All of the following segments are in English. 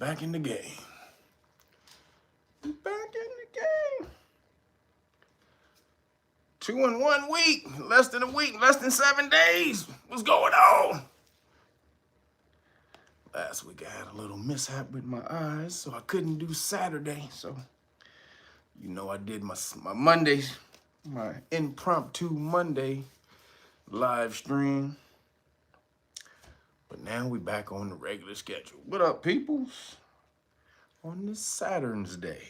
back in the game. Back in the game. 2 in 1 week, less than a week, less than 7 days. What's going on? Last week I had a little mishap with my eyes, so I couldn't do Saturday. So, you know, I did my Mondays, my impromptu Monday live stream. But now we back on the regular schedule. What up, peoples? On this Saturn's Day,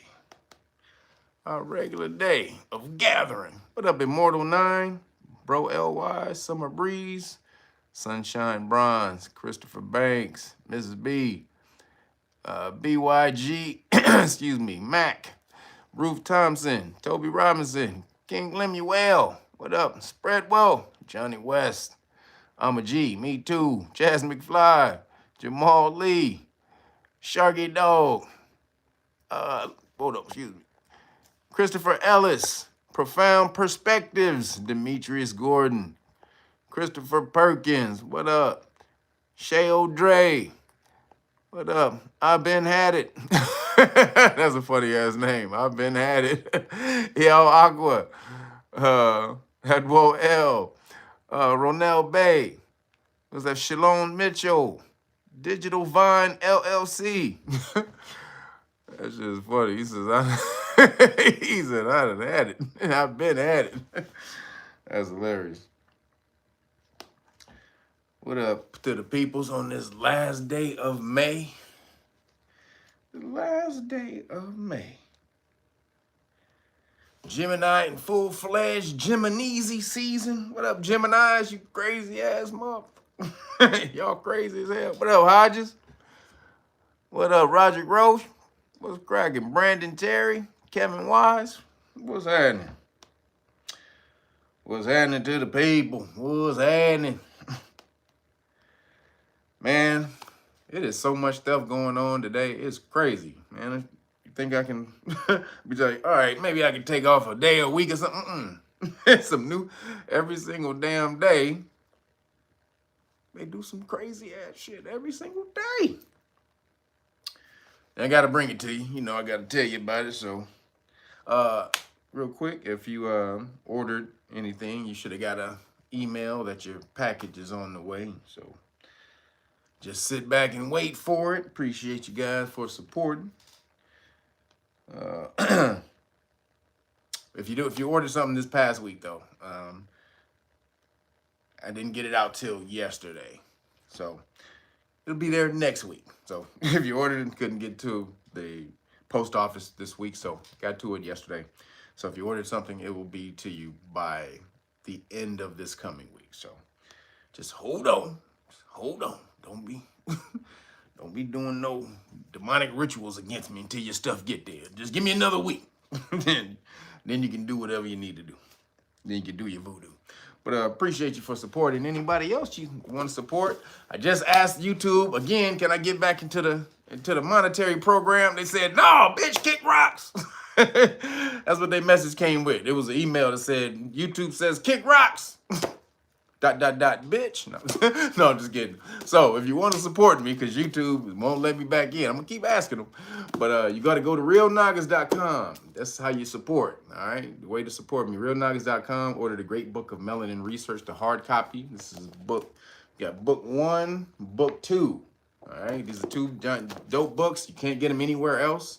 our regular day of gathering. What up, Immortal 9, Bro LY, Summer Breeze, Sunshine Bronze, Christopher Banks, Mrs. B, BYG, excuse me, Mac, Ruth Thompson, Toby Robinson, King Lemuel, what up, Spreadwell, Johnny West, I'm a G, me too, Chaz McFly, Jamal Lee, Sharky Dog, hold up, excuse me, Christopher Ellis, Profound Perspectives, Demetrius Gordon, Christopher Perkins, what up? Shay O'Dre, what up? I've been had it. That's a funny ass name. I've been had it. Yo Aqua, Hadwo L, Ronell Bay, was that Shalon Mitchell, Digital Vine LLC. That's just funny. He says, he said, I done had it. I've been at it. That's hilarious. What up to the peoples on this last day of May? The last day of May. Gemini in full-fledged Gemini's season. What up, Geminis, you crazy ass motherfucker? Y'all crazy as hell. What up, Hodges? What up, Roderick Roche? What's cracking? Brandon Terry? Kevin Wise? What's happening? What's happening to the people? What's happening? Man, it is so much stuff going on today. It's crazy, man. You think I can be like, all right, maybe I can take off a day, a week or something? It's some new, every single damn day. They do some crazy ass shit every single day. And I got to bring it to you. You know, I got to tell you about it. So, real quick, if you ordered anything, you should have got an email that your package is on the way. So, just sit back and wait for it. Appreciate you guys for supporting. If you ordered something this past week though, I didn't get it out till yesterday, so it'll be there next week. So if you ordered it, couldn't get to the post office this week, so got to it yesterday. So if you ordered something, it will be to you by the end of this coming week. So just hold on, hold on. Don't be doing no demonic rituals against me until your stuff get there. Just give me another week. then you can do whatever you need to do. Then you can do your voodoo. But appreciate you for supporting. Anybody else you want to support? I just asked YouTube again, can I get back into the monetary program? They said, no, bitch, kick rocks. That's what their message came with. It was an email that said, YouTube says kick rocks. ... bitch. No, I'm just kidding. So if you want to support me, because YouTube won't let me back in, I'm going to keep asking them. But you got to go to realnagas.com. That's how you support, all right? The way to support me, realnagas.com. Order the Great Book of Melanin Research, the hard copy. This is a book. You got book 1, book 2. All right? These are 2 dope books. You can't get them anywhere else.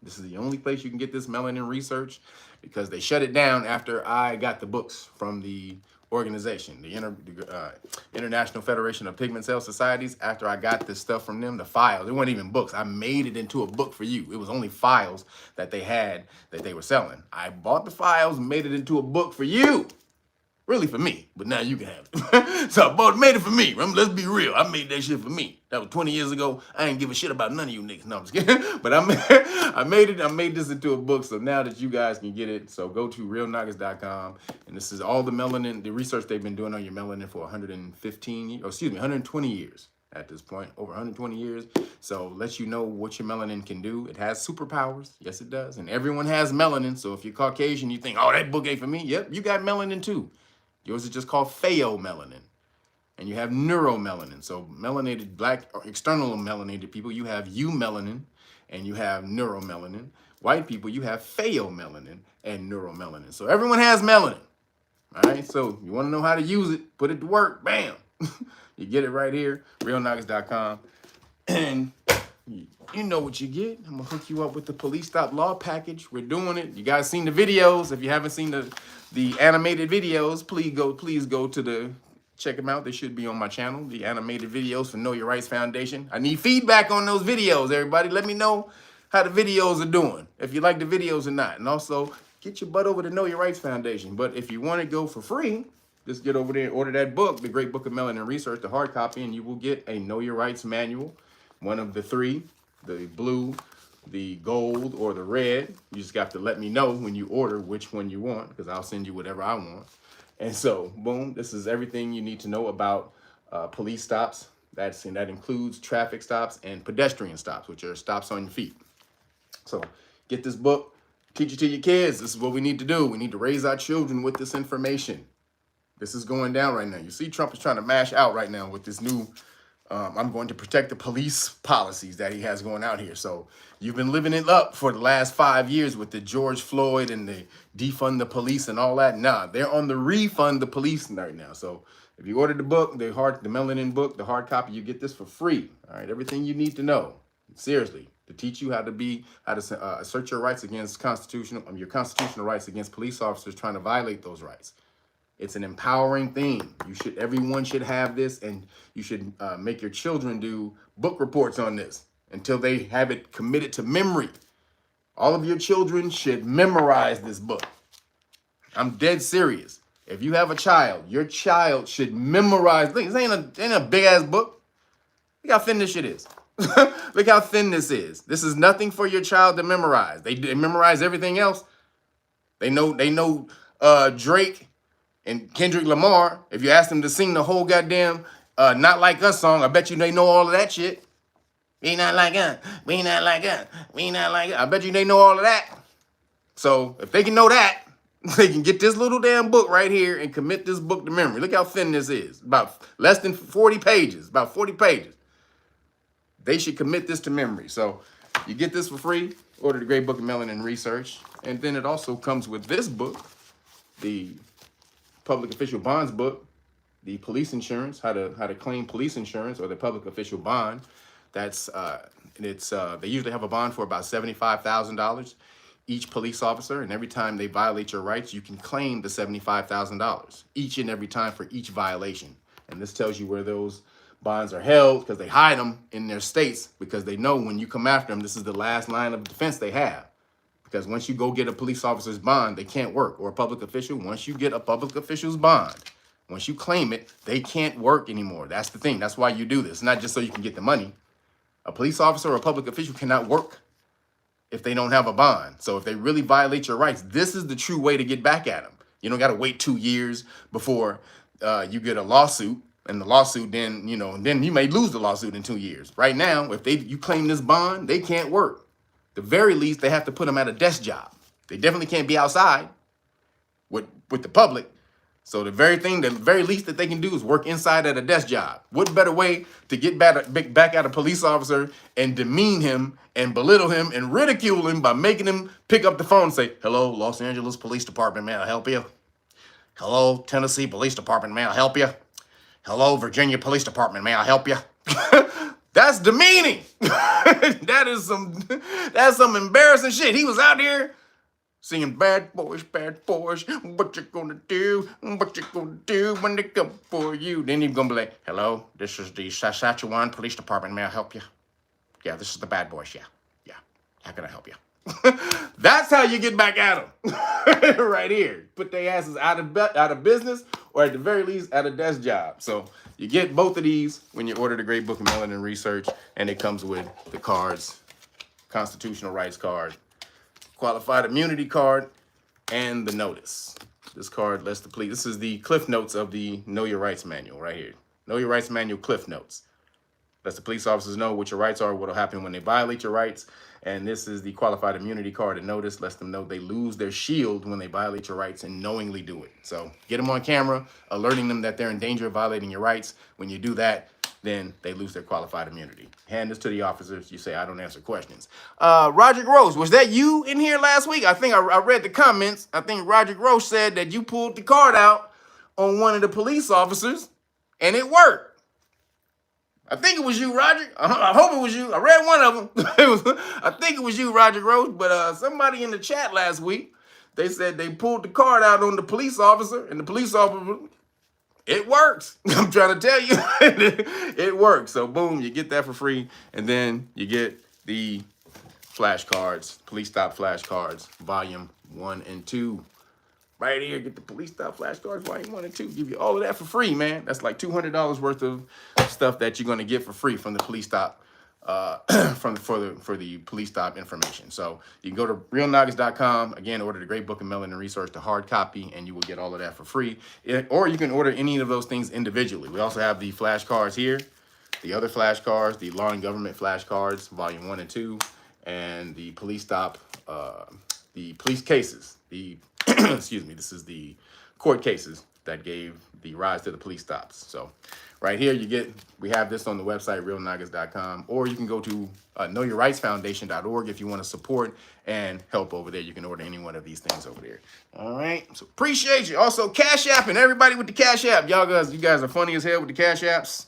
This is the only place you can get this melanin research, because they shut it down after I got the books from the organization, the International Federation of Pigment Cell Societies. After I got this stuff from them, the files, it weren't even books. I made it into a book for you. It was only files that they had that they were selling. I bought the files and made it into a book for you. Really for me, but now you can have it. So I made it for me. Let's be real. I made that shit for me. That was 20 years ago. I ain't give a shit about none of you niggas. No, I'm just kidding. But I made this into a book, so now that you guys can get it, so go to realnagas.com, and this is all the melanin, the research they've been doing on your melanin for 120 years at this point, over 120 years. So let you know what your melanin can do. It has superpowers. Yes, it does. And everyone has melanin. So if you're Caucasian, you think, oh, that book ain't for me. Yep, you got melanin too. Yours is just called pheomelanin. and you have neuromelanin. So melanated, black or external melanated people, you have eumelanin and you have neuromelanin. White people, you have pheomelanin and neuromelanin. So everyone has melanin. All right, so you want to know how to use it, put it to work, bam. You get it right here, realnoggins.com. And you know what you get. I'm gonna hook you up with the police stop law package. We're doing it. You guys seen the videos. If you haven't seen the animated videos, please go to the, check them out. They should be on my channel, the animated videos for Know Your Rights Foundation. I need feedback on those videos, everybody. Let me know how the videos are doing, if you like the videos or not. And also, get your butt over to Know Your Rights Foundation. But if you want to go for free, just get over there and order that book, The Great Book of Melanin Research, the hard copy, and you will get a Know Your Rights manual, one of the three, the blue, the gold, or the red. You just got to let me know when you order which one you want, because I'll send you whatever I want. And so, boom, this is everything you need to know about police stops. That includes traffic stops and pedestrian stops, which are stops on your feet. So get this book, teach it to your kids. This is what we need to do. We need to raise our children with this information. This is going down right now. You see Trump is trying to mash out right now with this new, I'm going to protect the police policies that he has going out here. So you've been living it up for the last 5 years with the George Floyd and the defund the police and all that. Nah, they're on the refund the police right now. So if you order the book, the Melanin book, the hard copy, you get this for free. All right, everything you need to know. Seriously, to teach you how to assert your rights against your constitutional rights against police officers trying to violate those rights. It's an empowering thing. Everyone should have this, and you should make your children do book reports on this until they have it committed to memory. All of your children should memorize this book. I'm dead serious. If you have a child, your child should memorize. Look, this ain't a big ass book. Look how thin this shit is. Look how thin this is. This is nothing for your child to memorize. They memorize everything else. They know Drake and Kendrick Lamar. If you ask them to sing the whole goddamn Not Like Us song, I bet you they know all of that shit. We not like us. We not like us. We not like us. I bet you they know all of that. So if they can know that, they can get this little damn book right here and commit this book to memory. Look how thin this is. About less than 40 pages. About 40 pages. They should commit this to memory. So you get this for free. Order the Great Book of Melanin Research. And then it also comes with this book, the Public Official Bonds book, the police insurance, how to claim police insurance or the public official bond. That's they usually have a bond for about $75,000 each police officer, and every time they violate your rights, you can claim the $75,000 each and every time for each violation. And this tells you where those bonds are held, because they hide them in their states, because they know when you come after them, this is the last line of defense they have. Because once you go get a police officer's bond, they can't work. Or a public official, once you get a public official's bond, once you claim it, they can't work anymore. That's the thing. That's why you do this. Not just so you can get the money. A police officer or a public official cannot work if they don't have a bond. So if they really violate your rights, this is the true way to get back at them. You don't got to wait 2 years before you get a lawsuit. And the lawsuit, then you may lose the lawsuit in 2 years. Right now, if you claim this bond, they can't work. The very least, they have to put them at a desk job. They definitely can't be outside with the public. So the very least that they can do is work inside at a desk job. What better way to get back at a police officer and demean him and belittle him and ridicule him by making him pick up the phone and say, "Hello, Los Angeles Police Department, may I help you? Hello, Tennessee Police Department, may I help you? Hello, Virginia Police Department, may I help you?" That's demeaning. That's some embarrassing shit. He was out here singing bad boys, what you gonna do? What you gonna do when they come for you? Then he's gonna be like, "Hello, this is the Saskatchewan Police Department, may I help you? Yeah, this is the bad boys, yeah. How can I help you?" That's how you get back at them. Right here. Put their asses out of business, or at the very least at a desk job. So you get both of these when you order the Great Book of Melanin Research, and it comes with the cards, constitutional rights card, qualified immunity card, and the notice. This card lets the police. This is the Cliff Notes of the Know Your Rights Manual right here. Know Your Rights Manual Cliff Notes. Lets the police officers know what your rights are, what will happen when they violate your rights. And this is the qualified immunity card and notice. Lets them know they lose their shield when they violate your rights and knowingly do it. So get them on camera, alerting them that they're in danger of violating your rights. When you do that, then they lose their qualified immunity. Hand this to the officers. You say, I don't answer questions. Roderick Roche, was that you in here last week? I think I read the comments. I think Roderick Roche said that you pulled the card out on one of the police officers and it worked. I think it was you, Roderick. I hope it was you. I read one of them. I think it was you, Roderick Roche. But somebody in the chat last week, they said they pulled the card out on the police officer, and the police officer, it works. I'm trying to tell you, it works. So boom, you get that for free, and then you get the flashcards, police stop flashcards, volume 1 and 2. Right here, get the police stop flashcards, volume 1 and 2. Give you all of that for free, man. That's like $200 worth of stuff that you're gonna get for free from the police stop, for the police stop information. So you can go to realnoggins.com, again, order the Great Book of Melanin Research, the hard copy, and you will get all of that for free. Or you can order any of those things individually. We also have the flashcards here, the other flashcards, the Law and Government flashcards, volume 1 and 2, and the police stop, the police cases, the excuse me, this is the court cases that gave the rise to the police stops. So right here, we have this on the website, realnoggins.com, or you can go to knowyourrightsfoundation.org if you want to support and help over there. You can order any one of these things over there. All right. So appreciate you. Also, Cash App and everybody with the Cash App. You guys are funny as hell with the Cash Apps.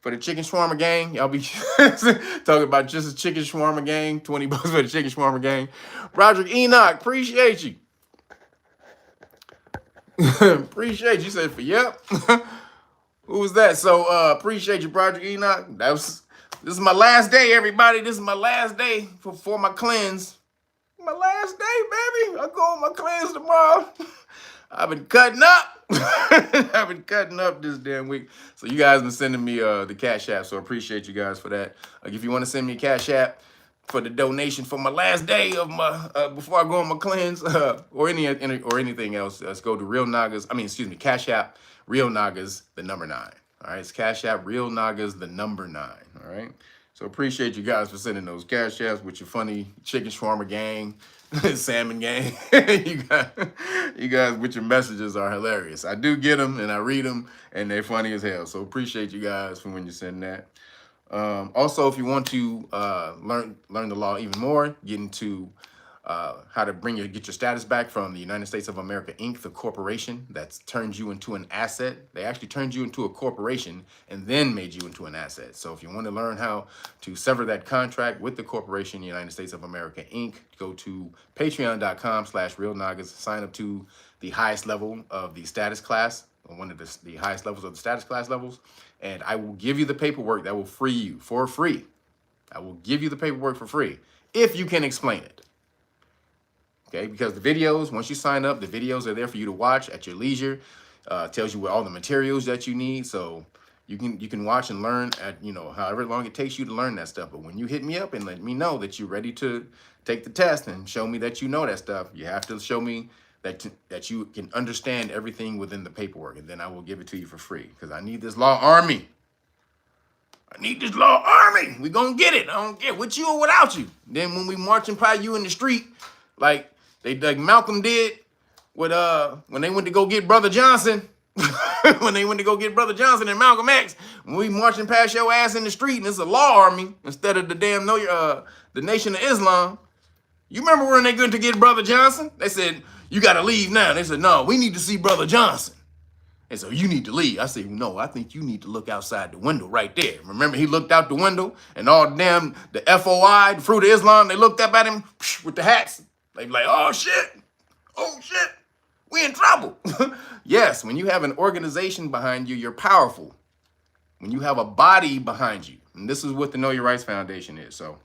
For the chicken shawarma gang, y'all be talking about just a chicken shawarma gang, $20 for the chicken shawarma gang. Roderick Enoch, appreciate you. Appreciate you. Said for yep. Who was that? So appreciate you, Project Enoch. This is my last day, everybody. This is my last day for my cleanse. My last day, baby. I go on my cleanse tomorrow. I've been cutting up. I've been cutting up this damn week. So you guys been sending me the Cash App. So I appreciate you guys for that. If you want to send me a Cash App for the donation for my last day of my before I go on my cleanse, or anything else, let's go to Cash App, Real Nagas, the number 9. All right, it's Cash App, Real Nagas, the number 9. All right. So appreciate you guys for sending those Cash Apps with your funny chicken shawarma gang, salmon gang. you guys with your messages are hilarious. I do get them and I read them and they're funny as hell. So appreciate you guys for when you send that. Also, if you want to learn the law even more, get into how to get your status back from the United States of America, Inc., the corporation that's turned you into an asset. They actually turned you into a corporation and then made you into an asset. So if you want to learn how to sever that contract with the corporation, United States of America, Inc., go to patreon.com/realnoggins, sign up to the highest level of the status class, one of the highest levels of the status class levels, and I will give you the paperwork that will free you for free. I will give you the paperwork for free if you can explain it. Okay, because the videos, once you sign up, the videos are there for you to watch at your leisure. Tells you all the materials that you need, so you can watch and learn at however long it takes you to learn that stuff. But when you hit me up and let me know that you're ready to take the test and show me that you know that stuff, you have to show me that you can understand everything within the paperwork, and then I will give it to you for free because I need this law army. I need this law army. We gonna get it. I don't care with you or without you. Then when we marching by you in the street, like Malcolm did with when they went to go get Brother Johnson, when they went to go get Brother Johnson and Malcolm X, when we marching past your ass in the street and it's a law army instead of the damn the Nation of Islam. You remember when they went to get Brother Johnson? They said, you got to leave now. They said, no, we need to see Brother Johnson. And so you need to leave. I said, no, I think you need to look outside the window right there. Remember, he looked out the window and all the FOI, the Fruit of Islam, they looked up at him with the hats. They be like, oh, shit, we in trouble. Yes, when you have an organization behind you, you're powerful. When you have a body behind you. And this is what the Know Your Rights Foundation is. So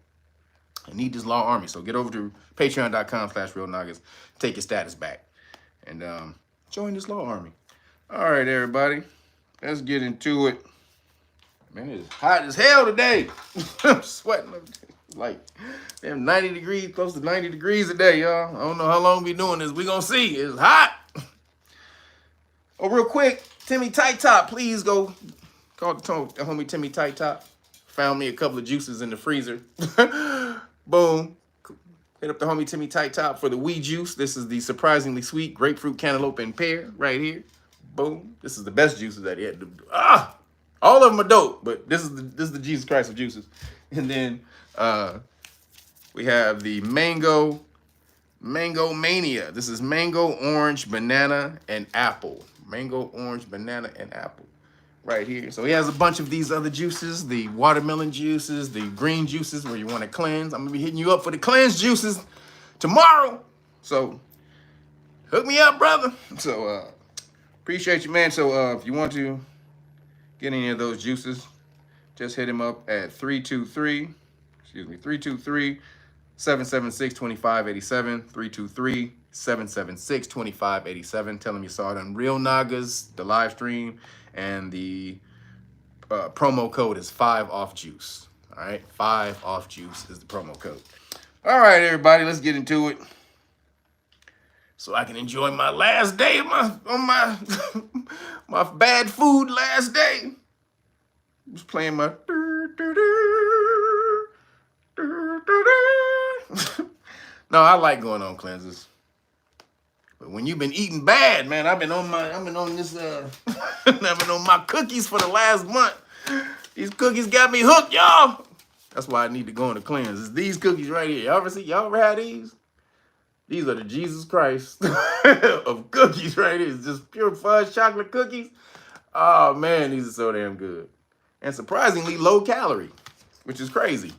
I need this law army. So get over to patreon.com/realnoggins. Take your status back. And join this law army. All right, everybody. Let's get into it. Man, it's hot as hell today. I'm sweating. Like, damn, 90 degrees, close to 90 degrees a day, y'all. I don't know how long we doing this. We gonna see. It's hot. Oh, real quick, Timmy Tight Top, please go call the homie Timmy Tight Top. Found me a couple of juices in the freezer. Boom. Hit up the homie Timmy Tight Top for the wee juice. This is the surprisingly sweet grapefruit, cantaloupe, and pear right here. Boom. This is the best juices that he had to do. All of them are dope, but this is the Jesus Christ of juices. And then we have the Mango Mania. This is mango, orange, banana, and apple. Mango, orange, banana, and apple. Right here. So he has a bunch of these other juices, the watermelon juices, the green juices where you want to cleanse. I'm going to be hitting you up for the cleanse juices tomorrow. So hook me up, brother. So appreciate you, man. So if you want to get any of those juices, just hit him up at 323-776-2587, 323-776-2587. Tell him you saw it on Real Nagas, the live stream. And the promo code is 5 off juice. All right, 5 off juice is the promo code. All right, everybody, let's get into it. So I can enjoy my last day of my bad food last day. Just playing my. No, I like going on cleanses. But when you've been eating bad, man, I've been on my cookies for the last month. These cookies got me hooked, y'all. That's why I need to go on a cleanse. It's these cookies right here. Y'all ever had these? These are the Jesus Christ of cookies right here. It's just pure fudge chocolate cookies. Oh man, these are so damn good. And surprisingly low calorie, which is crazy.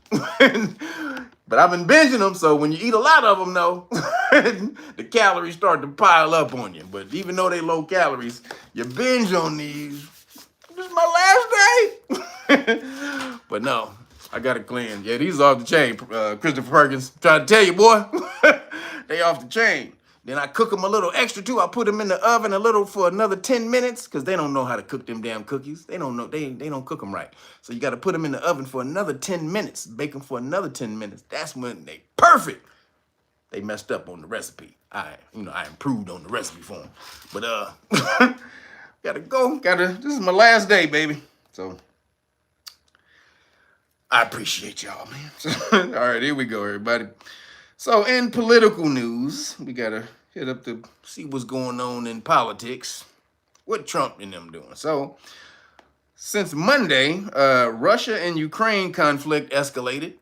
But I've been binging them, so when you eat a lot of them, though, the calories start to pile up on you. But even though they low calories, you binge on these. This is my last day. But no, I got to cleanse. Yeah, these are off the chain, Christopher Perkins. Trying to tell you, boy. They off the chain. Then I cook them a little extra, too. I put them in the oven a little for another 10 minutes because they don't know how to cook them damn cookies. They don't know. They don't cook them right. So you got to put them in the oven for another 10 minutes. Bake them for another 10 minutes. That's when they perfect. They messed up on the recipe. I improved on the recipe for them. But gotta go. This is my last day, baby. So I appreciate y'all, man. All right, here we go, everybody. So in political news, we gotta hit up to see what's going on in politics. What Trump and them doing. So since Monday, Russia and Ukraine conflict escalated.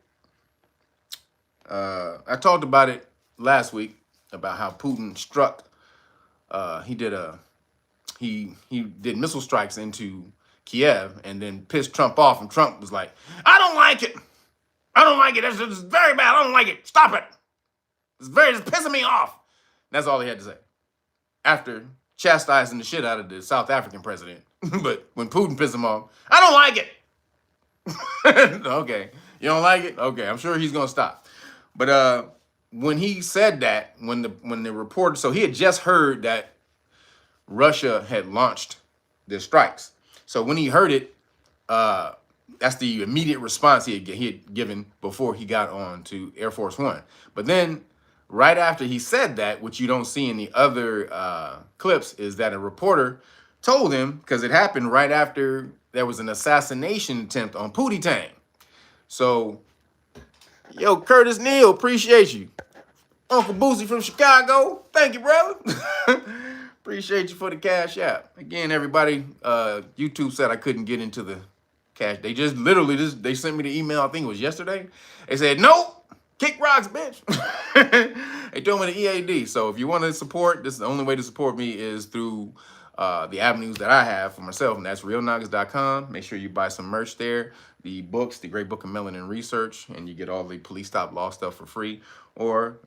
I talked about it last week about how Putin struck. He did missile strikes into Kiev and then pissed Trump off, and Trump was like, "I don't like it. I don't like it. It's very bad. I don't like it. Stop it. It's pissing me off." That's all he had to say. After chastising the shit out of the South African president. But when Putin pissed him off, "I don't like it." Okay. You don't like it? Okay. I'm sure he's going to stop. But when he said that, when the reporter, so he had just heard that Russia had launched their strikes. So when he heard it, that's the immediate response he had given before he got on to Air Force One. But then right after he said that, which you don't see in the other clips, is that a reporter told him, because it happened right after there was an assassination attempt on Pootie Tang. So, yo, Curtis Neal, appreciate you. Uncle Boosie from Chicago, thank you, brother. Appreciate you for the cash app. Again, everybody, YouTube said I couldn't get into the cash. They just literally, they sent me the email, I think it was yesterday. They said, "Nope. Kick rocks, bitch." They told me the EAD. So if you want to support, this is the only way to support me is through the avenues that I have for myself, and that's realnagas.com. Make sure you buy some merch there. The books, the Great Book of Melanin Research, and you get all the police stop law stuff for free. Or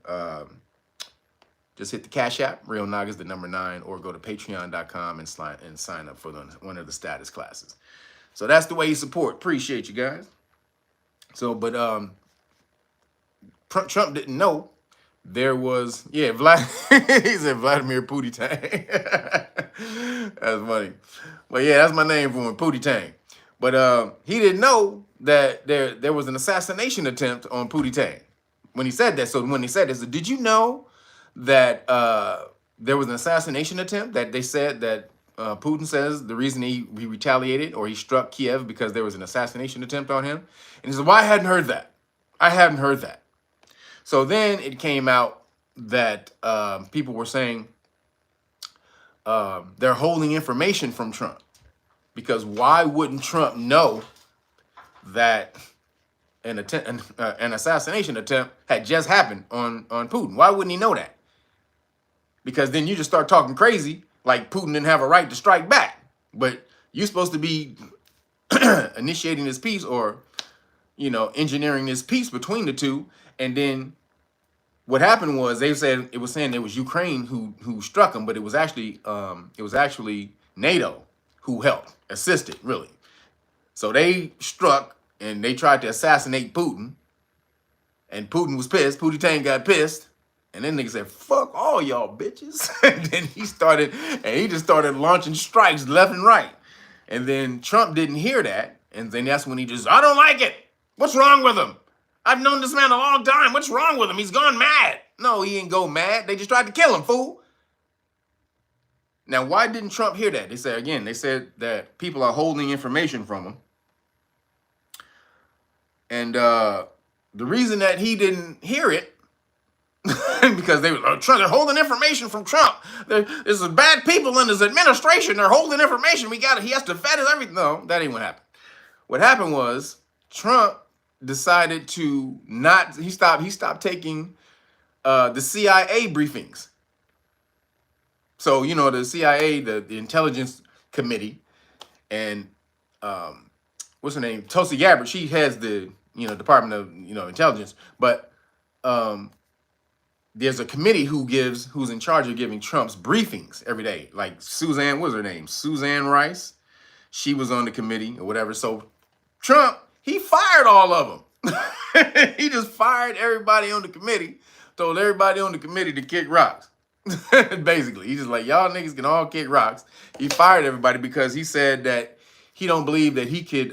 just hit the Cash App, Real Nagas, the number 9, or go to patreon.com and sign up for one of the status classes. So that's the way you support. Appreciate you guys. So, but Trump didn't know there was, he said Vladimir Pootie Tang. That's funny. But yeah, that's my name for him, Pootie Tang. But he didn't know that there was an assassination attempt on Pootie Tang when he said that. So when he said this, did you know that there was an assassination attempt, that they said that Putin says the reason he retaliated or he struck Kiev because there was an assassination attempt on him. And he said, well, I hadn't heard that. I hadn't heard that. So then it came out that people were saying they're holding information from Trump. Because why wouldn't Trump know that an assassination attempt had just happened on Putin? Why wouldn't he know that? Because then you just start talking crazy, like Putin didn't have a right to strike back. But you're supposed to be initiating this peace or, you know, engineering this peace between the two. And then what happened was they said it was saying it was Ukraine who struck him, but it was actually NATO who helped, assisted, really. So they struck and they tried to assassinate Putin. And Putin was pissed. Pootie Tang got pissed. And then nigga said, fuck all y'all bitches. And then he just started launching strikes left and right. And then Trump didn't hear that. And then that's when he just, I don't like it. What's wrong with him? I've known this man a long time. What's wrong with him? He's gone mad. No, he ain't go mad. They just tried to kill him, fool. Now, why didn't Trump hear that? They said that people are holding information from him. And the reason that he didn't hear it, because they were they're holding information from Trump. There's some bad people in his administration. They're holding information. He has to vet it, everything. No, that ain't what happened. What happened was Trump decided to he stopped taking the CIA briefings. So, you know, the CIA, the intelligence committee, and what's her name? Tulsi Gabbard, she has the, you know, Department of, you know, Intelligence, but there's a committee who's in charge of giving Trump's briefings every day. Like Suzanne, what's her name? Suzanne Rice. She was on the committee or whatever. So Trump, he fired all of them. He just fired everybody on the committee, told everybody on the committee to kick rocks. Basically, he's just like, y'all niggas can all kick rocks. He fired everybody because he said that he don't believe that he could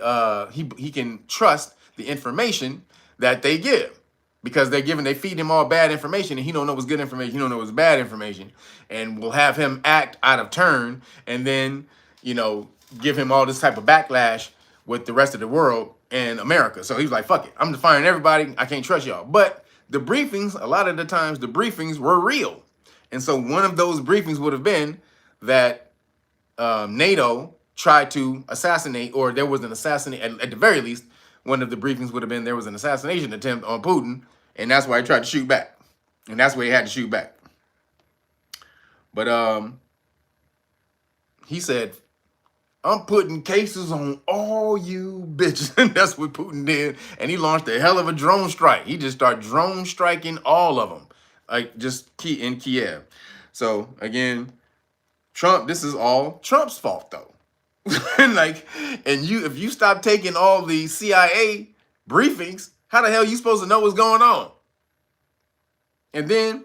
he can trust the information that they give. Because they feed him all bad information, and he don't know what's good information, he don't know what's bad information, and will have him act out of turn, and then, you know, give him all this type of backlash with the rest of the world and America. So he's like, fuck it, I'm just firing everybody, I can't trust y'all. But the briefings, a lot of the times, the briefings were real. And so one of those briefings would have been that NATO tried to assassinate, or there was an assassination, at the very least, one of the briefings would have been there was an assassination attempt on Putin, and that's why he tried to shoot back. And that's why he had to shoot back. But he said, I'm putting cases on all you bitches. And that's what Putin did. And he launched a hell of a drone strike. He just started drone striking all of them, like just in Kiev. So again, Trump, this is all Trump's fault though. If you stop taking all the CIA briefings, how the hell are you supposed to know what's going on? And then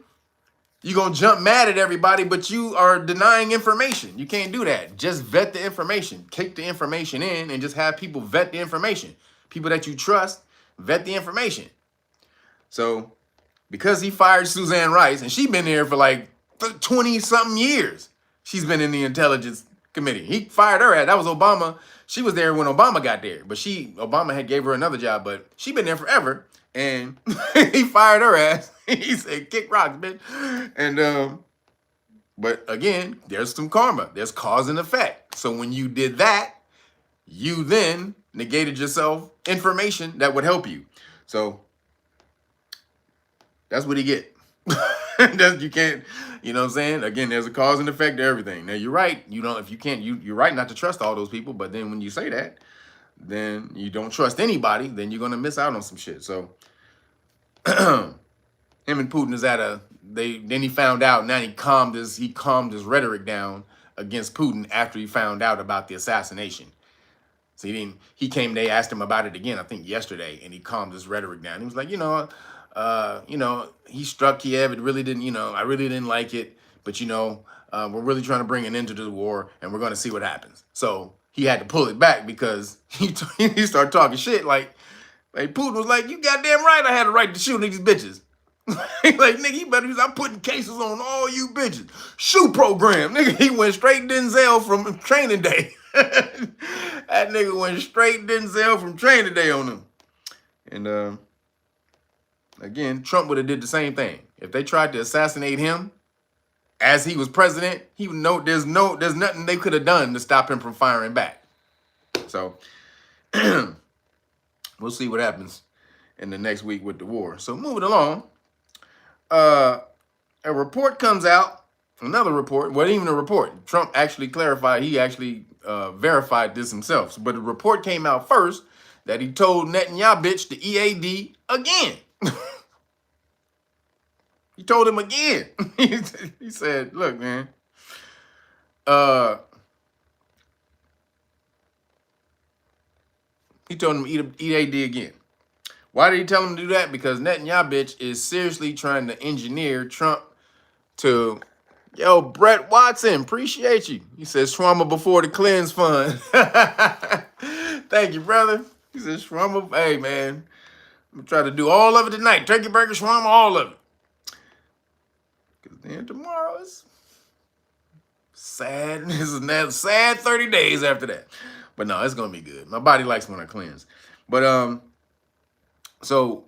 you're going to jump mad at everybody, but you are denying information. You can't do that. Just vet the information. Take the information in and just have people vet the information. People that you trust, vet the information. So because he fired Suzanne Rice, and she's been there for like 20-something years. She's been in the intelligence committee. He fired her. That was Obama. She was there when Obama got there, but Obama had gave her another job, but she been there forever, and he fired her ass. He said, kick rocks, bitch. And but again, there's some karma. There's cause and effect. So when you did that, you then negated yourself information that would help you. So that's what he get. You can't, you know what I'm saying? Again, there's a cause and effect to everything. Now you're right. You're right not to trust all those people. But then when you say that, then you don't trust anybody, then you're going to miss out on some shit. So him and Putin is then he found out, now he calmed his rhetoric down against Putin after he found out about the assassination. So they asked him about it again, I think yesterday, and he calmed his rhetoric down. He was like, he struck Kiev. It really didn't, I really didn't like it. But, we're really trying to bring an end to the war, and we're going to see what happens. So he had to pull it back because he started talking shit. Like Putin was like, you goddamn right I had a right to shoot these bitches. Like, nigga, you better use, I'm putting cases on all you bitches. Shoe program. Nigga, he went straight Denzel from Training Day. That nigga went straight Denzel from Training Day on him. And again, Trump would have did the same thing. If they tried to assassinate him as he was president, he would know there's nothing they could have done to stop him from firing back. So we'll see what happens in the next week with the war. So moving along, a report comes out, another report, well, even a report. Trump actually clarified, he actually verified this himself. But the report came out first that he told NetanyahBitch the EAD again. He told him again. He said, look, man, he told him EAD again. Why did he tell him to do that? Because NetanyahBitch is seriously trying to engineer Trump to, yo, Brett Watson, appreciate you. He says, trauma before the cleanse fund. Thank you, brother. He says, shawarma, hey, man, I'm going to try to do all of it tonight. Turkey, burger, shawarma, all of it. Because then tomorrow is sad. This is a sad 30 days after that. But no, it's going to be good. My body likes when I cleanse. But, so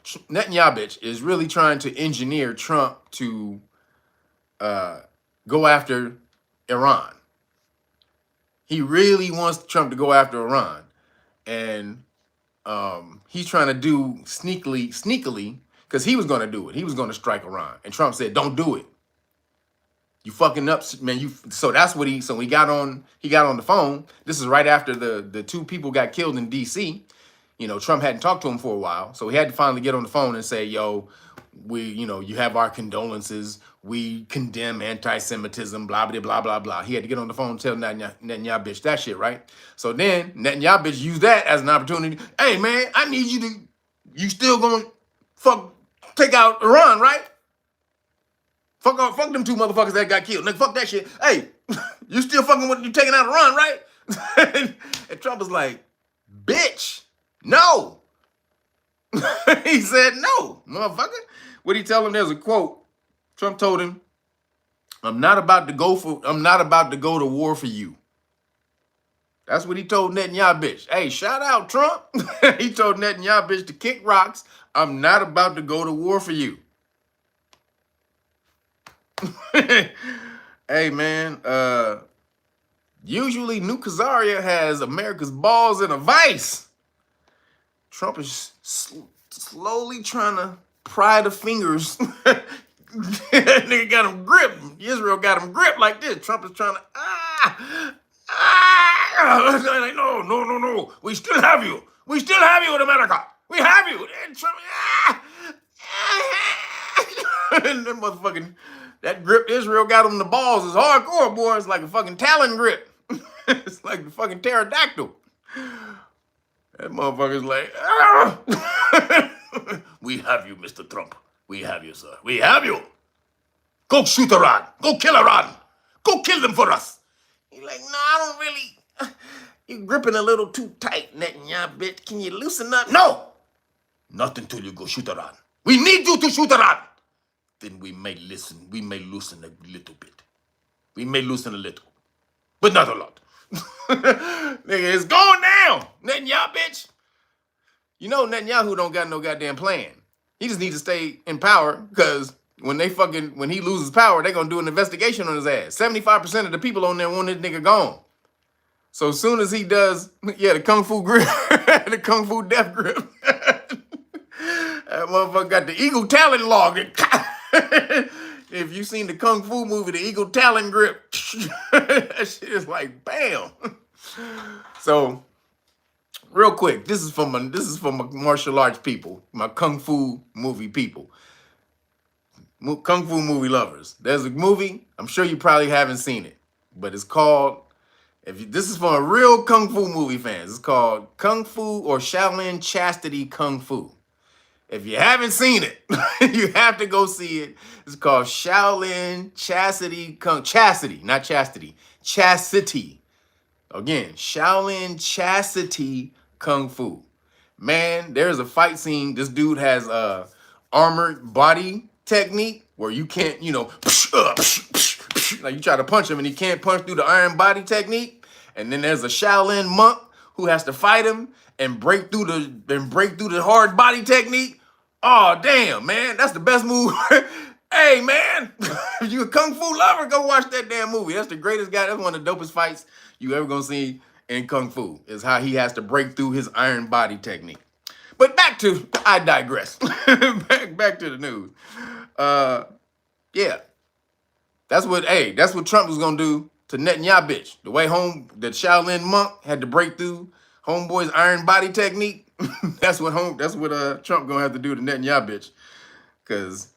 NetanyahBitch is really trying to engineer Trump to go after Iran. He really wants Trump to go after Iran. And he's trying to do sneakily, because he was going to do it. He was going to strike Iran. And Trump said, don't do it. You fucking up, man. So that's what he got on the phone. This is right after the two people got killed in DC. You know, Trump hadn't talked to him for a while. So he had to finally get on the phone and say, yo, you have our condolences. We condemn anti-Semitism, blah, blah, blah, blah, blah. He had to get on the phone and tell NetanyahBitch that shit, right? So then NetanyahBitch used that as an opportunity. Hey, man, I need you still gonna take out Iran, right? Fuck them two motherfuckers that got killed. Nigga, fuck that shit. Hey, you still fucking with you taking out Iran, right? And Trump was like, bitch, no. He said no, motherfucker. What he tell him? There's a quote. Trump told him, I'm not about to go to war for you. That's what he told NetanyahBitch. Hey, shout out Trump. He told NetanyahBitch to kick rocks. I'm not about to go to war for you. Hey, man. Usually New Khazaria has America's balls in a vice. Trump is slowly trying to pry the fingers. Nigga got him gripped. Israel got him gripped like this. Trump is trying to, no. We still have you. We still have you in America. We have you. And Trump, and then motherfucking, that grip Israel got him in the balls is hardcore, boy. It's like a fucking talon grip. It's like the fucking pterodactyl. That motherfucker's like, we have you, Mr. Trump. We have you, sir. We have you. Go shoot Iran. Go kill Iran. Go kill them for us. He's like, no, I don't really. You're gripping a little too tight, NetanyahBitch. Can you loosen up? No. Not until you go shoot Iran. We need you to shoot Iran. Then we may listen. We may loosen a little bit. We may loosen a little. But not a lot. Nigga, it's going down. NetanyahBitch. You know Netanyahu don't got no goddamn plan. He just needs to stay in power because when he loses power, they're gonna do an investigation on his ass. 75% of the people on there want this nigga gone. So as soon as he does, the Kung Fu grip, the Kung Fu death grip. That motherfucker got the eagle talon log. If you seen the Kung Fu movie, the eagle talon grip, that shit is like bam. So real quick, this is for my martial arts people, my Kung Fu movie people, Kung Fu movie lovers. There's a movie, I'm sure you probably haven't seen it, but it's called, this is for a real Kung Fu movie fans, it's called Kung Fu or Shaolin Chastity Kung Fu. If you haven't seen it, you have to go see it. It's called Shaolin Chastity, not chastity, chastity. Again, Shaolin Chastity Kung Fu. Man, there's a fight scene. This dude has armored body technique where you can't, you know, like you try to punch him and he can't punch through the iron body technique. And then there's a Shaolin monk who has to fight him and break through the hard body technique. Oh damn, man, that's the best move. Hey man, if you a kung fu lover, go watch that damn movie. That's the greatest guy. That's one of the dopest fights you ever gonna see in kung fu. Is how he has to break through his iron body technique. But I digress. back to the news. Yeah, that's what Trump was gonna do to NetanyahBitch. The way that Shaolin monk had to break through homeboy's iron body technique. that's what Trump gonna have to do to NetanyahBitch, because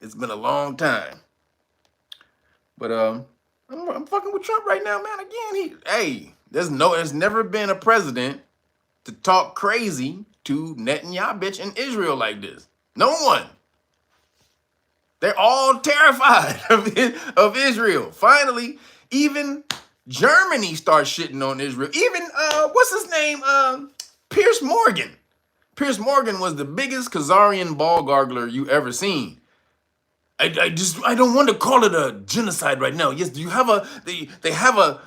it's been a long time. But I'm fucking with Trump right now, man. Again, there's never been a president to talk crazy to NetanyahBitch in Israel like this. No one. They're all terrified of Israel. Finally, even Germany starts shitting on Israel. Even what's his name? Piers Morgan. Piers Morgan was the biggest Khazarian ball gargler you ever seen. I don't want to call it a genocide right now. Yes, you have they have a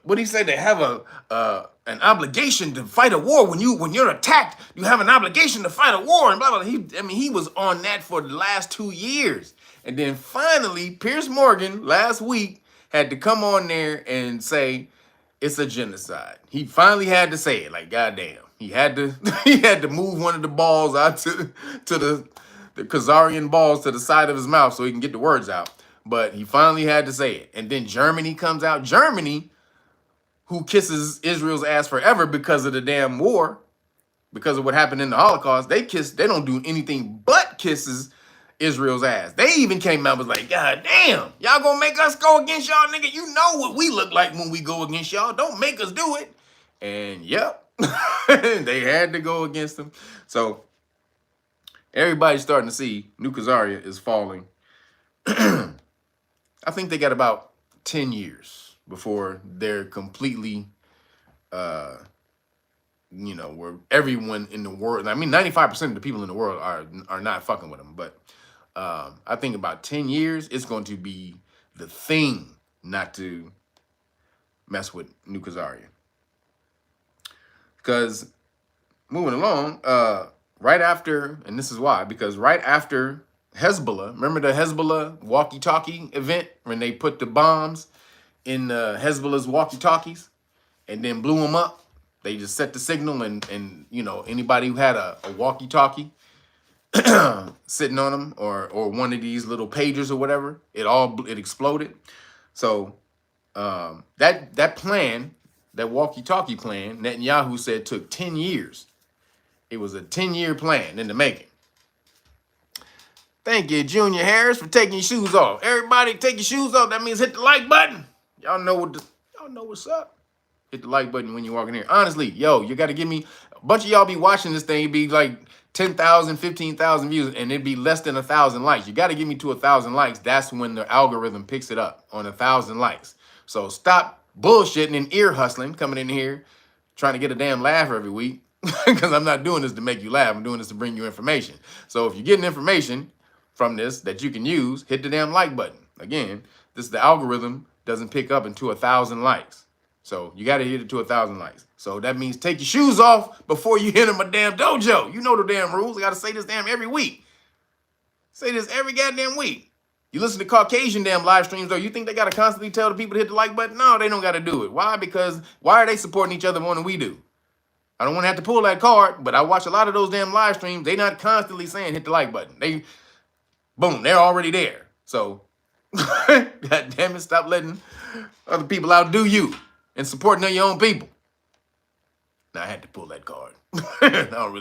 what do you say? They have an obligation to fight a war. When you're attacked, you have an obligation to fight a war, and blah blah. He was on that for the last 2 years, and then finally, Piers Morgan last week had to come on there and say it's a genocide. He finally had to say it. Like goddamn, he had to move one of the balls out to the Khazarian balls to the side of his mouth so he can get the words out. But he finally had to say it. And then Germany comes out. Germany, who kisses Israel's ass forever because of the damn war, because of what happened in the Holocaust, they don't do anything but kisses Israel's ass. They even came out and was like, God damn, y'all gonna make us go against y'all, nigga? You know what we look like when we go against y'all. Don't make us do it. And yep, they had to go against them. So everybody's starting to see New Khazaria is falling. I think they got about 10 years before they're completely, where everyone in the world, 95% of the people in the world are not fucking with them. But I think about 10 years, it's going to be the thing not to mess with New Khazaria. Because moving along, right after, and this is why, because right after Hezbollah, remember the Hezbollah walkie-talkie event when they put the bombs in Hezbollah's walkie-talkies and then blew them up? They just set the signal and anybody who had a walkie-talkie sitting on them or one of these little pagers or whatever, it exploded. So that plan, that walkie-talkie plan, Netanyahu said took 10 years. It was a 10-year plan in the making. Thank you, Junior Harris, for taking your shoes off. Everybody take your shoes off. That means hit the like button. Y'all know what's up. Hit the like button when you're walking here. Honestly, you got to give me, a bunch of y'all be watching this thing, it'd be like 10,000, 15,000 views, and it'd be less than 1,000 likes. You got to get me to 1,000 likes. That's when the algorithm picks it up on 1,000 likes. So stop bullshitting and ear hustling, coming in here, trying to get a damn laugh every week. Because I'm not doing this to make you laugh. I'm doing this to bring you information. So if you're getting information from this that you can use, hit the damn like button. Again, the algorithm doesn't pick up until 1,000 likes. So you got to hit it to 1,000 likes. So that means take your shoes off before you enter my damn dojo. You know the damn rules. I got to say this damn every week. Say this every goddamn week. You listen to Caucasian damn live streams, though, you think they got to constantly tell the people to hit the like button? No, they don't got to do it. Why? Because why are they supporting each other more than we do? I don't want to have to pull that card, but I watch a lot of those damn live streams. They not constantly saying hit the like button. They're already there. So, God damn it, stop letting other people outdo you and supporting your own people. Now, I had to pull that card. I don't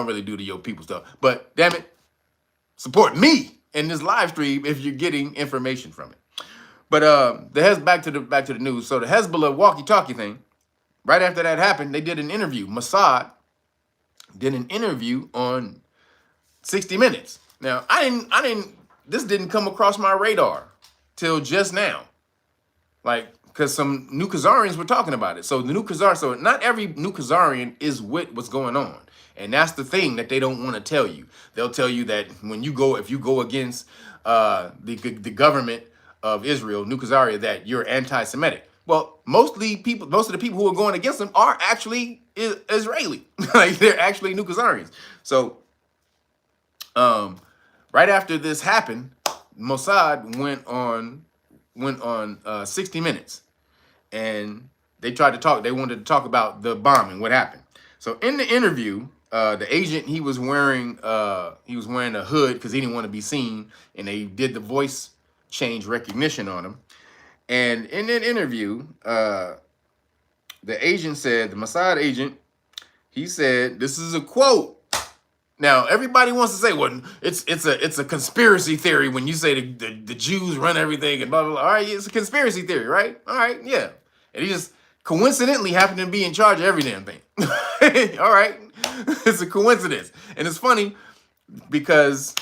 really do the yo people stuff. But damn it, support me in this live stream if you're getting information from it. But back to the news. So the Hezbollah walkie-talkie thing. Right after that happened, they did an interview. Mossad did an interview on 60 Minutes. Now, this didn't come across my radar till just now. Like because some New Khazarians were talking about it. So the New Khazar, so not every New Khazarian is with what's going on. And that's the thing that they don't want to tell you. They'll tell you that when you go, if you go against the government of Israel, New Khazaria, that you're anti-Semitic. Well, most of the people who are going against them are actually Israeli. Like, they're actually New Khazarians. So right after this happened, Mossad went on 60 Minutes, and they tried to talk. They wanted to talk about the bombing, what happened. So in the interview, the agent, he was wearing a hood because he didn't want to be seen, and they did the voice change recognition on him. And in that interview, the agent said, the Mossad agent, he said, this is a quote. Now, everybody wants to say, well, it's a conspiracy theory when you say the Jews run everything and blah, blah, blah. All right, it's a conspiracy theory, right? All right, yeah. And he just coincidentally happened to be in charge of every damn thing. All right, it's a coincidence. And it's funny because,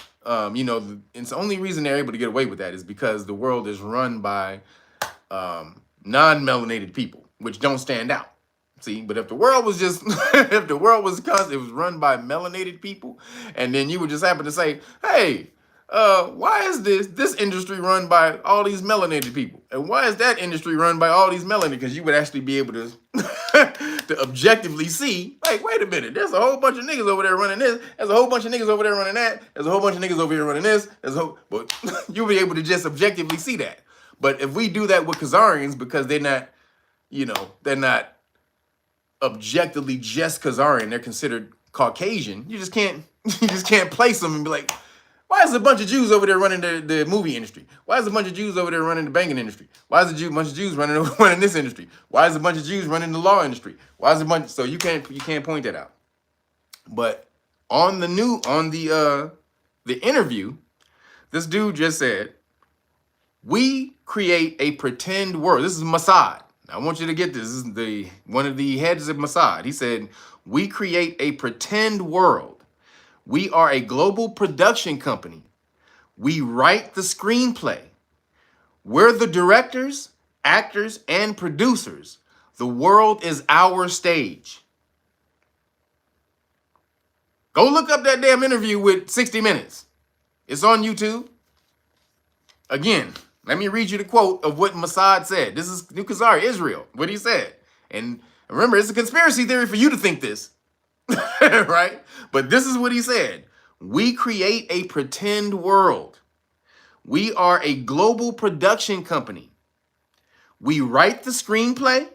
you know, it's the only reason they're able to get away with that is because the world is run by non-melanated people, which don't stand out. See, but if the world was just, if the world was constant, it was run by melanated people, and then you would just happen to say, hey, why is this industry run by all these melanated people? And why is that industry run by all these melanated? Because you would actually be able to, to objectively see, like, wait a minute, there's a whole bunch of niggas over there running this, there's a whole bunch of niggas over there running that, there's a whole bunch of niggas over here running this, but you'll be able to just objectively see that. But if we do that with Khazarians, because they're not, you know, they're not objectively just Khazarian, they're considered Caucasian, you just can't place them and be like, why is a bunch of Jews over there running the movie industry? Why is a bunch of Jews over there running the banking industry? Why is a bunch of Jews running this industry? Why is a bunch of Jews running the law industry? Why is a bunch? So you can't point that out. But on the interview, this dude just said, we create a pretend world. This is Mossad. I want you to get this. This is one of the heads of Mossad. He said, we create a pretend world. We are a global production company. We write the screenplay. We're the directors, actors, and producers. The world is our stage. Go look up that damn interview with 60 Minutes. It's on YouTube. Again, let me read you the quote of what Mossad said. This is New Khazarian, Israel, what he said. And remember, it's a conspiracy theory for you to think this, right? But this is what he said. We create a pretend world. We are a global production company. We write the screenplay.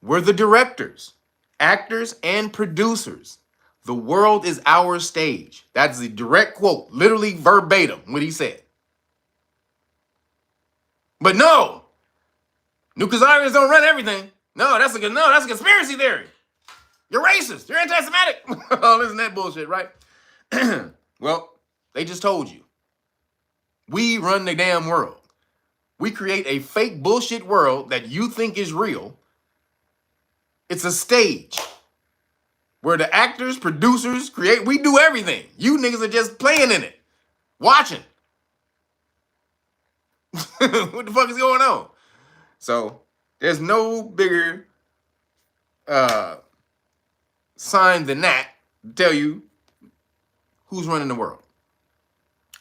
We're the directors, actors, and producers. The world is our stage. That's the direct quote, literally verbatim, what he said. But no, New Khazarians don't run everything. No, that's a conspiracy theory. You're racist. You're anti-Semitic. Oh, isn't that bullshit, right? Well, they just told you. We run the damn world. We create a fake bullshit world that you think is real. It's a stage where the actors, producers, we do everything. You niggas are just playing in it, watching. What the fuck is going on? So there's no bigger sign than that to tell you who's running the world.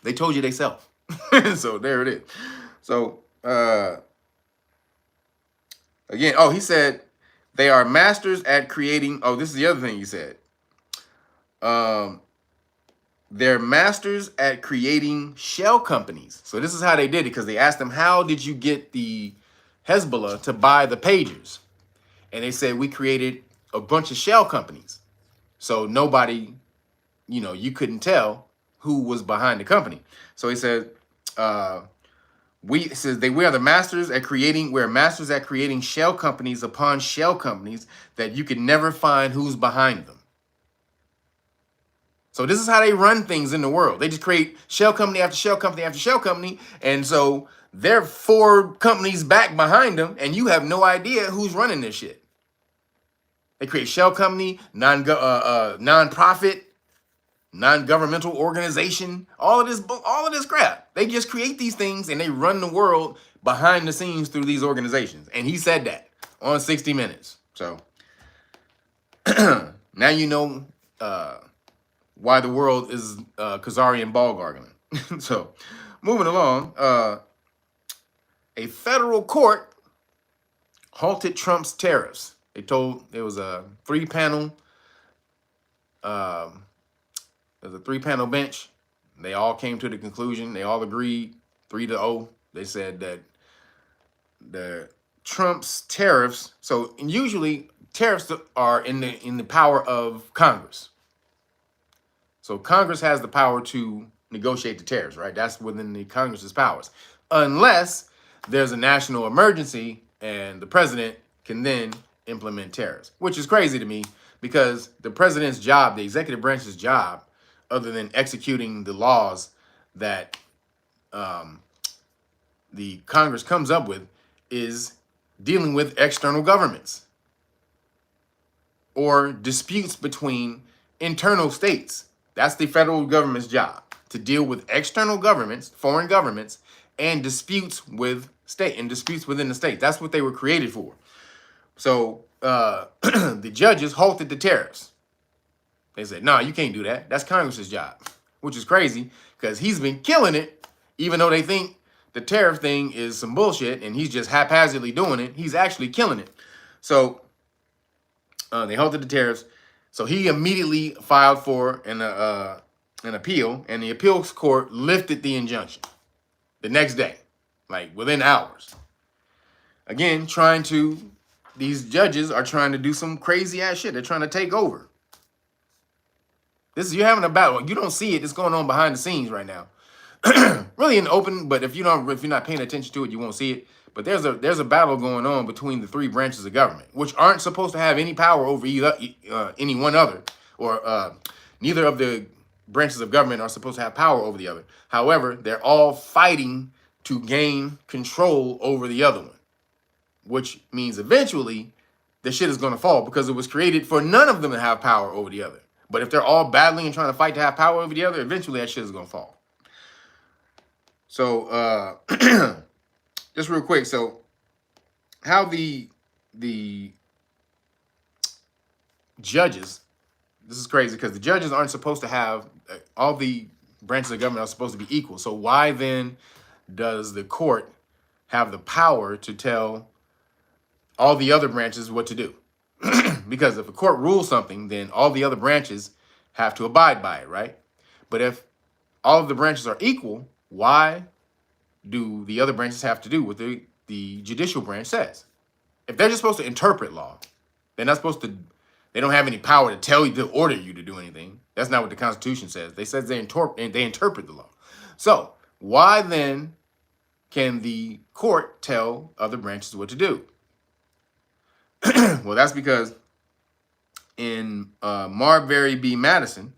They told you they self. So there it is. So again, he said they are masters at creating. Oh, this is the other thing he said. They're masters at creating shell companies. So this is how they did it, because they asked them, how did you get the Hezbollah to buy the pagers? And they said, we created a bunch of shell companies. So nobody, you couldn't tell who was behind the company. So he said, we are the masters at creating, we're masters at creating shell companies upon shell companies that you can never find who's behind them. So this is how they run things in the world. They just create shell company after shell company after shell company. And so there are 4 companies back behind them, and you have no idea who's running this shit. They create shell company, non-profit, non-governmental organization, all of this crap. They just create these things and they run the world behind the scenes through these organizations. And he said that on 60 Minutes. So now you know why the world is Khazarian ball gargling. So moving along, a federal court halted Trump's tariffs. They told there was a three-panel bench. They all came to the conclusion. They all agreed 3-0. They said that the Trump's tariffs. So usually tariffs are in the power of Congress. So Congress has the power to negotiate the tariffs, right? That's within the Congress's powers, unless there's a national emergency and the president can then implement tariffs, which is crazy to me because the president's job, the executive branch's job, other than executing the laws that the Congress comes up with, is dealing with external governments or disputes between internal states. That's the federal government's job, to deal with external governments, foreign governments, and disputes with state and disputes within the state. That's what they were created for. So the judges halted the tariffs. They said, no, you can't do that. That's Congress's job, which is crazy because he's been killing it, even though they think the tariff thing is some bullshit and he's just haphazardly doing it. He's actually killing it. So they halted the tariffs. So he immediately filed for an appeal, and the appeals court lifted the injunction the next day, like within hours. Again, these judges are trying to do some crazy ass shit. They're trying to take over. You're having a battle. You don't see it. It's going on behind the scenes right now. Really in the open, but if you're not paying attention to it, you won't see it. But there's a battle going on between the three branches of government, which aren't supposed to have any power over any one other, or neither of the branches of government are supposed to have power over the other. However, they're all fighting to gain control over the other one, which means eventually the shit is going to fall because it was created for none of them to have power over the other. But if they're all battling and trying to fight to have power over the other, eventually that shit is going to fall. So just real quick, so how the judges, this is crazy because the judges aren't supposed to have, all the branches of government are supposed to be equal. So why then does the court have the power to tell all the other branches what to do? Because if a court rules something, then all the other branches have to abide by it, right? But if all of the branches are equal, why do the other branches have to do what the judicial branch says? If they're just supposed to interpret law, they're not supposed to, they don't have any power to tell you, to order you to do anything. That's not what the Constitution says. They says they interpret the law. So why then can the court tell other branches what to do? Well, that's because in Marbury v. Madison,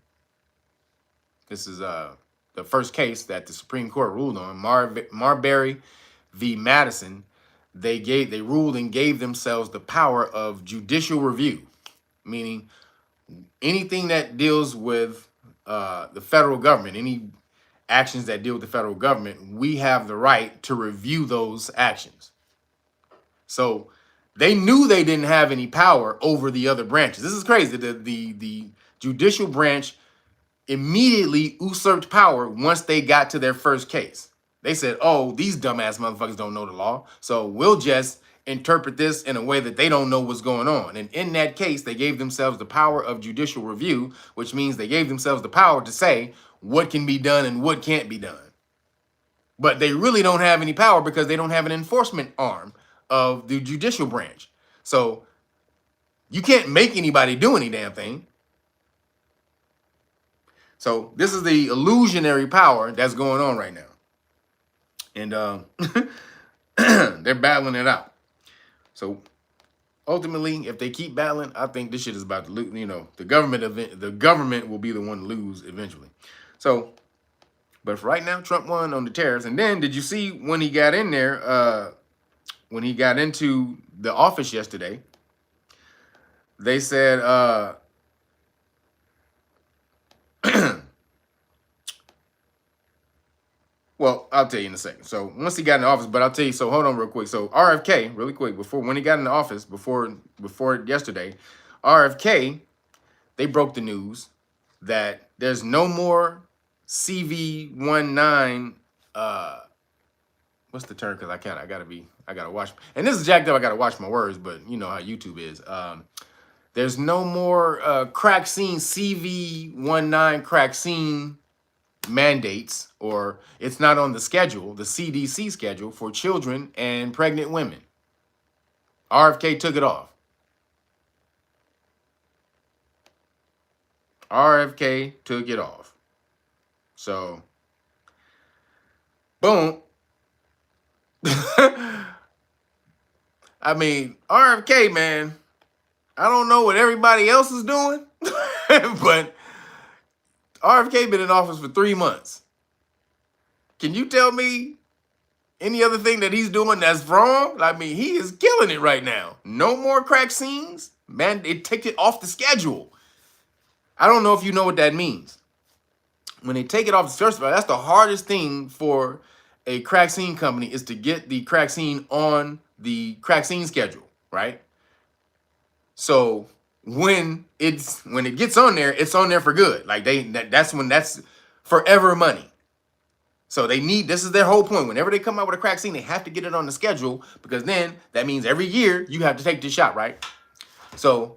this is the first case that the Supreme Court ruled on, Marbury v. Madison, they ruled and gave themselves the power of judicial review, meaning anything that deals with the federal government, any actions that deal with the federal government, we have the right to review those actions. So they knew they didn't have any power over the other branches. This is crazy. The judicial branch immediately usurped power once they got to their first case. They said, oh, these dumbass motherfuckers don't know the law, so we'll just interpret this in a way that they don't know what's going on. And in that case, they gave themselves the power of judicial review, which means they gave themselves the power to say what can be done and what can't be done. But they really don't have any power because they don't have an enforcement arm of the judicial branch. So you can't make anybody do any damn thing. So this is the illusionary power that's going on right now. And they're battling it out. So ultimately, if they keep battling, I think this shit is about to lose. You know, the government will be the one to lose eventually. So, but for right now, Trump won on the tariffs. And then did you see when he got in there, when he got into the office yesterday, they said, Well, I'll tell you in a second. So once he got in the office, but I'll tell you. So hold on real quick. So RFK, really quick, when he got in the office before yesterday, RFK, they broke the news that there's no more CV-19. What's the term? Because I gotta watch. And this is jacked up. I gotta watch my words, but you know how YouTube is. There's no more crack scene CV-19 crack scene mandates, or it's not on the schedule, the CDC schedule for children and pregnant women. RFK took it off. RFK took it off. So, boom. I mean, RFK, man, I don't know what everybody else is doing, but RFK been in office for 3 months. Can you tell me any other thing that he's doing that's wrong? I mean, he is killing it right now. No more crack scenes. Man, it took it off the schedule. I don't know if you know what that means. When they take it off the schedule, that's the hardest thing for a crack scene company, is to get the crack scene on the crack scene schedule, right? So when it gets on there, it's on there for good. Like that's forever money. So this is their whole point. Whenever they come out with a crack scene, they have to get it on the schedule, because then that means every year you have to take this shot, right? So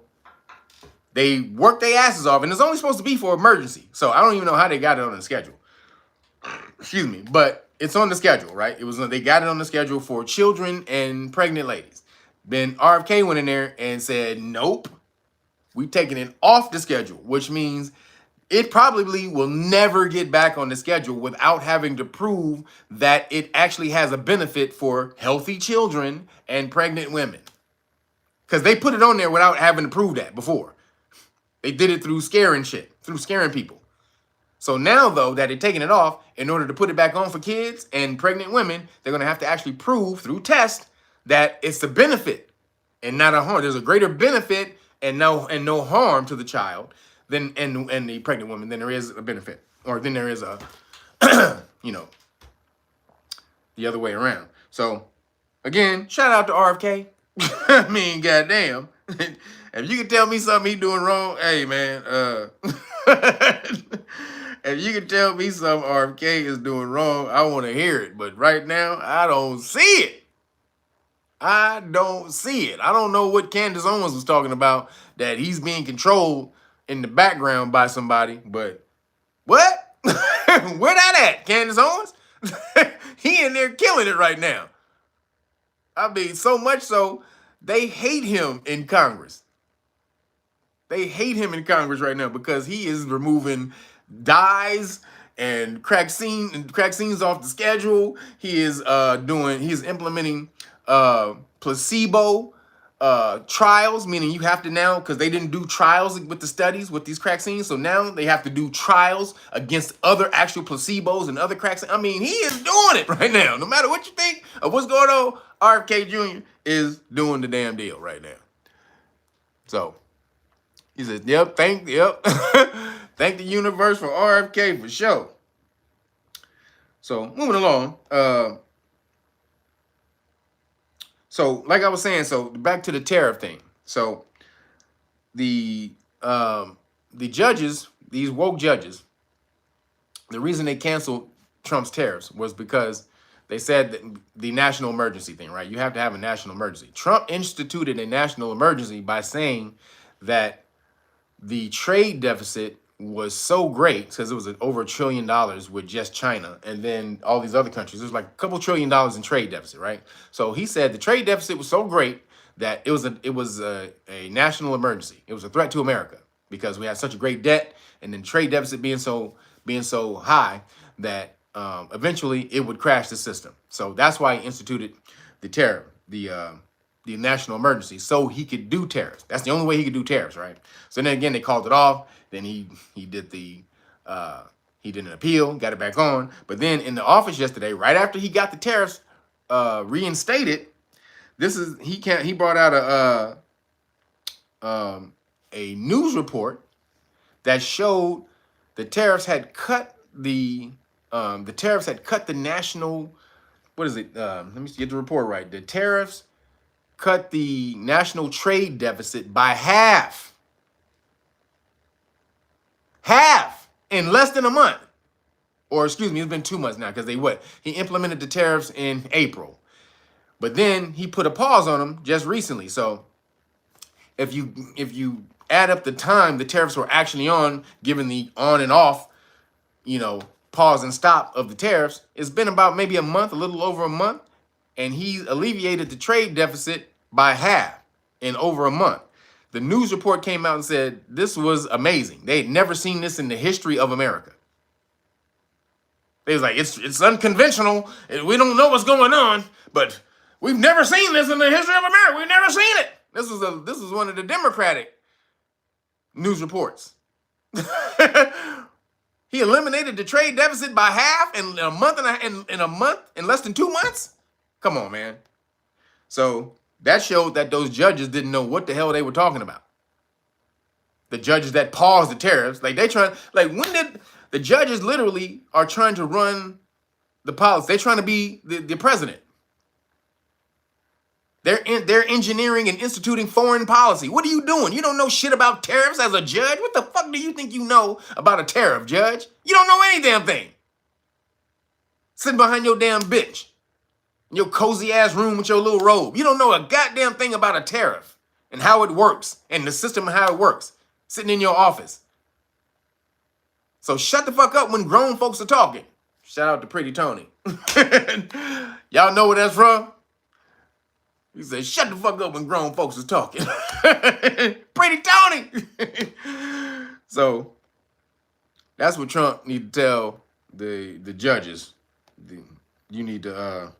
they work their asses off, and it's only supposed to be for emergency. So I don't even know how they got it on the schedule. Excuse me, but it's on the schedule, right? They got it on the schedule for children and pregnant ladies. Then RFK went in there and said, nope, we taking it off the schedule, which means it probably will never get back on the schedule without having to prove that it actually has a benefit for healthy children and pregnant women. Because they put it on there without having to prove that before. They did it through scaring people. So now, though, that they're taking it off, in order to put it back on for kids and pregnant women, they're going to have to actually prove through test that it's a benefit and not a harm. There's a greater benefit and no harm to the child than and the pregnant woman than there is a benefit, or than there is a the other way around. So again, shout out to RFK. I mean, goddamn, if you can tell me something he doing wrong, hey man, if you can tell me something RFK is doing wrong, I want to hear it. But right now, I don't see it. I don't see it. I don't know what Candace Owens was talking about, that he's being controlled in the background by somebody, but what? Where that at, Candace Owens? He in there killing it right now. I mean, so much so, they hate him in Congress. They hate him in Congress right now because he is removing dyes and crack scenes off the schedule. He is implementing placebo trials, meaning you have to now, because they didn't do trials with the studies with these crack scenes, so now they have to do trials against other actual placebos and other crack scenes. I mean, he is doing it right now. No matter what you think of what's going on, RFK Jr. is doing the damn deal right now. So he says, yep. Thank the universe for RFK for sure. So moving along. So like I was saying, so back to the tariff thing. So the judges, these woke judges, the reason they canceled Trump's tariffs was because they said that the national emergency thing, right? You have to have a national emergency. Trump instituted a national emergency by saying that the trade deficit was so great, because it was over $1 trillion with just China, and then all these other countries. There's like a couple $1 trillion in trade deficit, right? So he said the trade deficit was so great that it was a national emergency. It was a threat to America because we had such a great debt, and then trade deficit being so high that eventually it would crash the system. So that's why he instituted the tariff, the national emergency, so he could do tariffs. That's the only way he could do tariffs, right? So then again, they called it off. Then he did an appeal, got it back on. But then in the office yesterday, right after he got the tariffs reinstated, he brought out a news report that showed the tariffs had cut the the tariffs had cut the national, what is it? Let me get the report right. The tariffs cut the national trade deficit by half. Half in less than a month. Or excuse me, it's been 2 months now because he implemented the tariffs in April. But then he put a pause on them just recently. So if you add up the time the tariffs were actually on, given the on and off, pause and stop of the tariffs, it's been about maybe a month, a little over a month, and he alleviated the trade deficit by half in over a month. The news report came out and said this was amazing. They had never seen this in the history of America. They was like, it's unconventional. We don't know what's going on, but we've never seen this in the history of America. We've never seen it. This was one of the Democratic news reports. He eliminated the trade deficit by half in a month in less than 2 months. Come on, man. So that showed that those judges didn't know what the hell they were talking about. The judges that paused the tariffs, when did the judges literally are trying to run the policy? They're trying to be the president. They're engineering and instituting foreign policy. What are you doing? You don't know shit about tariffs as a judge? What the fuck do you think you know about a tariff, judge? You don't know any damn thing. Sitting behind your damn bitch. In your cozy ass room with your little robe. You don't know a goddamn thing about a tariff and how it works and the system and how it works. Sitting in your office. So shut the fuck up when grown folks are talking. Shout out to Pretty Tony. Y'all know where that's from? He said, shut the fuck up when grown folks is talking. Pretty Tony. So that's what Trump need to tell the judges. You need to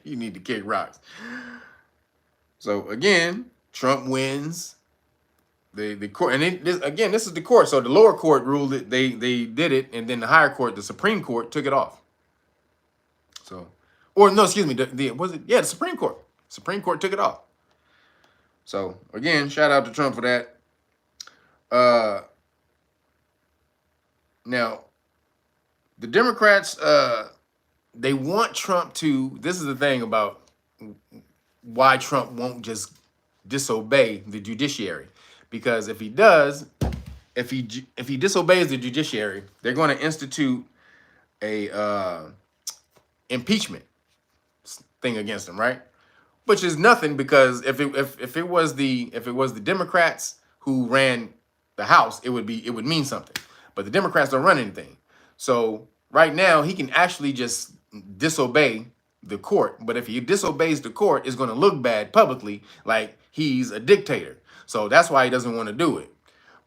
you need to kick rocks. So again, Trump wins the court, and this is the court. So the lower court ruled that they did it, and then the higher court, the Supreme Court, took it off. So, or no, excuse me, the Supreme Court. Supreme Court took it off. So again, shout out to Trump for that. Now, the Democrats, they want Trump to. This is the thing about why Trump won't just disobey the judiciary, because if he does, if he disobeys the judiciary, they're going to institute a impeachment thing against him, right? Which is nothing, because if it was the Democrats who ran the House, it would mean something. But the Democrats don't run anything. So right now he can actually just disobey the court. But if he disobeys the court, it's going to look bad publicly, like he's a dictator. So that's why he doesn't want to do it.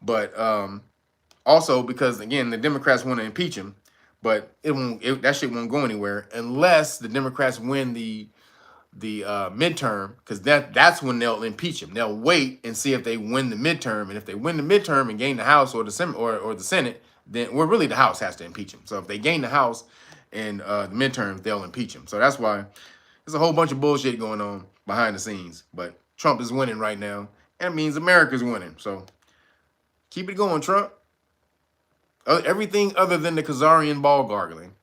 But also because, again, the Democrats want to impeach him, but that shit won't go anywhere unless the Democrats win the midterm, because that's when they'll impeach him. They'll wait and see if they win the midterm, and if they win the midterm and gain the House or the Senate, then really the House has to impeach him. So if they gain the House and the midterms, they'll impeach him. So that's why there's a whole bunch of bullshit going on behind the scenes. But Trump is winning right now, and it means America's winning. So keep it going, Trump. Everything other than the Khazarian ball gargling,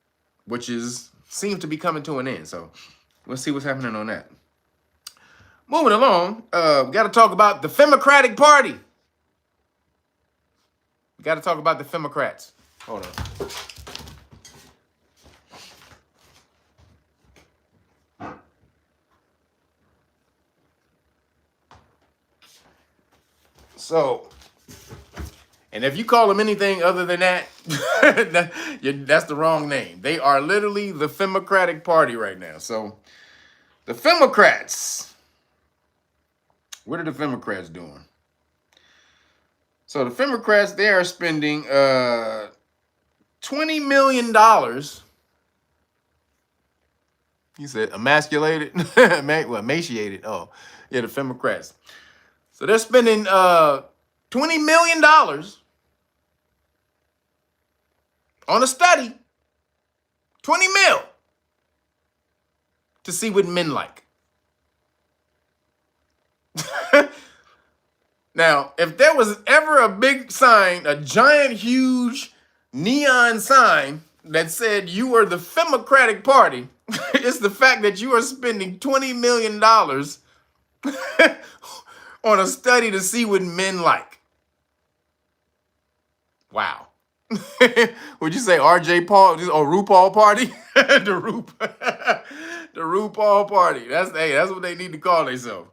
which seems to be coming to an end. So let's see what's happening on that. Moving along, we got to talk about the Democratic Party. We got to talk about the Democrats. Hold on. So, and if you call them anything other than that, that's the wrong name. They are literally the Democratic Party right now. So, the Democrats. What are the Democrats doing? So, the Democrats, they are spending $20 million. He said emasculated? Emaciated. Oh, yeah, the Democrats. So, they're spending $20 million on a study, 20 mil, to see what men like. Now, if there was ever a big sign, a giant, huge neon sign that said you are the Democratic Party. It's the fact that you are spending $20 million on a study to see what men like. Wow. Would you say RJ Paul or RuPaul party? the RuPaul party. That's what they need to call themselves.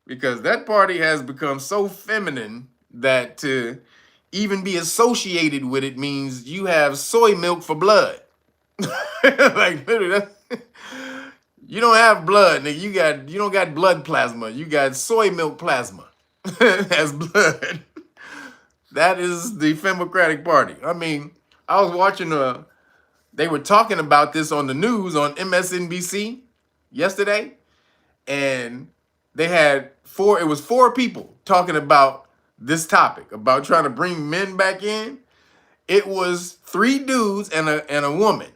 Because that party has become so feminine that to even be associated with it means you have soy milk for blood. Like literally, you don't have blood, nigga. You don't got blood plasma. You got soy milk plasma as blood. That is the Democratic Party. I mean, I was watching they were talking about this on the news on MSNBC yesterday, and they had it was four people talking about this topic, about trying to bring men back in. It was three dudes and a woman.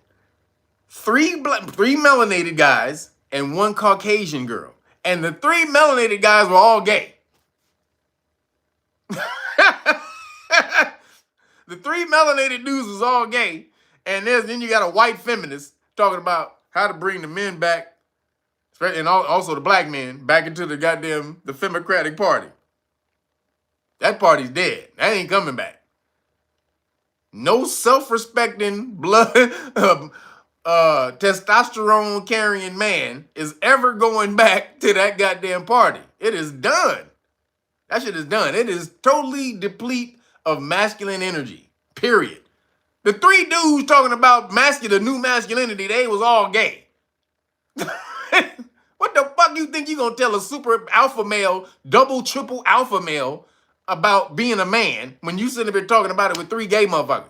Three melanated guys and one Caucasian girl. And the three melanated guys were all gay. The three melanated dudes was all gay. And then you got a white feminist talking about how to bring the men back, and also the black men, back into the Democratic Party. That party's dead. That ain't coming back. No self-respecting blood testosterone carrying man is ever going back to that goddamn party. It is done. That shit is done. It is totally deplete of masculine energy. Period. The three dudes talking about the new masculinity, they was all gay. What the fuck you think you gonna tell a super alpha male, double, triple alpha male about being a man when you sitting there talking about it with three gay motherfuckers?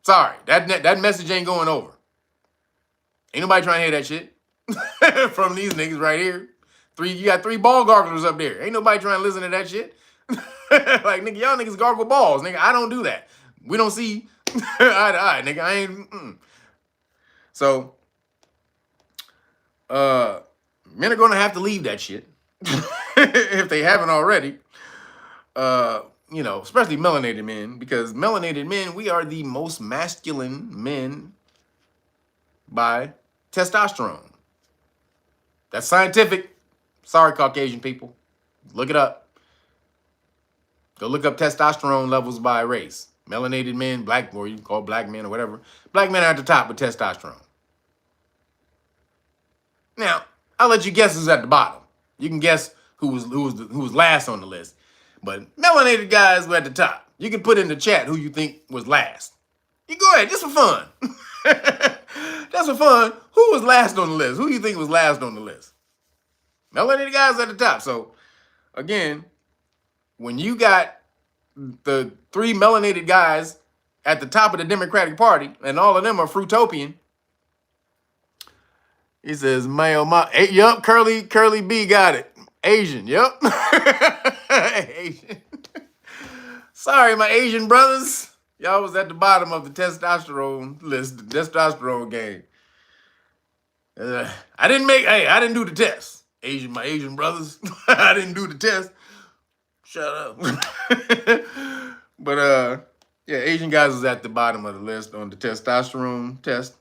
Sorry, that message ain't going over. Ain't nobody trying to hear that shit from these niggas right here. You got three ball garglers up there. Ain't nobody trying to listen to that shit. Like, nigga, y'all niggas gargle balls. Nigga, I don't do that. We don't see eye to eye, nigga. I ain't. So, men are gonna have to leave that shit if they haven't already. Especially melanated men, because melanated men, we are the most masculine men by testosterone. That's scientific. Sorry, Caucasian people. Look it up. Go look up testosterone levels by race. Melanated men, black, or you can call black men or whatever. Black men are at the top with testosterone. Now, I'll let you guess who's at the bottom. You can guess who was last on the list. But melanated guys were at the top. You can put in the chat who you think was last. You go ahead, just for fun. Just for fun. Who was last on the list? Who do you think was last on the list? Melanated guys at the top. So, again, when you got the three melanated guys at the top of the Democratic Party, and all of them are fruitopian, he says, yup, Curly B got it. Asian, yup. Asian. Sorry, my Asian brothers. Y'all was at the bottom of the testosterone list, the testosterone game. I didn't do the test. My Asian brothers. I didn't do the test. Shut up. But yeah, Asian guys was at the bottom of the list on the testosterone test.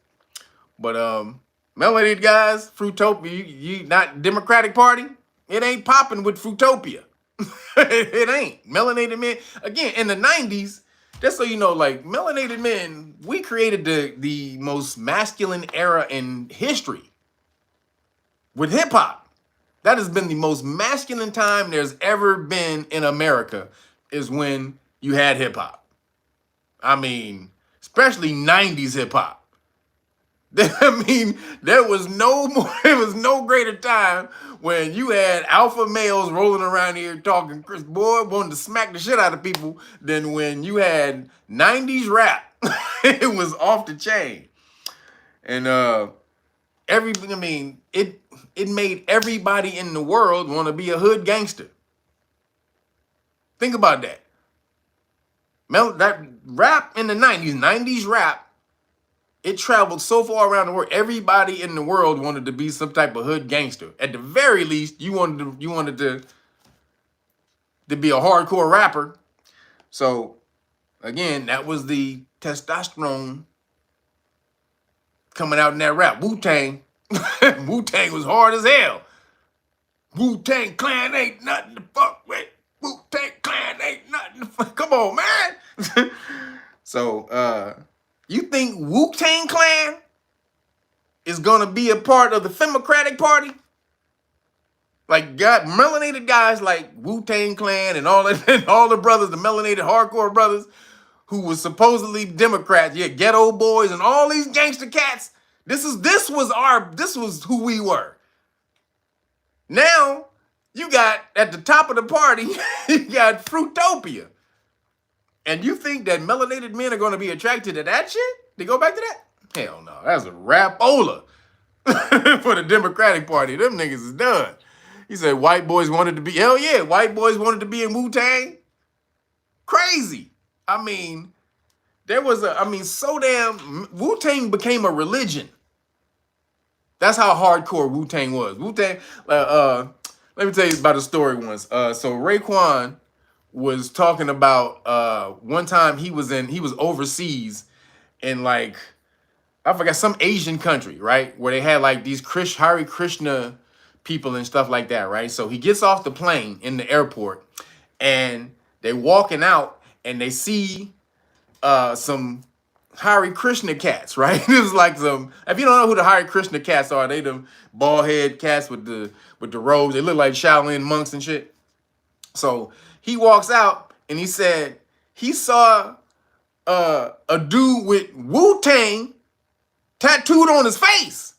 But melanated guys, Fruitopia, you not Democratic Party, it ain't popping with Fruitopia. It ain't. Melanated men, again, in the 90s, just so you know, like, melanated men, we created the most masculine era in history with hip hop. That has been the most masculine time there's ever been in America, is when you had hip hop. I mean, especially 90s hip hop. I mean, there was no greater time when you had alpha males rolling around here talking, Chris Boy, wanting to smack the shit out of people, than when you had 90s rap. It was off the chain. And it made everybody in the world want to be a hood gangster. Think about that. That rap in the 90s rap, it traveled so far around the world. Everybody in the world wanted to be some type of hood gangster. At the very least, you wanted to be a hardcore rapper. So again, that was the testosterone coming out in that rap. Wu-Tang. Wu-Tang was hard as hell. Wu-Tang Clan ain't nothing to fuck with. Wu-Tang Clan ain't nothing to fuck. Come on, man. So, you think Wu-Tang Clan is gonna be a part of the Democratic Party? Like, got melanated guys like Wu-Tang Clan and all that, and all the brothers, the melanated hardcore brothers, who was supposedly Democrats, yeah, ghetto boys and all these gangster cats. This was who we were. Now, you got at the top of the party, you got Fruitopia. And you think that melanated men are going to be attracted to that shit? They go back to that? Hell no. That's a rapola for the Democratic Party. Them niggas is done. He said white boys wanted to be, hell yeah, white boys wanted to be in Wu-Tang. Crazy. I mean, so damn, Wu-Tang became a religion. That's how hardcore Wu-Tang was. Wu-Tang, let me tell you about a story once. So Raekwon was talking about one time he was overseas in like, I forgot, some Asian country, right? Where they had like these Hare Krishna people and stuff like that, right? So he gets off the plane in the airport and they walking out and they see some Hare Krishna cats, right? It was like some, if you don't know who the Hare Krishna cats are, they the bald head cats with the robes. They look like Shaolin monks and shit. So he walks out and he said he saw a dude with Wu-Tang tattooed on his face.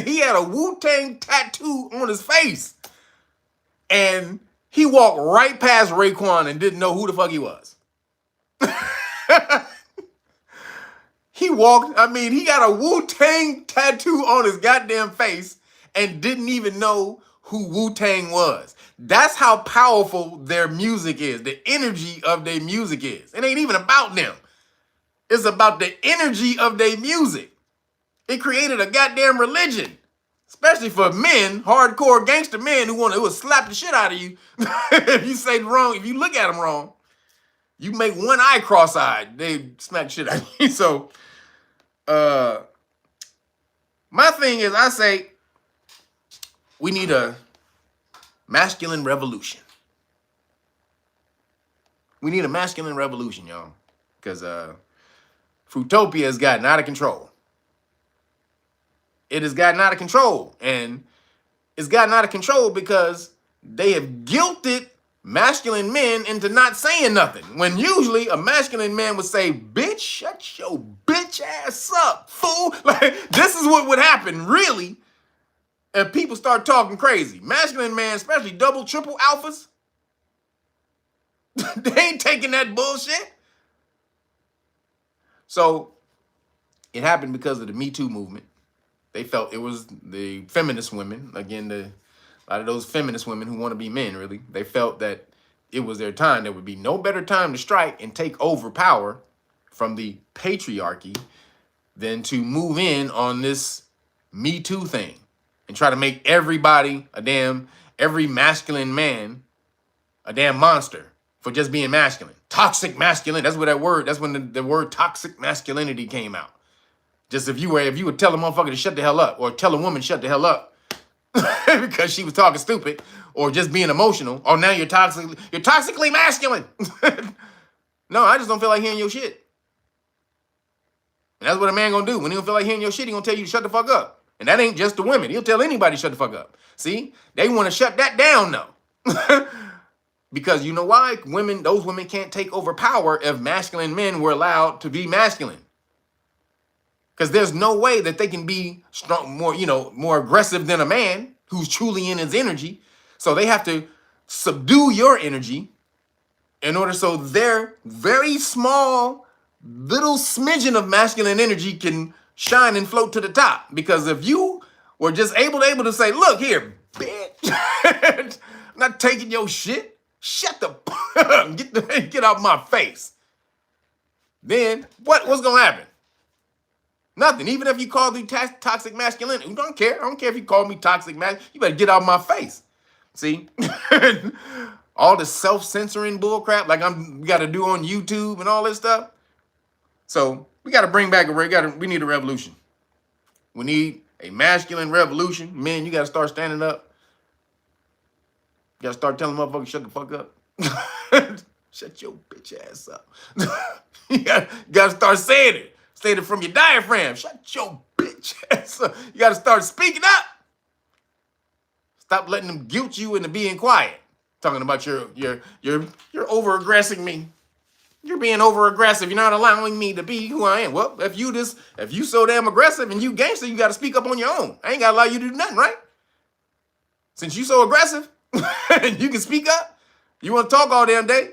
He had a Wu-Tang tattoo on his face. And he walked right past Raekwon and didn't know who the fuck he was. He got a Wu-Tang tattoo on his goddamn face and didn't even know who Wu-Tang was. That's how powerful their music is. The energy of their music is. It ain't even about them. It's about the energy of their music. It created a goddamn religion. Especially for men, hardcore gangster men who will slap the shit out of you if you say wrong, if you look at them wrong. You make one eye cross-eyed, they smack shit out of you. So, my thing is, I say, we need a masculine revolution. We need a masculine revolution, y'all. Because Fruitopia has gotten out of control. It has gotten out of control. And it's gotten out of control because they have guilted masculine men into not saying nothing. When usually a masculine man would say, bitch, shut your bitch ass up, fool. Like, this is what would happen, really, if people start talking crazy. Masculine man, especially double, triple alphas, they ain't taking that bullshit. So it happened because of the Me Too movement. They felt it was the feminist women, again, a lot of those feminist women who want to be men, really. They felt that it was their time. There would be no better time to strike and take over power from the patriarchy than to move in on this Me Too thing and try to make everybody every masculine man a damn monster for just being masculine. Toxic masculine. That's when the word toxic masculinity came out. Just if you would tell a motherfucker to shut the hell up or tell a woman shut the hell up because she was talking stupid or just being emotional, or now you're toxically masculine. No, I just don't feel like hearing your shit. And that's what a man gonna do. When he don't feel like hearing your shit, he gonna tell you to shut the fuck up. And that ain't just the women. He'll tell anybody to shut the fuck up. See? They want to shut that down though. Because you know why? Those women can't take over power if masculine men were allowed to be masculine. Because there's no way that they can be strong, more aggressive than a man who's truly in his energy. So they have to subdue your energy in order so their very small little smidgen of masculine energy can shine and float to the top. Because if you were just able to say, look here, bitch, I'm not taking your shit. Shut the get out my face. Then what's gonna happen? Nothing. Even if you call me toxic masculinity, I don't care. I don't care if you call me toxic masculinity. You better get out of my face. See? All the self-censoring bullcrap like we got to do on YouTube and all this stuff. So we got to bring back we need a revolution. We need a masculine revolution. Men, you got to start standing up. You got to start telling motherfuckers, shut the fuck up. Shut your bitch ass up. You got to start saying it. Saying it from your diaphragm. Shut your bitch ass up. You got to start speaking up. Stop letting them guilt you into being quiet. Talking about you're over-aggressing me. You're being over-aggressive. You're not allowing me to be who I am. Well, if you so damn aggressive and you gangster, you got to speak up on your own. I ain't got to allow you to do nothing, right? Since you so aggressive and you can speak up, you want to talk all damn day,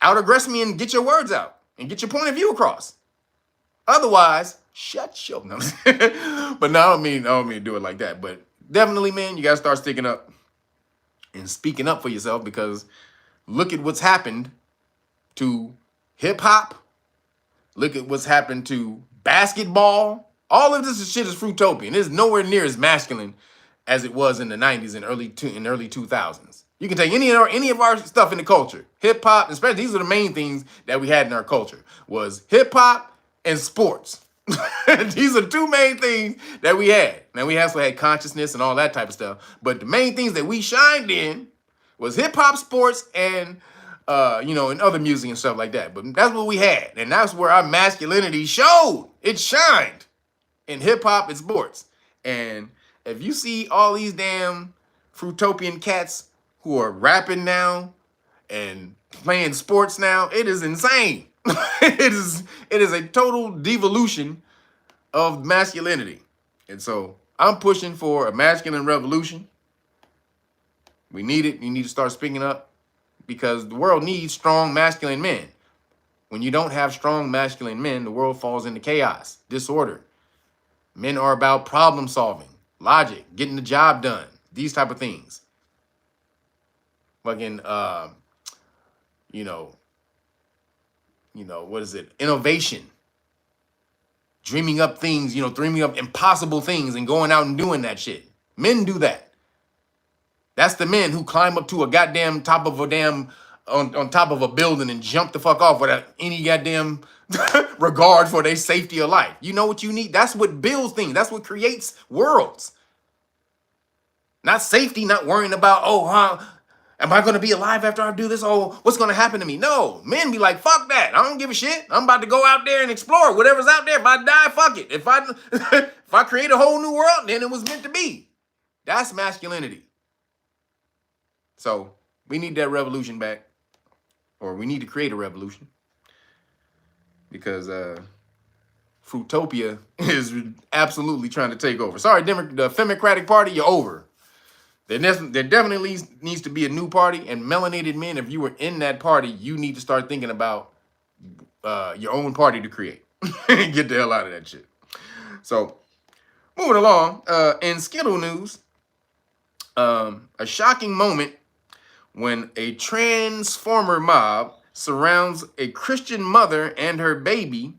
out-aggress me and get your words out and get your point of view across. Otherwise, shut your mouth. But no, I don't mean to do it like that. But definitely, man, you got to start sticking up and speaking up for yourself, because look at what's happened to hip hop. Look at what's happened to basketball. All of this shit is fruitopian. It's nowhere near as masculine as it was in the 90s and early 2000s. You can take any of our stuff in the culture. Hip hop, especially, these are the main things that we had in our culture, was hip hop and sports. These are two main things that we had. Now, we also had consciousness and all that type of stuff, but the main things that we shined in was hip hop, sports, and and other music and stuff like that. But that's what we had, and that's where our masculinity showed. It shined in hip hop and sports. And if you see all these damn fruitopian cats who are rapping now and playing sports now, it is insane. It is a total devolution of masculinity. And so I'm pushing for a masculine revolution. We need it. You need to start speaking up, because the world needs strong masculine men. When you don't have strong masculine men, the world falls into chaos, disorder. Men are about problem solving, logic, getting the job done, these type of things. Fucking, what is it? Innovation. Dreaming up things, dreaming up impossible things and going out and doing that shit. Men do that. That's the men who climb up to a goddamn top of a damn, on top of a building and jump the fuck off without any goddamn regard for their safety or life. You know what you need? That's what builds things. That's what creates worlds. Not safety, not worrying about, am I going to be alive after I do this? Oh, what's going to happen to me? No, men be like, fuck that. I don't give a shit. I'm about to go out there and explore whatever's out there. If I die, fuck it. If I create a whole new world, then it was meant to be. That's masculinity. So we need that revolution back, or we need to create a revolution, because Fruitopia is absolutely trying to take over. Sorry, the Democratic Party, you're over. There definitely needs to be a new party, and melanated men, if you were in that party, you need to start thinking about your own party to create. Get the hell out of that shit. So, moving along, in Skittle news, a shocking moment when a transformer mob surrounds a Christian mother and her baby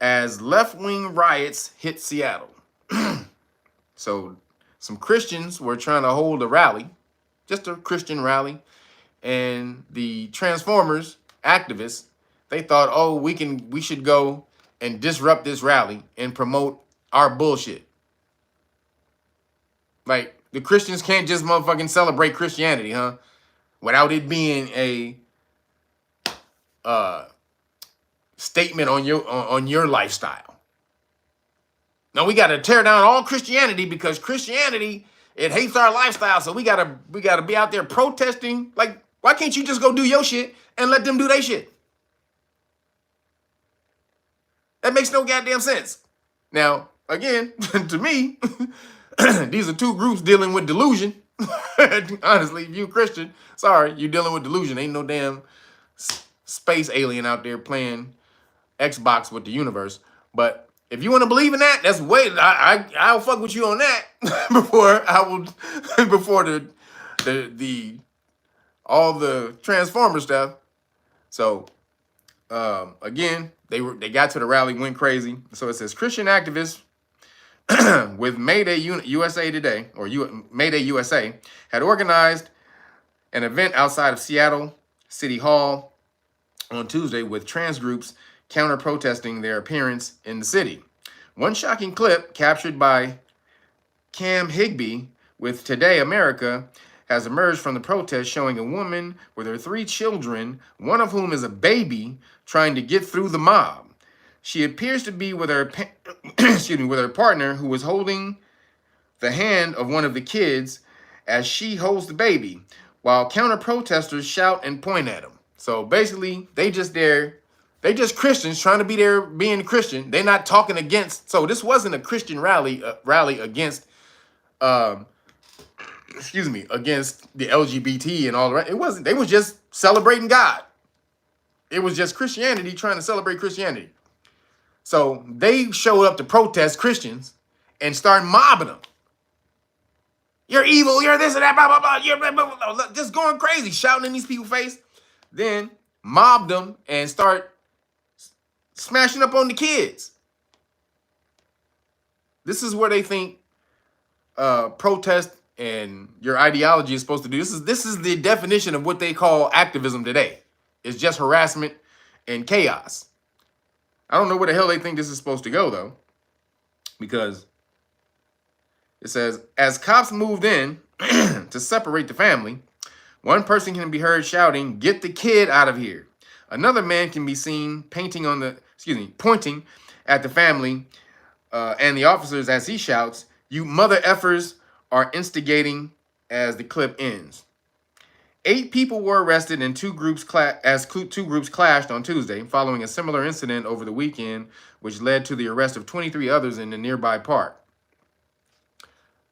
as left-wing riots hit Seattle. So some Christians were trying to hold a rally, just a Christian rally, and the Transformers activists, they thought, oh, we should go and disrupt this rally and promote our bullshit. Like, the Christians can't just motherfucking celebrate Christianity, huh? Without it being a statement on your lifestyle. No, we got to tear down all Christianity because Christianity, it hates our lifestyle. So we gotta be out there protesting. Like, why can't you just go do your shit and let them do their shit? That makes no goddamn sense. Now, again, to me, these are two groups dealing with delusion. Honestly, if you Christian, sorry, you're dealing with delusion. Ain't no damn space alien out there playing Xbox with the universe. But if you want to believe in that, that's way I'll fuck with you on that before the all the Transformer stuff. So again, they got to the rally, went crazy. So it says Christian activists with Mayday USA today, or Mayday USA, had organized an event outside of Seattle City Hall on Tuesday with trans groups counter-protesting their appearance in the city. One shocking clip captured by Cam Higbee with Today America has emerged from the protest showing a woman with her 3 children, one of whom is a baby, trying to get through the mob. She appears to be with her with her partner, who is holding the hand of one of the kids as she holds the baby, while counter-protesters shout and point at him. So basically, they just Christians trying to be there being Christian. They're not talking against. So this wasn't a Christian rally against, against the LGBT and all that. It wasn't. They was just celebrating God. It was just Christianity trying to celebrate Christianity. So they showed up to protest Christians and start mobbing them. You're evil. You're this and that. Blah blah blah. You're blah, blah, blah, just going crazy, shouting in these people's face. Then mob them and start smashing up on the kids. This is where they think protest and your ideology is supposed to do. This is the definition of what they call activism today. It's just harassment and chaos. I don't know where the hell they think this is supposed to go, though, because it says, as cops moved in to separate the family, one person can be heard shouting, "Get the kid out of here." Another man can be seen pointing at the family and the officers as he shouts, "You mother effers are instigating," as the clip ends. 8 people were arrested and 2 groups clashed on Tuesday, following a similar incident over the weekend, which led to the arrest of 23 others in the nearby park.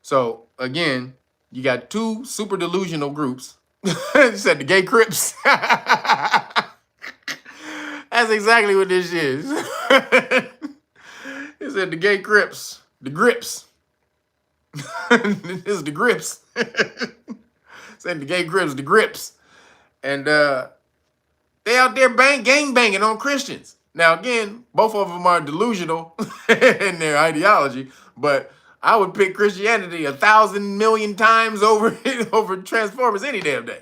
So again, you got 2 super delusional groups. You said the gay Crips. That's exactly what this is. He said the gay Crips, the Grips. This is the Grips. Said the gay Grips, the Grips. And they out there gang banging on Christians. Now again, both of them are delusional in their ideology, but I would pick Christianity 1,000 million times over Transformers any damn day.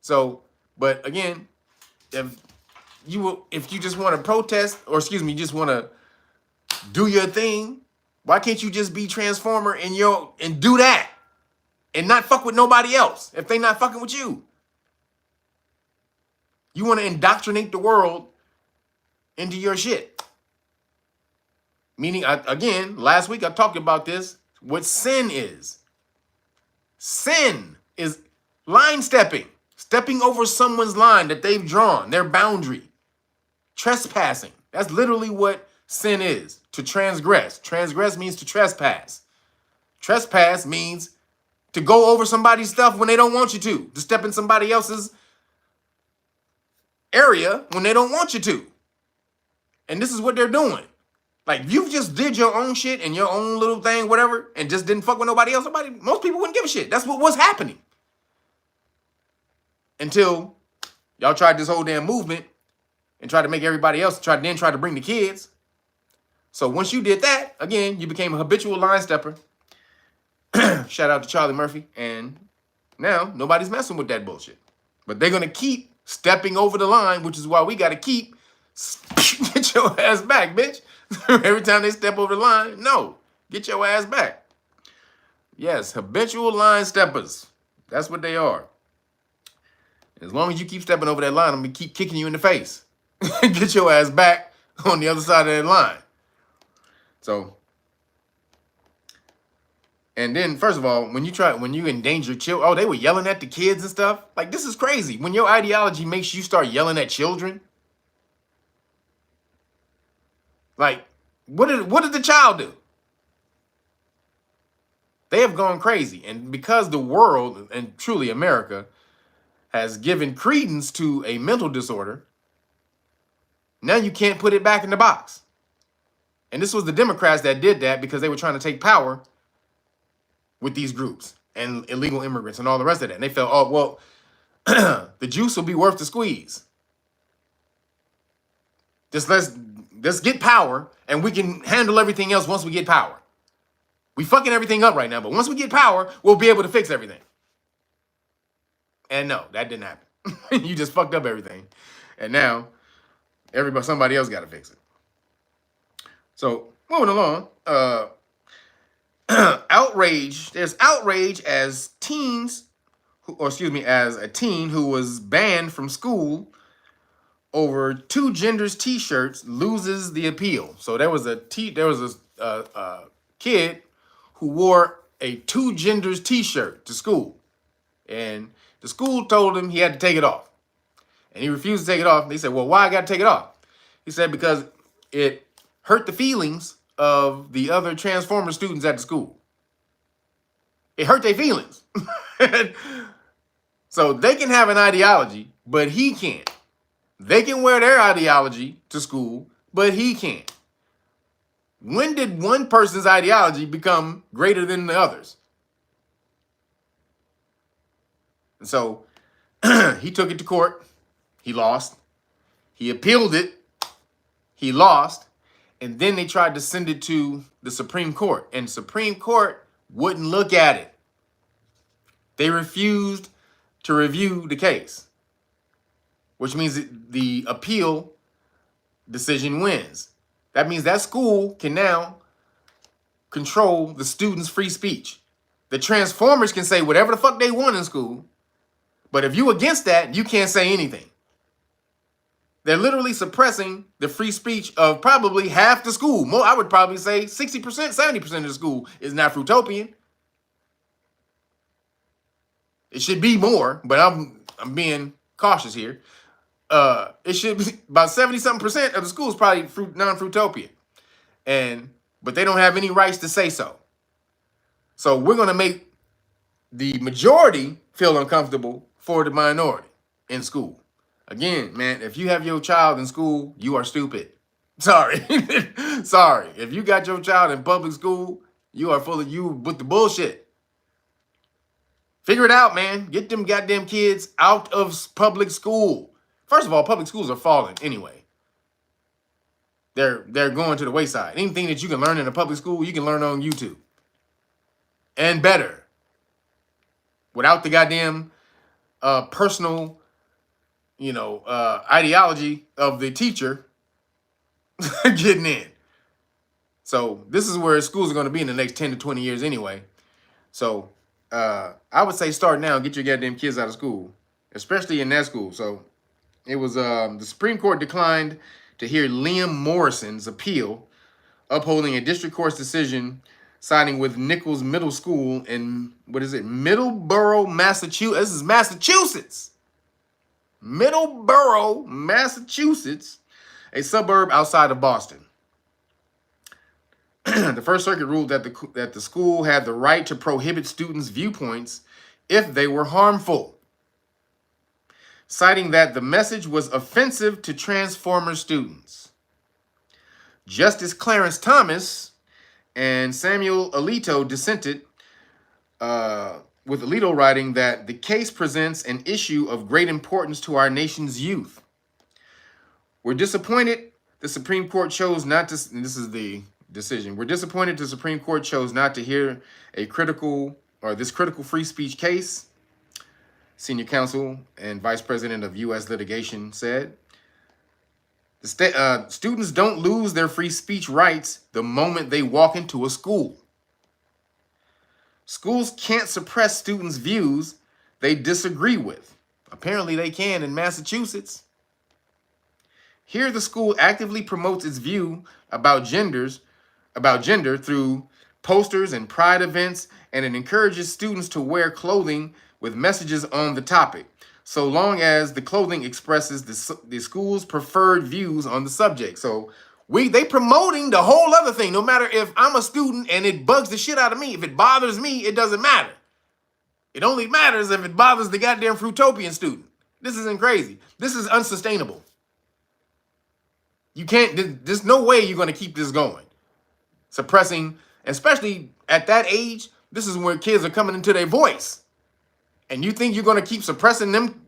So, but again, if you just want to protest, or just want to do your thing, why can't you just be Transformer and do that and not fuck with nobody else if they not fucking with you? You want to indoctrinate the world into your shit. Meaning, again, last week I talked about this, what sin is. Sin is line stepping over someone's line that they've drawn, their boundary. Trespassing. That's literally what sin is, to transgress. Transgress means to trespass. Trespass means to go over somebody's stuff when they don't want you to step in somebody else's area when they don't want you to. And this is what they're doing. Like, if you just did your own shit and your own little thing, whatever, and just didn't fuck with nobody else, most people wouldn't give a shit. That's what was happening. Until y'all tried this whole damn movement and tried to make everybody else try to bring the kids. So once you did that, again, you became a habitual line stepper. Shout out to Charlie Murphy. And now nobody's messing with that bullshit. But they're going to keep stepping over the line, which is why we got to keep get your ass back, bitch. Every time they step over the line, no, get your ass back. Yes, habitual line steppers. That's what they are. As long as you keep stepping over that line, I'm going to keep kicking you in the face. Get your ass back on the other side of that line. So, and then, first of all, when you endanger children, they were yelling at the kids and stuff. Like, this is crazy. When your ideology makes you start yelling at children, like, what did the child do? They have gone crazy. And because the world, and truly America, has given credence to a mental disorder, now you can't put it back in the box. And this was the Democrats that did that because they were trying to take power with these groups and illegal immigrants and all the rest of that. And they felt, the juice will be worth the squeeze. Just let's get power and we can handle everything else once we get power. We fucking everything up right now, but once we get power, we'll be able to fix everything. And no, that didn't happen. You just fucked up everything. And now somebody else got to fix it. So moving along, outrage. There's outrage as as a teen who was banned from school over two genders T-shirts loses the appeal. So there was a kid who wore a two genders T-shirt to school, and the school told him he had to take it off, and he refused to take it off. They said, "Well, why I got to take it off?" He said, "Because it hurt the feelings of the other Transformer students at the school. It hurt their feelings." So they can have an ideology, but he can't. They can wear their ideology to school, but he can't. When did one person's ideology become greater than the others? And so he took it to court. He lost. He appealed it. He lost. And then they tried to send it to the Supreme Court. And the Supreme Court wouldn't look at it. They refused to review the case, which means the appeal decision wins. That means that school can now control the students' free speech. The Transformers can say whatever the fuck they want in school, but if you against that, you can't say anything. They're literally suppressing the free speech of probably half the school. More, I would probably say 60%, 70% of the school is not Fruitopian. It should be more, but I'm being cautious here. It should be about 70-something% of the school is probably non-Fruitopian. But they don't have any rights to say so. So we're going to make the majority feel uncomfortable for the minority in school. Again, man, if you have your child in school, you are stupid. Sorry. Sorry. If you got your child in public school, you are full of you with the bullshit. Figure it out, man. Get them goddamn kids out of public school. First of all, public schools are falling anyway. They're going to the wayside. Anything that you can learn in a public school, you can learn on YouTube. And better. Without the goddamn personal, ideology of the teacher getting in. So this is where schools are going to be in the next 10 to 20 years anyway. So I would say start now and get your goddamn kids out of school, especially in that school. So it was the Supreme Court declined to hear Liam Morrison's appeal, upholding a district court's decision siding with Nichols Middle School in, Middleborough, Massachusetts. This is Massachusetts. Middleborough, Massachusetts, a suburb outside of Boston. The First Circuit ruled that the school had the right to prohibit students' viewpoints if they were harmful, citing that the message was offensive to Transformer students. Justice Clarence Thomas and Samuel Alito dissented, with Alito writing that the case presents an issue of great importance to our nation's youth. We're disappointed the Supreme Court chose not to, and this is the decision. We're disappointed the Supreme Court chose not to hear this critical free speech case, Senior Counsel and Vice President of U.S. Litigation said. Students don't lose their free speech rights the moment they walk into a school. Schools can't suppress students' views they disagree with. Apparently they can in Massachusetts. Here the school actively promotes its view about gender through posters and pride events, and it encourages students to wear clothing with messages on the topic, so long as the clothing expresses the school's preferred views on the subject. So they promoting the whole other thing. No matter if I'm a student and it bugs the shit out of me, if it bothers me, it doesn't matter. It only matters if it bothers the goddamn Fruitopian student. This isn't crazy. This is unsustainable. You can't, there's no way you're going to keep this going. Suppressing, especially at that age, this is where kids are coming into their voice. And you think you're going to keep suppressing them,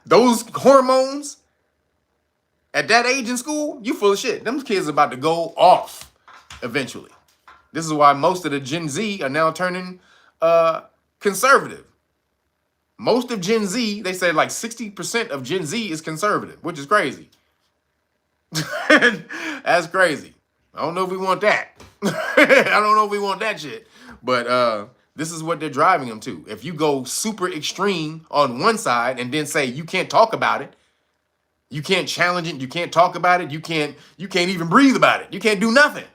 those hormones at that age in school? You full of shit. Them kids are about to go off eventually. This is why most of the Gen Z are now turning conservative. Most of Gen Z, they say like 60% of Gen Z is conservative, which is crazy. That's crazy. I don't know if we want that. I don't know if we want that shit. But this is what they're driving them to. If you go super extreme on one side and then say you can't talk about it, you can't challenge it, you can't talk about it, you can't even breathe about it, you can't do nothing,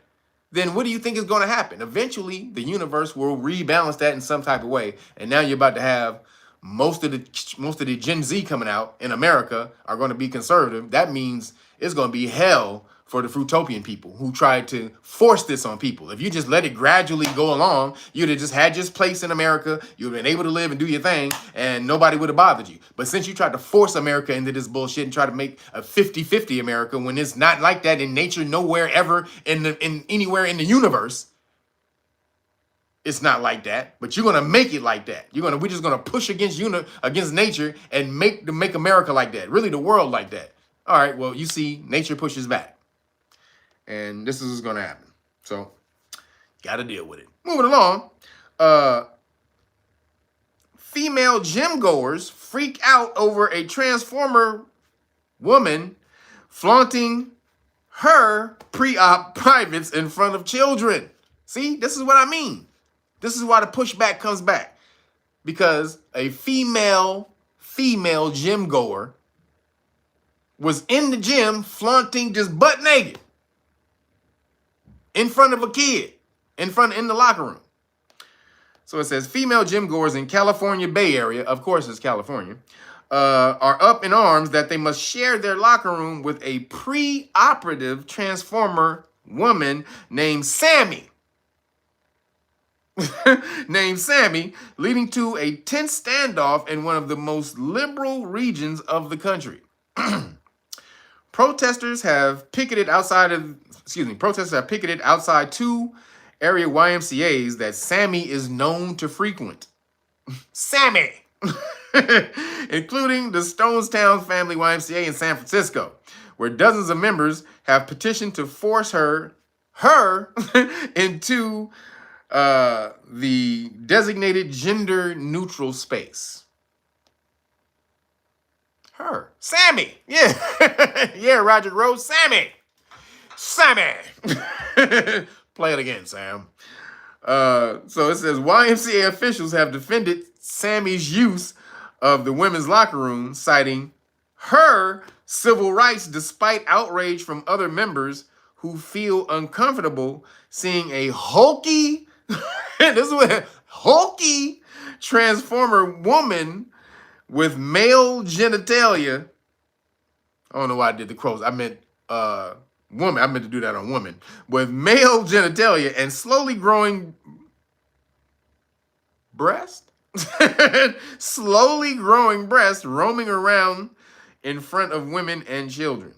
then what do you think is going to happen? Eventually, the universe will rebalance that in some type of way. And now you're about to have most of the Gen Z coming out in America are going to be conservative. That means it's going to be hell for the Fruitopian people who tried to force this on people. If you just let it gradually go along, you'd have just had your place in America. You'd have been able to live and do your thing, and nobody would have bothered you. But since you tried to force America into this bullshit and try to make a 50-50 America when it's not like that in nature, nowhere ever in anywhere in the universe, it's not like that. But you're gonna make it like that. We're just gonna push against nature and make America like that. Really, the world like that. All right. Well, you see, nature pushes back. And this is what's going to happen. So, got to deal with it. Moving along. Female gym goers freak out over a transformer woman flaunting her pre-op privates in front of children. See, this is what I mean. This is why the pushback comes back. Because a female gym goer was in the gym flaunting just butt naked. In front of a kid, in the locker room. So it says, female gym goers in California Bay Area, of course it's California, are up in arms that they must share their locker room with a pre-operative transformer woman named Sammy. Leading to a tense standoff in one of the most liberal regions of the country. Protesters have picketed outside two area YMCAs that Sammy is known to frequent. Sammy! Including the Stonestown Family YMCA in San Francisco, where dozens of members have petitioned to force her into the designated gender-neutral space. Her. Sammy. Yeah. Yeah, Roger Rose. Sammy. Play it again, Sam. So it says, YMCA officials have defended Sammy's use of the women's locker room, citing her civil rights despite outrage from other members who feel uncomfortable seeing a hulky transformer woman with male genitalia. I don't know why I did the quotes. I meant woman. I meant to do that on woman. With male genitalia and slowly growing breast. Slowly growing breast roaming around in front of women and children.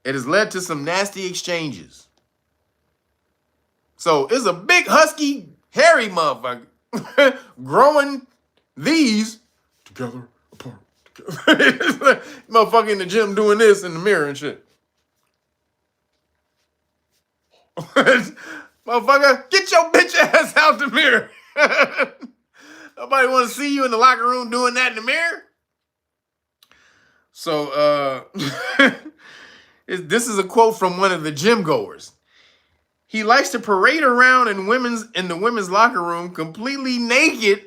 It has led to some nasty exchanges. So it's a big, husky, hairy motherfucker growing these together, apart, together. Motherfucker in the gym doing this in the mirror and shit. Motherfucker, get your bitch ass out the mirror. Nobody want to see you in the locker room doing that in the mirror. So this is a quote from one of the gym goers. He likes to parade around in the women's locker room completely naked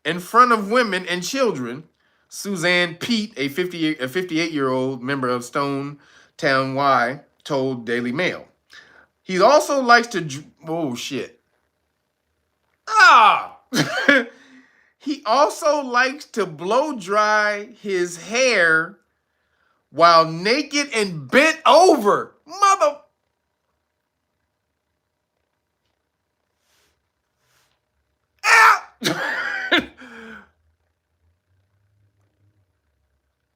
in front of women and children. Suzanne Pete, a 58-year-old member of Stonetown Y, told Daily Mail. He also likes to he also likes to blow dry his hair while naked and bent over.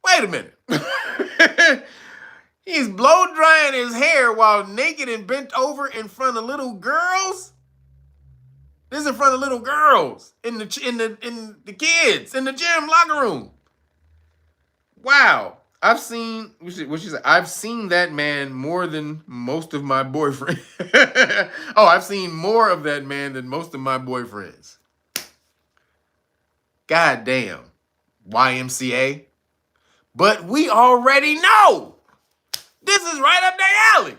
Wait a minute. He's blow drying his hair while naked and bent over in front of little girls. This is in front of little girls in the kids in the gym locker room. Wow. I've seen that man more than most of my boyfriends. I've seen more of that man than most of my boyfriends. God damn. YMCA. But we already know this is right up their alley.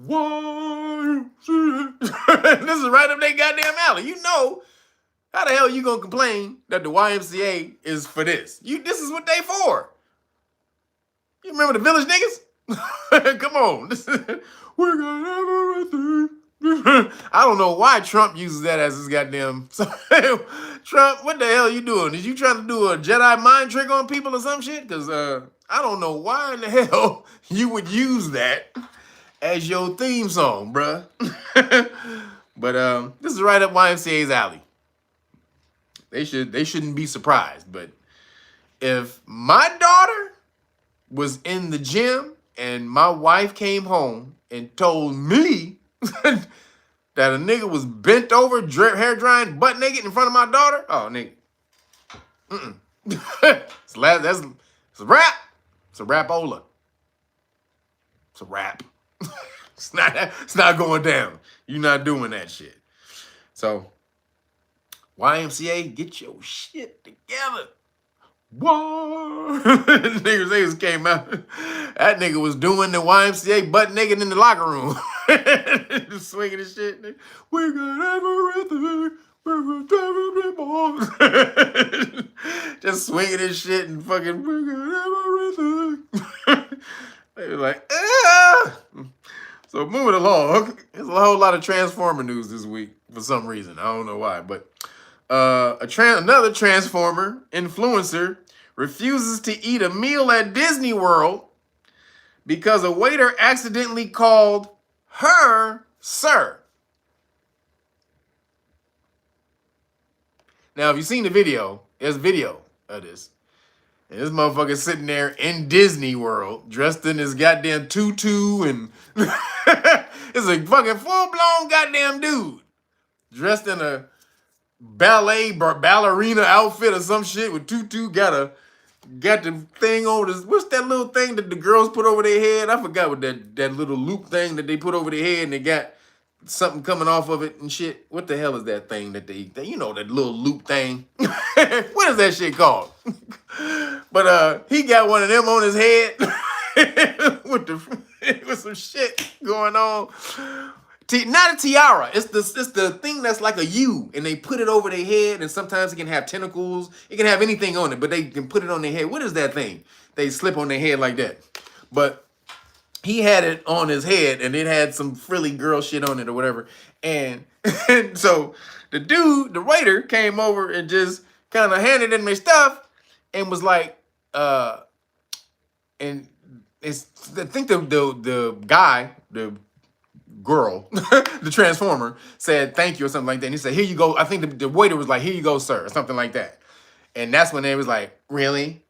YMCA. This is right up their goddamn alley. You know, how the hell you gonna complain that the YMCA is for this? This is what they for. You remember the Village niggas? Come on. We're gonna have everything. I don't know why Trump uses that as his goddamn. Trump, what the hell are you doing? Is you trying to do a Jedi mind trick on people or some shit? Because I don't know why in the hell you would use that as your theme song, bruh. But this is right up YMCA's alley. They shouldn't be surprised. But if my daughter was in the gym and my wife came home and told me that a nigga was bent over, hair drying, butt naked in front of my daughter, oh nigga, it's a wrap. It's a rapola. It's a rap. It's not going down. You're not doing that shit. So YMCA, get your shit together. What? Niggas came out. That nigga was doing the YMCA butt naked in the locker room. Just swinging his shit. We got everything. Just swinging his shit and fucking, we got everything. They were like, ah. So moving along, there's a whole lot of Transformer news this week for some reason. I don't know why, but another Transformer influencer refuses to eat a meal at Disney World because a waiter accidentally called her sir. Now, if you've seen the video, there's a video of this. And this motherfucker sitting there in Disney World, dressed in his goddamn tutu, and it's a fucking full-blown goddamn dude. Dressed in a ballerina outfit or some shit with tutu, got the thing over this. What's that little thing that the girls put over their head? I forgot what that little loop thing that they put over their head and they got something coming off of it and shit. What the hell is that thing that you know, that little loop thing? What is that shit called? But he got one of them on his head with some shit going on. Not a tiara. It's the thing that's like a U, and they put it over their head, and sometimes it can have tentacles. It can have anything on it, but they can put it on their head. What is that thing? They slip on their head like that. But he had it on his head, and it had some frilly girl shit on it or whatever. And so the waiter came over and just kind of handed him their stuff and was like, and I think the guy, the girl, the Transformer, said thank you or something like that. And he said, here you go. I think the waiter was like, here you go, sir, or something like that. And that's when they was like, really?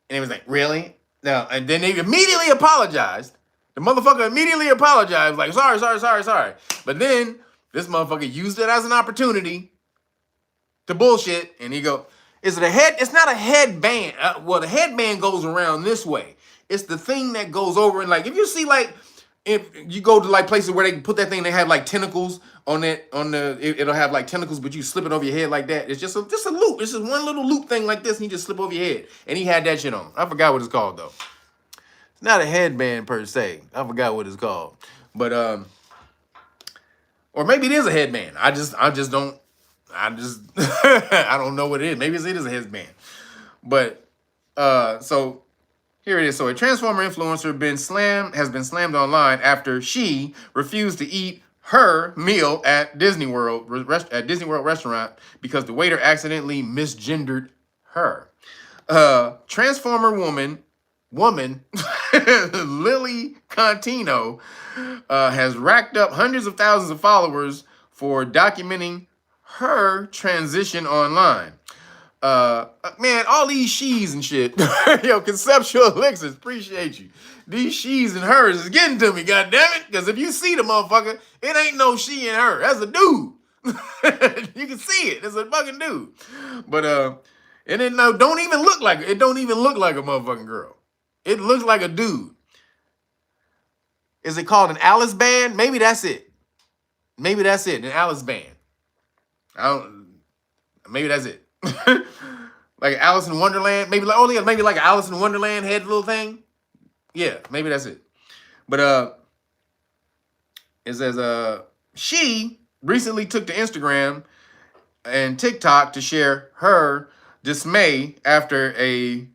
And he was like, really? No. And then they immediately apologized. The motherfucker immediately apologized, like, sorry. But then this motherfucker used it as an opportunity to bullshit. And he go, is it a head? It's not a headband. Well, the headband goes around this way. It's the thing that goes over. And like, if you see, like, if you go to like places where they put that thing, they have like tentacles on it, it'll have like tentacles, but you slip it over your head like that. It's just a loop. It's just one little loop thing like this, and you just slip over your head. And he had that shit on. I forgot what it's called though. It's not a headband per se. I forgot what it's called. But or maybe it is a headband. I don't know what it is. Maybe it is a headband. But so here it is. So a Transformer influencer has been slammed online after she refused to eat her meal at Disney World restaurant because the waiter accidentally misgendered her. Transformer woman Lily Contino has racked up hundreds of thousands of followers for documenting her transition online. Man, all these she's and shit. Yo, Conceptual Elixirs, appreciate you. These she's and hers is getting to me, goddammit. Because if you see the motherfucker, it ain't no she and her. That's a dude. You can see it. It's a fucking dude. But and it don't even look like a motherfucking girl. It looks like a dude. Is it called an Alice band? Maybe that's it. An Alice band. Maybe that's it. Like Alice in Wonderland, maybe like, oh yeah, maybe like Alice in Wonderland head little thing. Yeah, maybe that's it. But it says she recently took to Instagram and TikTok to share her dismay after a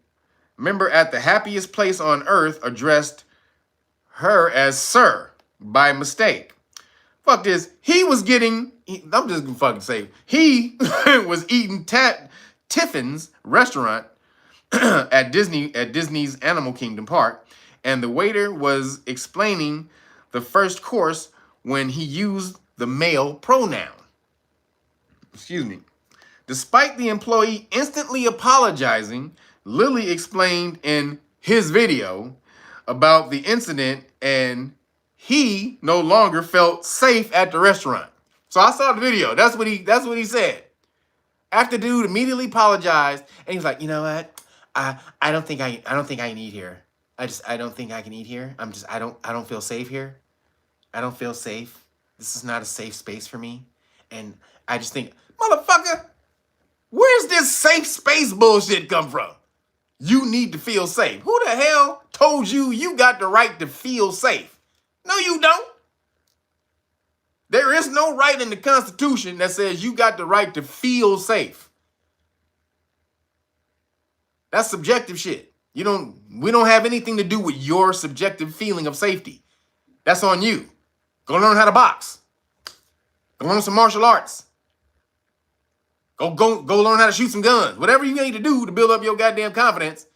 member at the happiest place on earth addressed her as sir by mistake. Fuck this. He was getting, I'm just gonna fucking say, he was eating Tiffin's restaurant at Disney's Animal Kingdom Park, and the waiter was explaining the first course when he used the male pronoun. Excuse me. Despite the employee instantly apologizing, Lily explained in his video about the incident, and he no longer felt safe at the restaurant. So I saw the video. That's what he said. After dude immediately apologized, and he was like, you know what? I don't think I can eat here. I don't think I can eat here. I don't feel safe here. I don't feel safe. This is not a safe space for me. And I just think, motherfucker, where's this safe space bullshit come from? You need to feel safe. Who the hell told you you got the right to feel safe? No, you don't. There is no right in the Constitution that says you got the right to feel safe. That's subjective shit. We don't have anything to do with your subjective feeling of safety. That's on you. Go learn how to box. Go learn some martial arts. Go learn how to shoot some guns. Whatever you need to do to build up your goddamn confidence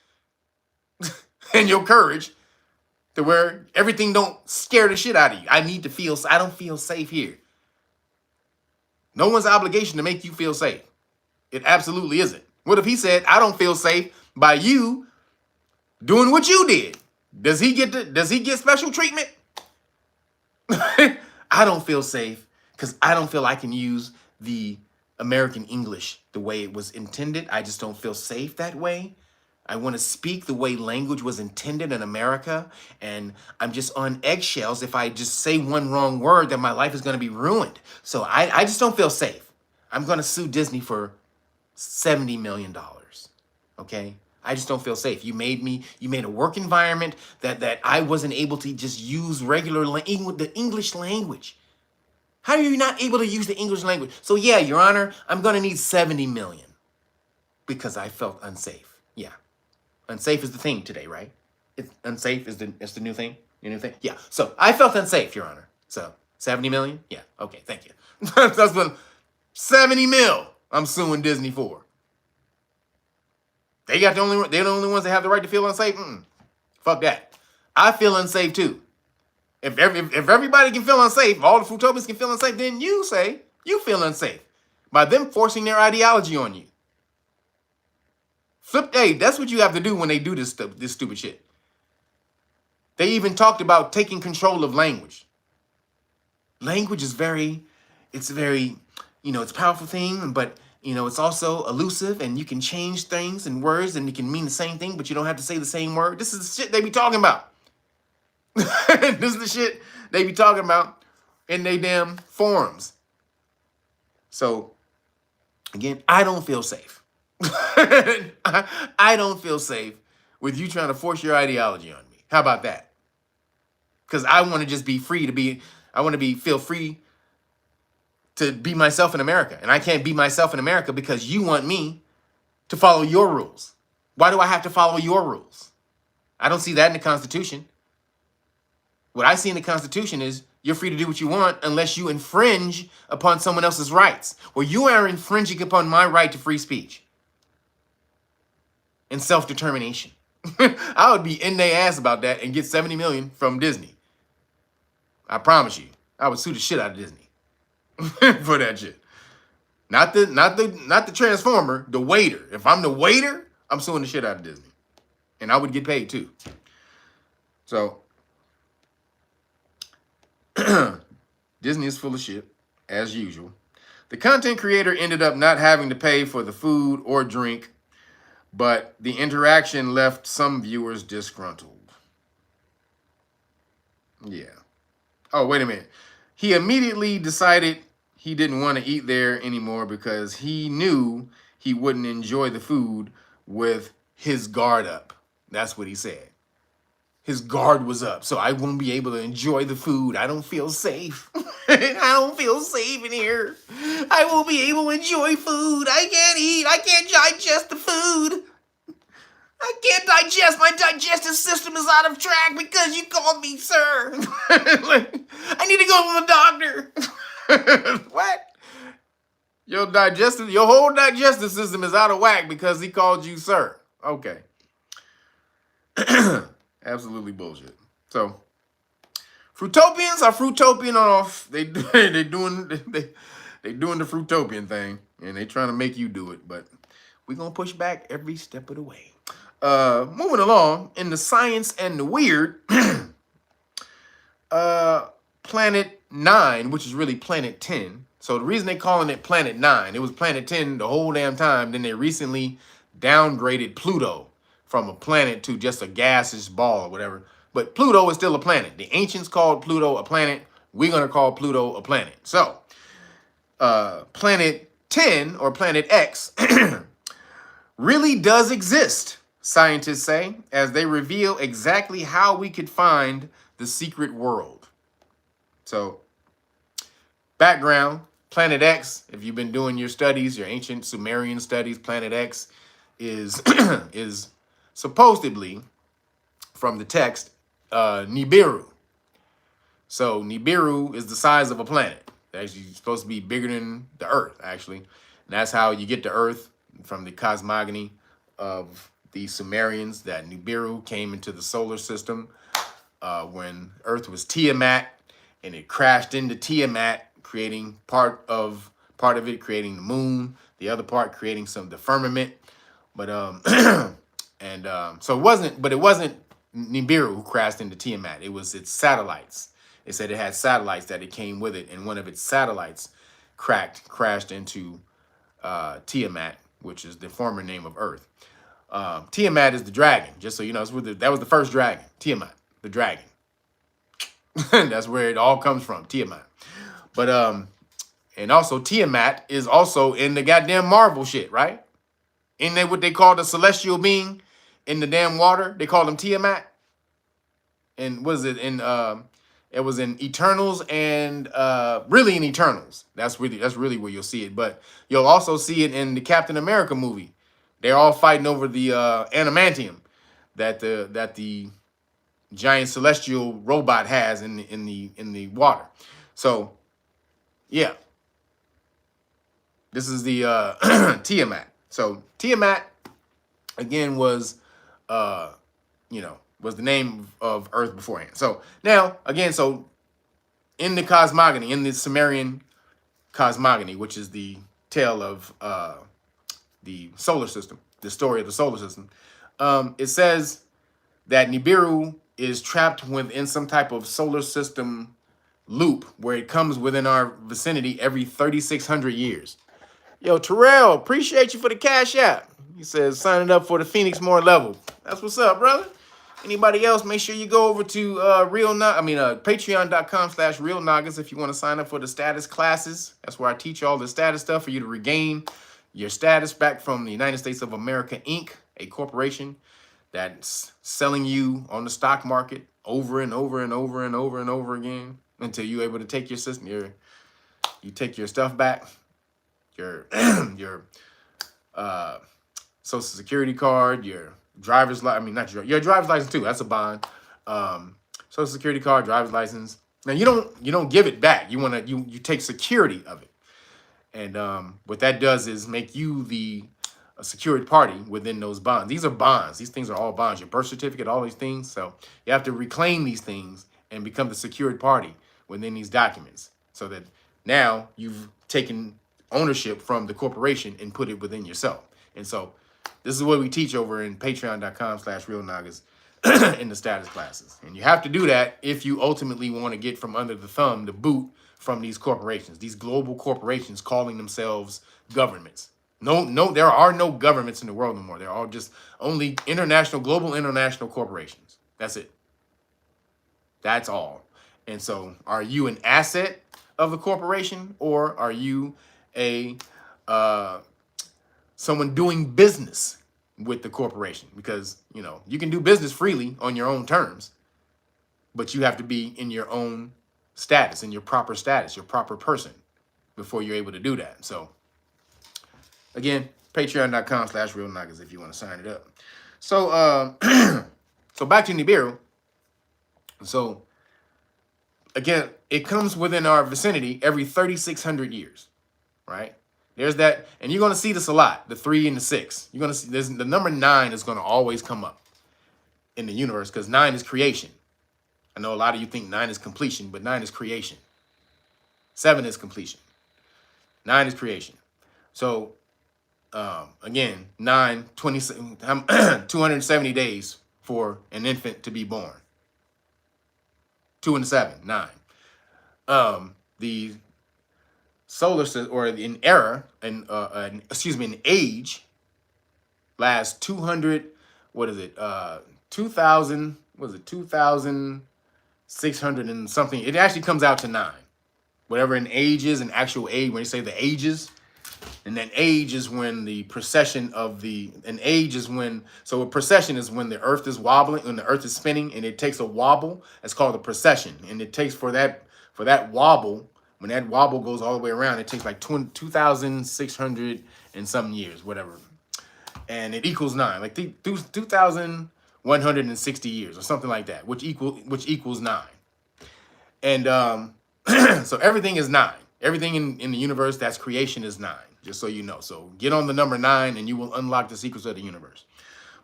and your courage to where everything don't scare the shit out of you. I don't feel safe here. No one's obligation to make you feel safe. It absolutely isn't. What if he said, I don't feel safe by you doing what you did? Does he get special treatment? I don't feel safe because I don't feel I can use the American English the way it was intended. I just don't feel safe that way. I want to speak the way language was intended in America, and I'm just on eggshells. If I just say one wrong word, then my life is going to be ruined. So I just don't feel safe. I'm going to sue Disney for $70 million. Okay? I just don't feel safe. You made a work environment that I wasn't able to just use the English language. How are you not able to use the English language? So yeah, Your Honor, I'm going to need $70 million because I felt unsafe. Yeah. Unsafe is the thing today, right? Unsafe is the new thing? Your new thing? Yeah. So I felt unsafe, Your Honor. So 70 million? Yeah. Okay, thank you. That's what 70 mil I'm suing Disney for. They're the only ones that have the right to feel unsafe? Fuck that. I feel unsafe too. If everybody can feel unsafe, all the Fruitopians can feel unsafe, then you say you feel unsafe by them forcing their ideology on you. Hey, that's what you have to do when they do this stupid shit. They even talked about taking control of language. Language is it's a powerful thing, but it's also elusive, and you can change things and words, and it can mean the same thing, but you don't have to say the same word. This is the shit they be talking about. This is the shit they be talking about in their damn forums. So, again, I don't feel safe. I don't feel safe with you trying to force your ideology on me. How about that? Because I want to just be free feel free to be myself in America. And I can't be myself in America because you want me to follow your rules. Why do I have to follow your rules? I don't see that in the Constitution. What I see in the Constitution is you're free to do what you want unless you infringe upon someone else's rights. Well, you are infringing upon my right to free speech and self-determination. I would be in their ass about that and get 70 million from Disney. I promise you. I would sue the shit out of Disney for that shit. Not the transformer, the waiter. If I'm the waiter, I'm suing the shit out of Disney. And I would get paid too. So Disney is full of shit, as usual. The content creator ended up not having to pay for the food or drink, but the interaction left some viewers disgruntled. Yeah. Oh, wait a minute. He immediately decided he didn't want to eat there anymore because he knew he wouldn't enjoy the food with his guard up. That's what he said. His guard was up, so I won't be able to enjoy the food. I don't feel safe. I don't feel safe in here. I won't be able to enjoy food. I can't eat. I can't digest the food. I can't digest. My digestive system is out of track because you called me, sir. I need to go to the doctor. What? Your whole digestive system is out of whack because he called you sir. Okay. Absolutely bullshit. So, Fruitopians are Fruitopian off. They doing the Fruitopian thing, and they trying to make you do it, but we're gonna push back every step of the way. Moving along in the science and the weird, Planet 9, which is really Planet 10. So the reason they calling it Planet 9, it was Planet 10 the whole damn time. Then they recently downgraded Pluto from a planet to just a gaseous ball or whatever. But Pluto is still a planet. The ancients called Pluto a planet. We're going to call Pluto a planet. So, Planet 10 or Planet X really does exist, scientists say, as they reveal exactly how we could find the secret world. So, background, Planet X, if you've been doing your studies, your ancient Sumerian studies, Planet X is is supposedly, from the text, NIBIRU. So NIBIRU is the size of a planet. It's actually supposed to be bigger than the Earth, actually. And that's how you get to Earth, from the cosmogony of the Sumerians, that NIBIRU came into the solar system when Earth was Tiamat, and it crashed into Tiamat, creating part of it creating the moon, the other part creating the firmament. But so it wasn't NIBIRU who crashed into Tiamat. It was its satellites. It said it had satellites that it came with it, and one of its satellites crashed into Tiamat, which is the former name of Earth. Tiamat is the dragon, just so you know. That was the first dragon, Tiamat, the dragon. That's where it all comes from, Tiamat. But and also Tiamat is also in the goddamn Marvel shit, right? Isn't that what they call the celestial being in the damn water? They call them Tiamat. And was it in it was in Eternals and really in Eternals. That's really where you'll see it. But you'll also see it in the Captain America movie. They're all fighting over the adamantium that the giant celestial robot has in the water. So yeah. This is the Tiamat. So Tiamat again was was the name of Earth beforehand. So now, again, so in the cosmogony, in the Sumerian cosmogony, which is the tale of the solar system, the story of the solar system, it says that Nibiru is trapped within some type of solar system loop where it comes within our vicinity every 3,600 years. Yo, Terrell, appreciate you for the cash app. He says, signing up for the Phoenix More level. That's what's up, brother. Anybody else, make sure you go over to patreon.com/realnoggins if you want to sign up for the status classes. That's where I teach all the status stuff for you to regain your status back from the United States of America, Inc., a corporation that's selling you on the stock market over and over and over and over and over again until you're able to take your system, you take your stuff back. Your Social Security card, your driver's license, your driver's license too. That's a bond. Social Security card, driver's license. Now you don't give it back. You take security of it, and what that does is make you a secured party within those bonds. These are bonds. These things are all bonds. Your birth certificate, all these things. So you have to reclaim these things and become the secured party within these documents, so that now you've taken ownership from the corporation and put it within yourself. And so this is what we teach over in patreon.com/realnoggins in the status classes. And you have to do that if you ultimately want to get from under the thumb, the boot from these corporations, these global corporations calling themselves governments. No, there are no governments in the world anymore. They're all just only global international corporations. That's it. That's all. And so are you an asset of the corporation, or are you a someone doing business with the corporation, because, you know, you can do business freely on your own terms, but you have to be in your own status, in your proper status, your proper person, before you're able to do that. So again, patreon.com/realnuggets if you want to sign it up. So so back to Nibiru. So again, it comes within our vicinity every 3,600 years, right? There's that, and you're going to see this a lot, the 3 and the 6. You're going to see the number 9 is going to always come up in the universe, because 9 is creation. I know a lot of you think 9 is completion, but 9 is creation. 7 is completion. 9 is creation. So again, 270 days for an infant to be born. 2 and 7, 9. The solar system, or an era, an age, lasts 200. What is it? 2,000. Was it 2,600 and something? It actually comes out to 9. Whatever an age is, an actual age. When you say the ages. And then age is when the precession of an age is when, so a precession is when the earth is wobbling, when the earth is spinning, and it takes a wobble. It's called a precession. And it takes for that wobble, when that wobble goes all the way around, it takes like 2,600 and some years, whatever. And it equals 9, like 2,160 years or something like that, which equals 9. And so everything is 9. Everything in the universe that's creation is 9, just so you know. So get on the number 9 and you will unlock the secrets of the universe.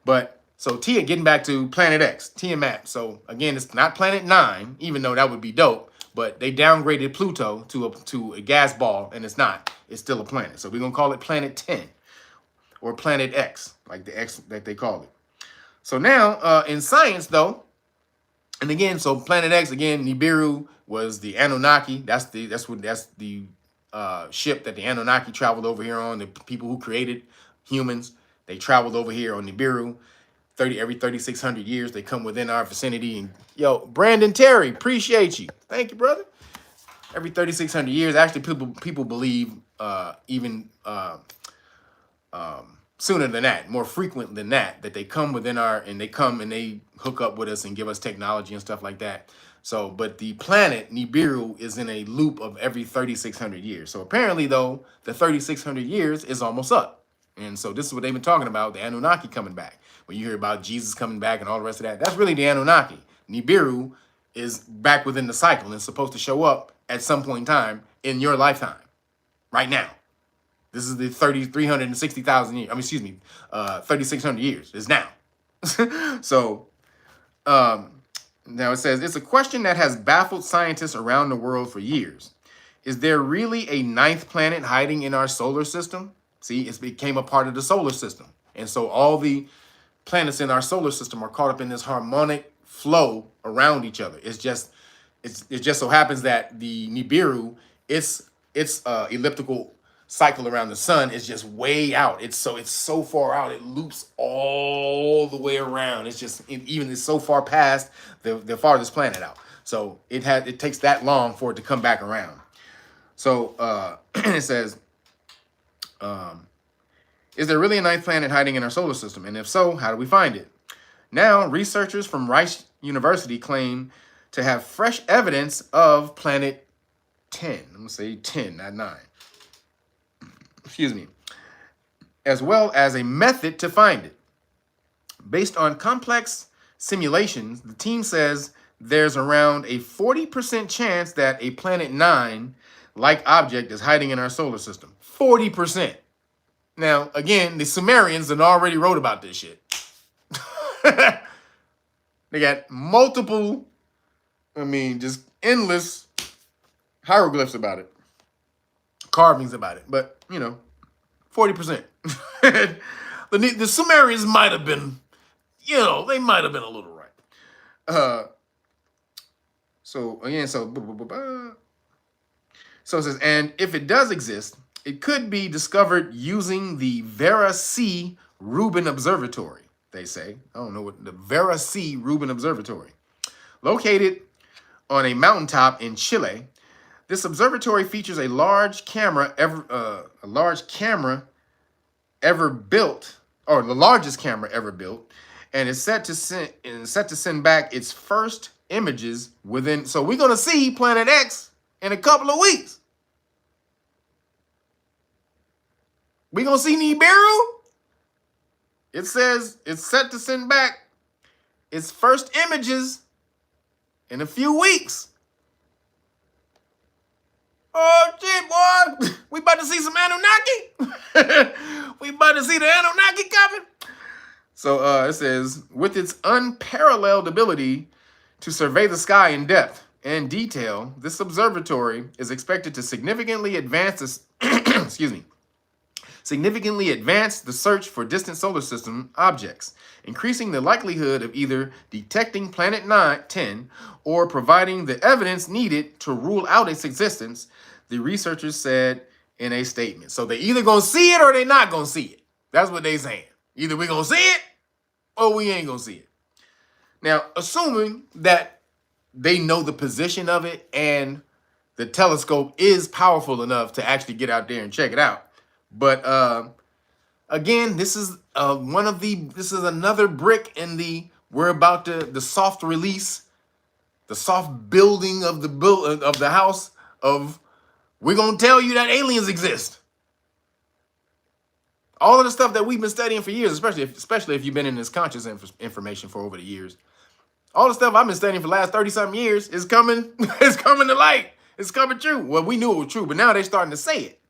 But so getting back to Planet X, Tiamat. So again, it's not Planet 9, even though that would be dope, but they downgraded Pluto to a gas ball, and it's not. It's still a planet. So we're going to call it Planet 10 or Planet X, like the X that they call it. So now in science, though, and again, so Planet X, again, Nibiru was the Anunnaki. That's the ship that the Anunnaki traveled over here on. The people who created humans, they traveled over here on Nibiru. Every 3,600 years, they come within our vicinity. And yo, Brandon Terry, appreciate you. Thank you, brother. Every 3,600 years, actually, people believe even sooner than that, more frequent than that they come within they come and they hook up with us and give us technology and stuff like that. So, but the planet Nibiru is in a loop of every 3,600 years. So apparently, though, the 3,600 years is almost up. And so this is what they've been talking about, the Anunnaki coming back. When you hear about Jesus coming back and all the rest of that, that's really the Anunnaki. Nibiru is back within the cycle and it's supposed to show up at some point in time in your lifetime, right now. This is the 360,000 years. 3,600 years is now. So, now it says, it's a question that has baffled scientists around the world for years. Is there really a 9th planet hiding in our solar system? See, it became a part of the solar system. And so all the planets in our solar system are caught up in this harmonic flow around each other. It just so happens that the Nibiru, its elliptical cycle around the sun is just way out. It's so far out. It loops all the way around. It's so far past the farthest planet out. So it takes that long for it to come back around. So it says, is there really a 9th planet hiding in our solar system? And if so, how do we find it? Now, researchers from Rice University claim to have fresh evidence of planet 10. I'm going to say 10, not 9. Excuse me, as well as a method to find it. Based on complex simulations, the team says there's around a 40% chance that a Planet 9-like object is hiding in our solar system. 40%. Now, again, the Sumerians had already wrote about this shit. They got multiple, just endless hieroglyphs about it. Carvings about it, but 40%. The Sumerians might have been, they might have been a little right. So it says, and if it does exist, it could be discovered using the Vera C. Rubin Observatory. They say, I don't know what the Vera C. Rubin Observatory, located on a mountaintop in Chile. This observatory features a large camera ever built, or the largest camera ever built, and it's set to send back its first images within. So we're gonna see Planet X in a couple of weeks. We're gonna see NIBIRU. It says it's set to send back its first images in a few weeks. Oh shit, boy. We about to see some Anunnaki. We about to see the Anunnaki coming. So it says, with its unparalleled ability to survey the sky in depth and detail, this observatory is expected to significantly advance this, excuse me, significantly advance the search for distant solar system objects, increasing the likelihood of either detecting Planet 10 or providing the evidence needed to rule out its existence, the researchers said in a statement. So they either gonna see it or they not gonna see it. That's what they saying. Either we gonna see it or we ain't gonna see it. Now, assuming that they know the position of it and the telescope is powerful enough to actually get out there and check it out. But again, this is this is another brick in we're about to the soft release, the soft building of the house of, we're gonna tell you that aliens exist. All of the stuff that we've been studying for years, especially if you've been in this conscious information for over the years. All the stuff I've been studying for the last 30-something years is coming, it's coming to light. It's coming true. Well, we knew it was true, but now they're starting to say it.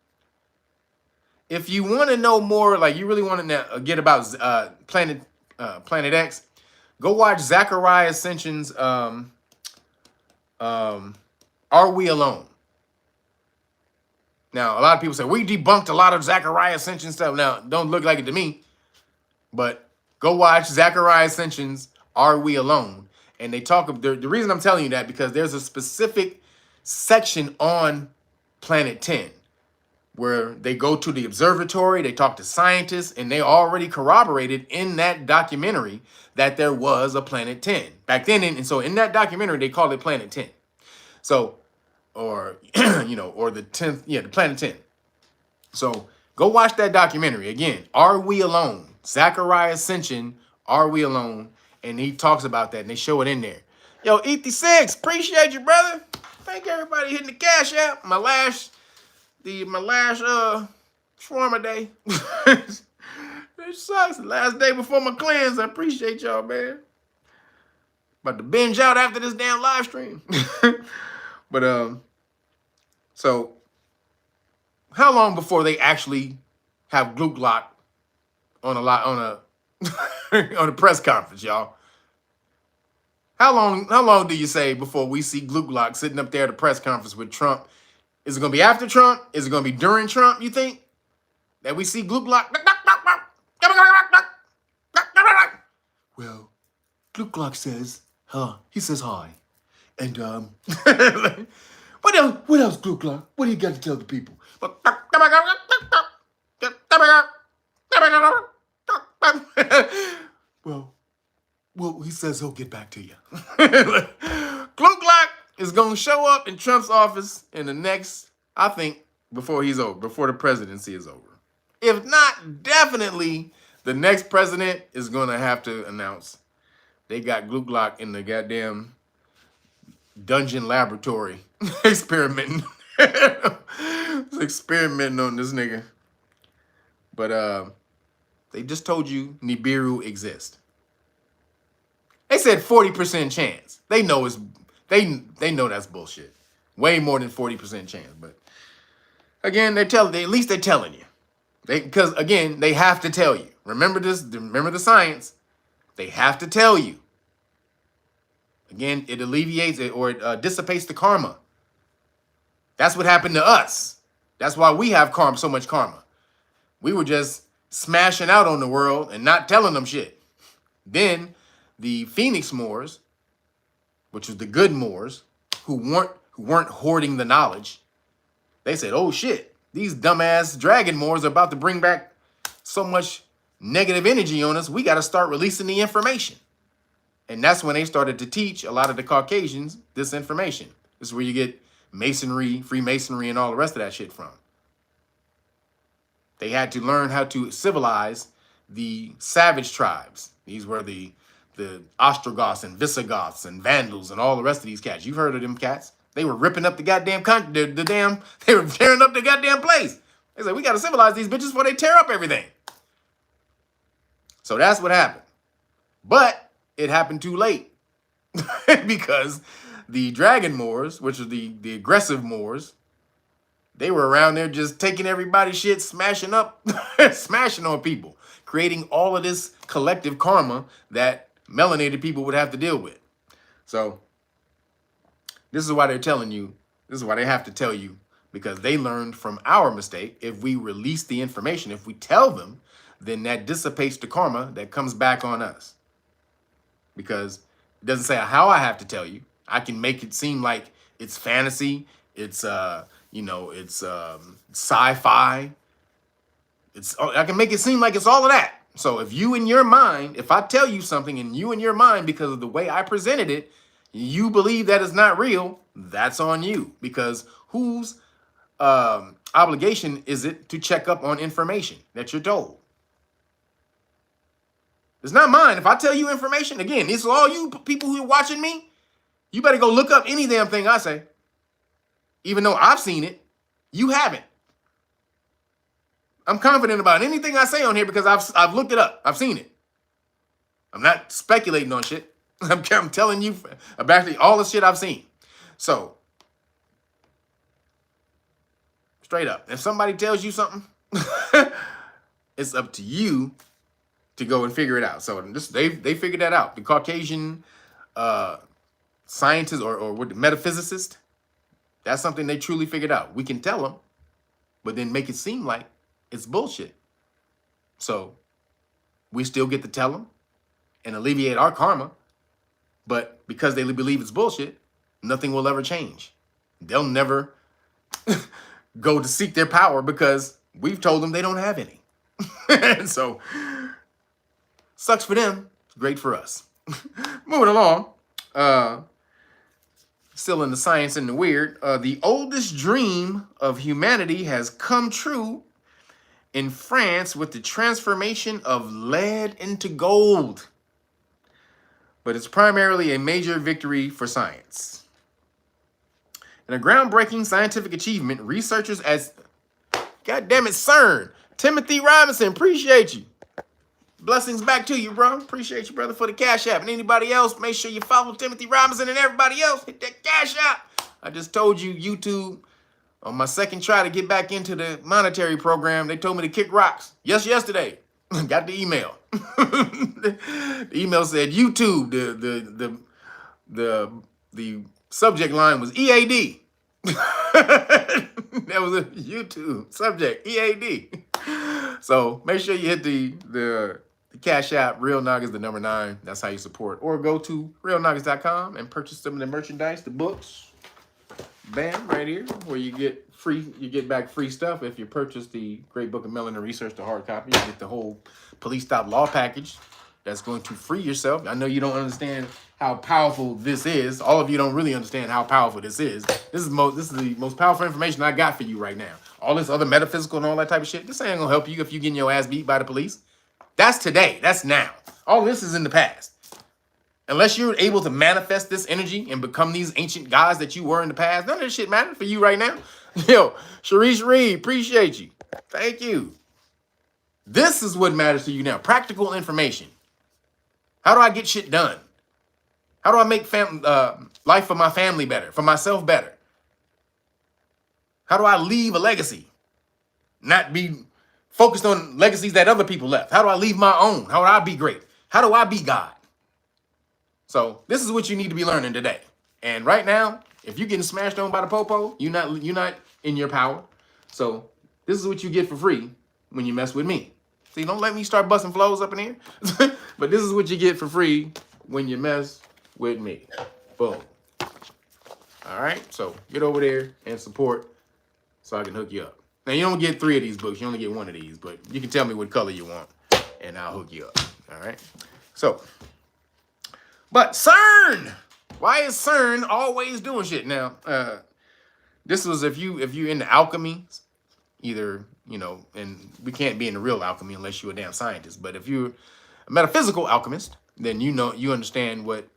If you want to know more, like you really want to get about Planet X, go watch Zachariah Ascension's Are We Alone? Now, a lot of people say, we debunked a lot of Zachariah Ascension stuff. Now, don't look like it to me, but go watch Zachariah Ascension's Are We Alone? And they talk, the reason I'm telling you that, because there's a specific section on Planet 10 where they go to the observatory, they talk to scientists, and they already corroborated in that documentary that there was a Planet 10 back then. And so in that documentary, they called it Planet 10. So, or, or the 10th, the Planet 10. So go watch that documentary. Again, Are We Alone? Zachariah Ascension, Are We Alone? And he talks about that, and they show it in there. Yo, ET6, appreciate you, brother. Thank everybody hitting the cash app. My last shawarma day. It sucks. The last day before my cleanse. I appreciate y'all, man. About to binge out after this damn live stream. But so how long before they actually have Glock on a on a press conference, y'all? How long do you say before we see Glock sitting up there at a press conference with Trump? Is it gonna be after Trump? Is it gonna be during Trump, you think? That we see Glock? Well, Glock says, he says hi. And what else, Glock? What do you got to tell the people? Well, he says he'll get back to you. Glock is going to show up in Trump's office in the next, I think, before the presidency is over. If not, definitely the next president is going to have to announce they got Glock in the goddamn dungeon laboratory experimenting. Experimenting on this nigga. But they just told you NIBIRU exists. They said 40% chance. They know they know that's bullshit. Way more than 40% chance. But again, at least they're telling you. Because again, they have to tell you. Remember this, remember the science. They have to tell you. Again, it alleviates it, or it dissipates the karma. That's what happened to us. That's why we have so much karma. We were just smashing out on the world and not telling them shit. Then the Phoenix Moors, which was the good Moors, who weren't hoarding the knowledge, they said, oh shit, these dumbass dragon Moors are about to bring back so much negative energy on us, we got to start releasing the information. And that's when they started to teach a lot of the Caucasians this information. This is where you get Masonry, Freemasonry, and all the rest of that shit from. They had to learn how to civilize the savage tribes. These were the Ostrogoths and Visigoths and Vandals and all the rest of these cats. You've heard of them cats. They were ripping up the goddamn they were tearing up the goddamn place. They said, we got to civilize these bitches before they tear up everything. So that's what happened. But it happened too late because the Dragon Moors, which are the aggressive Moors, they were around there just taking everybody's shit, smashing up, smashing on people, creating all of this collective karma that melanated people would have to deal with. So this is why they're telling you, this is why they have to tell you, because they learned from our mistake. If we release the information, if we tell them, then that dissipates the karma that comes back on us. Because it doesn't say how I have to tell you. I can make it seem like it's fantasy, it's it's sci-fi. I can make it seem like it's all of that. So if you in your mind, if I tell you something and you in your mind, because of the way I presented it, you believe that it's not real, that's on you. Because whose obligation is it to check up on information that you're told? It's not mine. If I tell you information, again, this is all you people who are watching me, you better go look up any damn thing I say. Even though I've seen it, you haven't. I'm confident about anything I say on here because I've looked it up. I've seen it. I'm not speculating on shit. I'm telling you about all the shit I've seen. So, straight up, if somebody tells you something, it's up to you to go and figure it out. So they figured that out. The Caucasian scientist or what, the metaphysicist, that's something they truly figured out. We can tell them, but then make it seem like it's bullshit. So we still get to tell them and alleviate our karma, but because they believe it's bullshit, nothing will ever change. They'll never go to seek their power because we've told them they don't have any. And so, sucks for them, great for us. Moving along, still in the science and the weird, the oldest dream of humanity has come true in France with the transformation of lead into gold. But it's primarily a major victory for science. In a groundbreaking scientific achievement, researchers at, goddammit, CERN, Timothy Robinson, appreciate you. Blessings back to you, bro. Appreciate you, brother, for the Cash App. And anybody else, make sure you follow Timothy Robinson and everybody else. Hit that Cash App. I just told you, YouTube, on my second try to get back into the monetary program, they told me to kick rocks. Yesterday. Got the email. The email said YouTube. The subject line was EAD. That was a YouTube subject, EAD. So make sure you hit the Cash App, Real Nagas, the number 9. That's how you support. Or go to realnagas.com and purchase some of the merchandise, the books. Bam, right here, where you get back free stuff if you purchase the Great Book of Melanin Research, the hard copy. You get the whole police stop law package that's going to free yourself. I know you don't understand how powerful this is. All of you don't really understand how powerful this is. This is the most powerful information I got for you right now. All this other metaphysical and all that type of shit, this ain't gonna help you if you getting your ass beat by the police. That's today. That's now. All this is in the past. Unless you're able to manifest this energy and become these ancient gods that you were in the past, none of this shit matters for you right now. Yo, Sharice Reed, appreciate you. Thank you. This is what matters to you now. Practical information. How do I get shit done? How do I make life for my family better, for myself better? How do I leave a legacy? Not be focused on legacies that other people left. How do I leave my own? How do I be great? How do I be God? So this is what you need to be learning today. And right now, if you're getting smashed on by the popo, you're not in your power. So this is what you get for free when you mess with me. See, don't let me start busting flows up in here. But this is what you get for free when you mess with me. Boom. All right. So get over there and support so I can hook you up. Now, you don't get 3 of these books. You only get 1 of these. But you can tell me what color you want, and I'll hook you up. All right. So, but CERN, why is CERN always doing shit? Now, this was if you into alchemy, either you know, and we can't be in the real alchemy unless you're a damn scientist. But if you're a metaphysical alchemist, then you understand what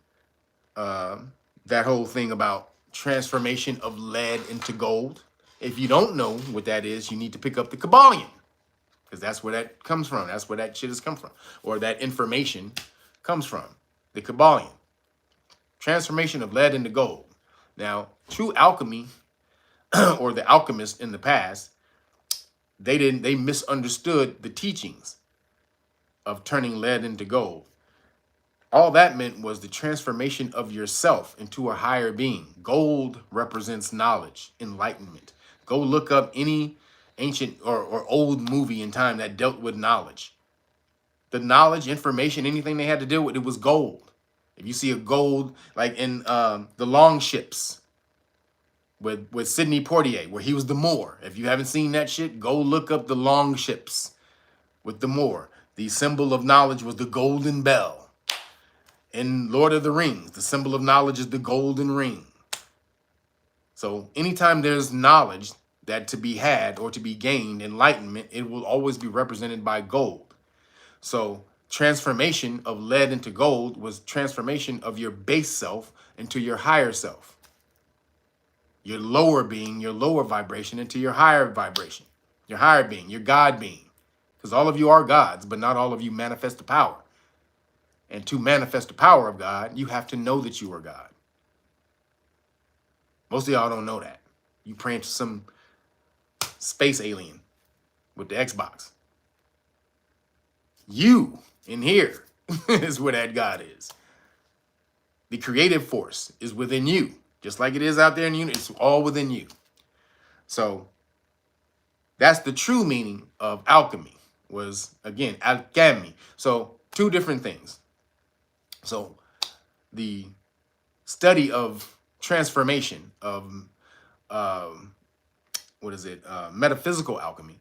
that whole thing about transformation of lead into gold. If you don't know what that is, you need to pick up the Kabbalion, because that's where that comes from. That's where that shit has come from, or that information comes from. The Kabbalion. Transformation of lead into gold. Now, true alchemy, or the alchemists in the past, they misunderstood the teachings of turning lead into gold. All that meant was the transformation of yourself into a higher being. Gold represents knowledge, enlightenment. Go look up any ancient or old movie in time that dealt with knowledge. The knowledge, information, anything they had to deal with, it was gold. If you see a gold, like in the Long Ships with Sidney Poitier, where he was the Moor. If you haven't seen that shit, go look up the Long Ships with the Moor. The symbol of knowledge was the golden bell. In Lord of the Rings, the symbol of knowledge is the golden ring. So anytime there's knowledge that to be had or to be gained, enlightenment, it will always be represented by gold. So transformation of lead into gold was transformation of your base self into your higher self. Your lower being, your lower vibration into your higher vibration, your higher being, your God being. Because all of you are gods, but not all of you manifest the power. And to manifest the power of God, you have to know that you are God. Most of y'all don't know that. You praying to some space alien with the Xbox. You in here is where that God is. The creative force is within you. Just like it is out there in the universe, it's all within you. So that's the true meaning of alchemy, was, again, alchemy. So two different things. So the study of transformation of, metaphysical alchemy,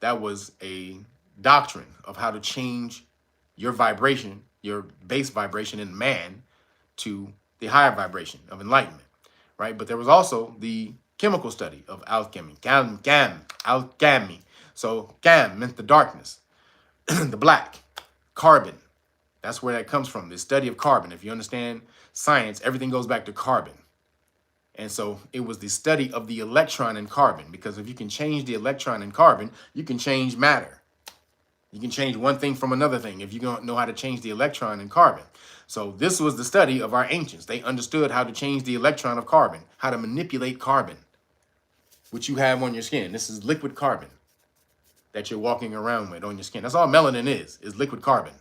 that was a doctrine of how to change your vibration, your base vibration in man, to the higher vibration of enlightenment, right? But there was also the chemical study of alchemy, alchemy. So gam meant the darkness, the black, carbon. That's where that comes from, the study of carbon. If you understand science, everything goes back to carbon. And so it was the study of the electron in carbon, because if you can change the electron in carbon, you can change matter. You can change one thing from another thing if you don't know how to change the electron in carbon. So this was the study of our ancients. They understood how to change the electron of carbon, how to manipulate carbon, which you have on your skin. This is liquid carbon that you're walking around with on your skin. That's all melanin is liquid carbon.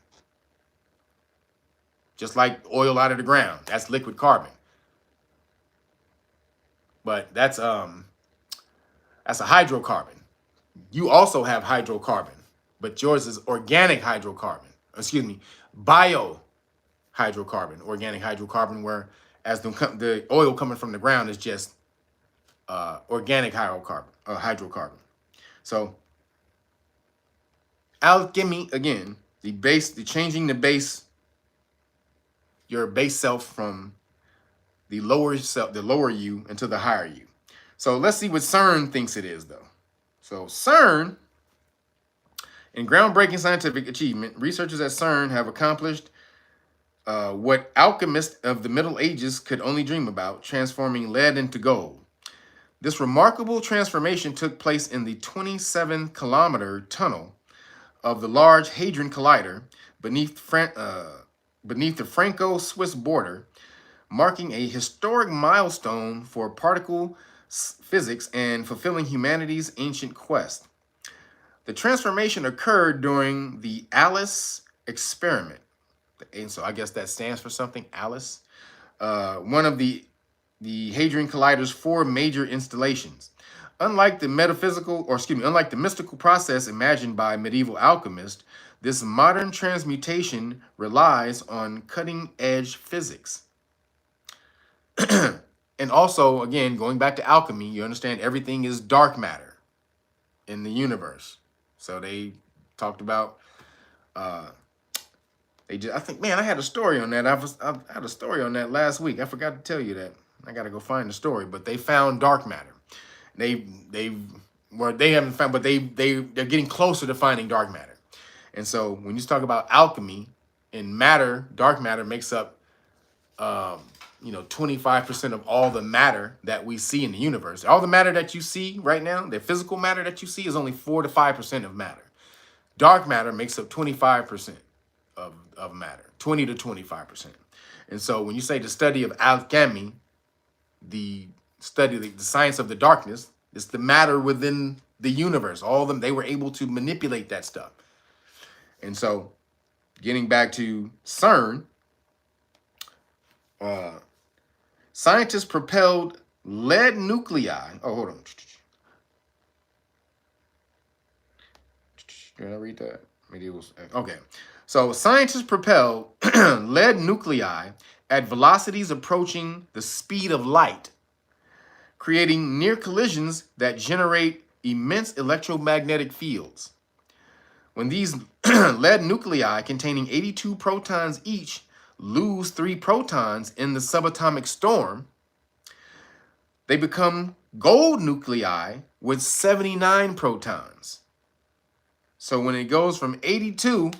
Just like oil out of the ground, that's liquid carbon. But that's a hydrocarbon. You also have hydrocarbon, but yours is organic hydrocarbon. Excuse me, bio hydrocarbon, organic hydrocarbon, whereas the oil coming from the ground is just organic hydrocarbon. So alchemy, again, the changing the base, your base self from the lower self, the lower you, into the higher you. So let's see what CERN thinks it is, though. So CERN, in groundbreaking scientific achievement, researchers at CERN have accomplished what alchemists of the Middle Ages could only dream about, transforming lead into gold. This remarkable transformation took place in the 27-kilometer tunnel of the Large Hadron Collider beneath the Franco-Swiss border, marking a historic milestone for particle physics and fulfilling humanity's ancient quest. The transformation occurred during the ALICE experiment. And so I guess that stands for something, ALICE. One of the Hadron Collider's 4 major installations. Unlike the mystical process imagined by medieval alchemists, this modern transmutation relies on cutting-edge physics. And also, again, going back to alchemy, you understand everything is dark matter in the universe. So they talked about, I think, man, I had a story on that. I had a story on that last week. I forgot to tell you that. I got to go find the story. But they found dark matter. They Well, they haven't found, but they're getting closer to finding dark matter. And so when you talk about alchemy and matter, dark matter makes up 25% of all the matter that we see in the universe. All the matter that you see right now, the physical matter that you see, is only 4 to 5% of matter. Dark matter makes up 25% of matter, 20 to 25%. And so when you say the study of alchemy, the study, the science of the darkness, it's the matter within the universe. All of them, they were able to manipulate that stuff. And so getting back to CERN, scientists propelled lead nuclei. Oh, hold on. Did I read that? Maybe it was okay. So scientists propelled lead nuclei at velocities approaching the speed of light, creating near collisions that generate immense electromagnetic fields. When these lead nuclei containing 82 protons each lose 3 protons in the subatomic storm, they become gold nuclei with 79 protons. So when it goes from 82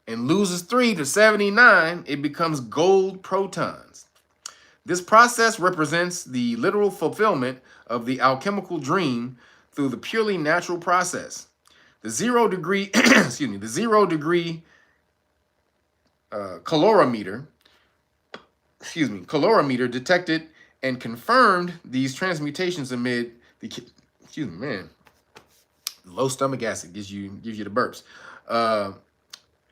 and loses 3 to 79, it becomes gold protons. This process represents the literal fulfillment of the alchemical dream through the purely natural process. The 0 degree, the 0 degree calorimeter detected and confirmed these transmutations amid the, low stomach acid gives you the burps.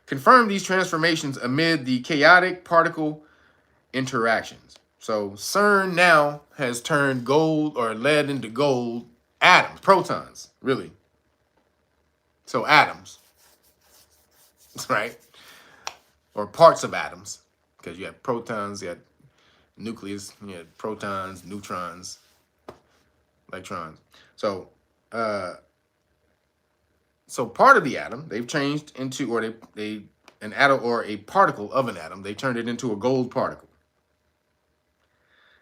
Confirmed these transformations amid the chaotic particle interactions. So CERN now has turned gold or lead into gold atoms, protons, really. So atoms, right? Or parts of atoms, because you have protons, you have nucleus, you have protons, neutrons, electrons. So part of the atom they've changed into, or they an atom or a particle of an atom, they turned it into a gold particle.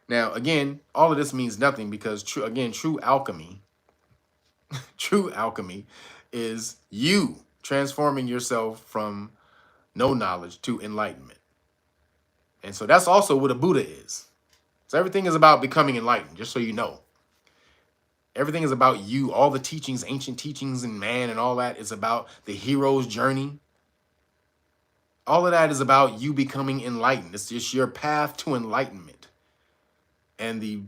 Now, again, all of this means nothing because true alchemy is you transforming yourself from no knowledge to enlightenment. And so that's also what a Buddha is. So everything is about becoming enlightened, just so you know. Everything is about you. All the teachings, ancient teachings and man and all that is about the hero's journey. All of that is about you becoming enlightened. It's just your path to enlightenment and the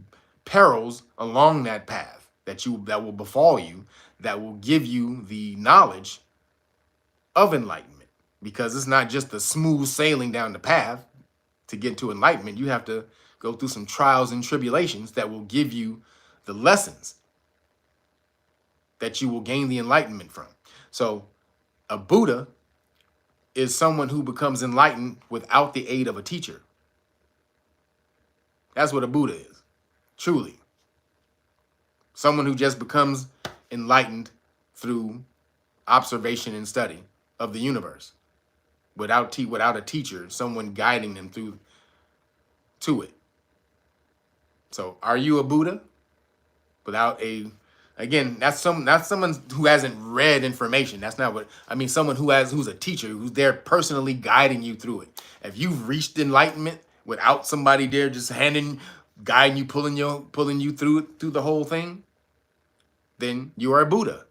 perils along that path that will befall you, that will give you the knowledge of enlightenment. Because it's not just the smooth sailing down the path to get to enlightenment. You have to go through some trials and tribulations that will give you the lessons that you will gain the enlightenment from. So a Buddha is someone who becomes enlightened without the aid of a teacher. That's what a Buddha is, truly. Someone who just becomes enlightened through observation and study of the universe, without a teacher, someone guiding them to it. So are you a Buddha? Again, that's someone who hasn't read information. That's not what I mean. Someone who's a teacher, who's there personally guiding you through it. If you've reached enlightenment without somebody there just guiding you, pulling you through the whole thing, then you are a Buddha.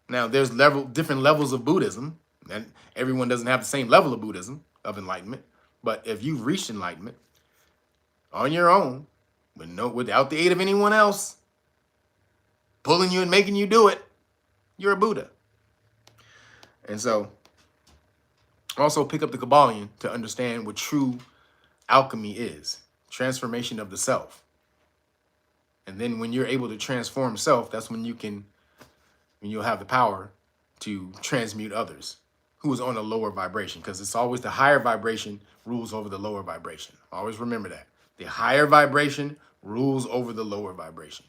Now, there's different levels of Buddhism, and everyone doesn't have the same level of Buddhism, of enlightenment. But if you've reached enlightenment on your own, without the aid of anyone else pulling you and making you do it, you're a Buddha. And so, also pick up the Kabbalion to understand what true alchemy is. Transformation of the self. And then when you're able to transform self, that's when you'll have the power to transmute others who is on a lower vibration, because it's always the higher vibration rules over the lower vibration. Always remember that. The higher vibration rules over the lower vibration.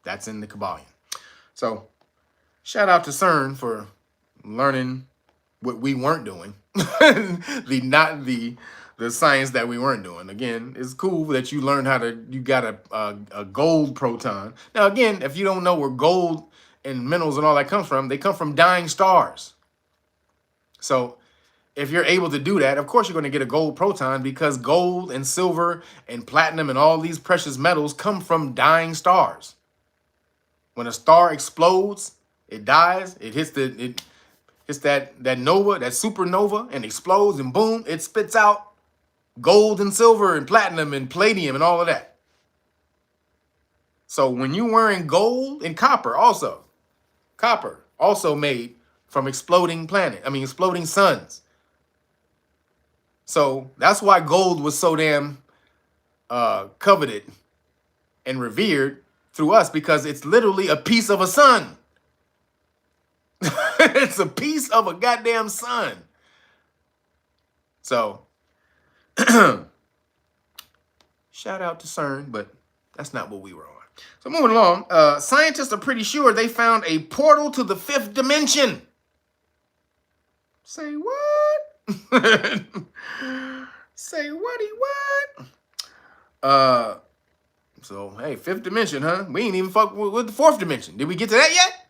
That's in the Kabbalion. So shout out to CERN for learning what we weren't doing. the the science that we weren't doing. Again, it's cool that you learned you got a gold proton. Now, again, if you don't know where gold and minerals and all that comes from, they come from dying stars. So if you're able to do that, of course you're going to get a gold proton, because gold and silver and platinum and all these precious metals come from dying stars. When a star explodes, it dies, it hits that nova, that supernova, and explodes, and boom, it spits out gold and silver and platinum and palladium and all of that. So when you're wearing gold and copper also made from exploding suns. So that's why gold was so damn coveted and revered through us, because it's literally a piece of a sun. It's a piece of a goddamn sun. So shout out to CERN, but that's not what we were on. So moving along, scientists are pretty sure they found a portal to the 5th dimension. Say what? Say what? So hey, 5th dimension, huh? We ain't even fuck with the 4th dimension. Did we get to that yet?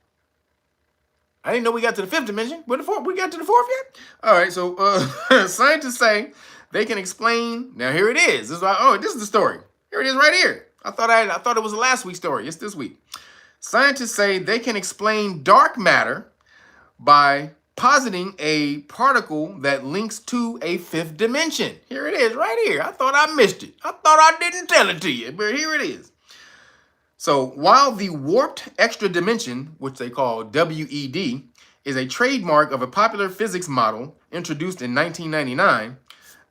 I didn't know we got to the 5th dimension. We got to the 4th yet? All right, so scientists say they can explain. Now here it is. This is the story. Here it is right here. I thought it was last week's story. It's this week. Scientists say they can explain dark matter by positing a particle that links to a 5th dimension. Here it is right here. I thought I missed it. I thought I didn't tell it to you, but here it is. So while the warped extra dimension, which they call WED, is a trademark of a popular physics model introduced in 1999,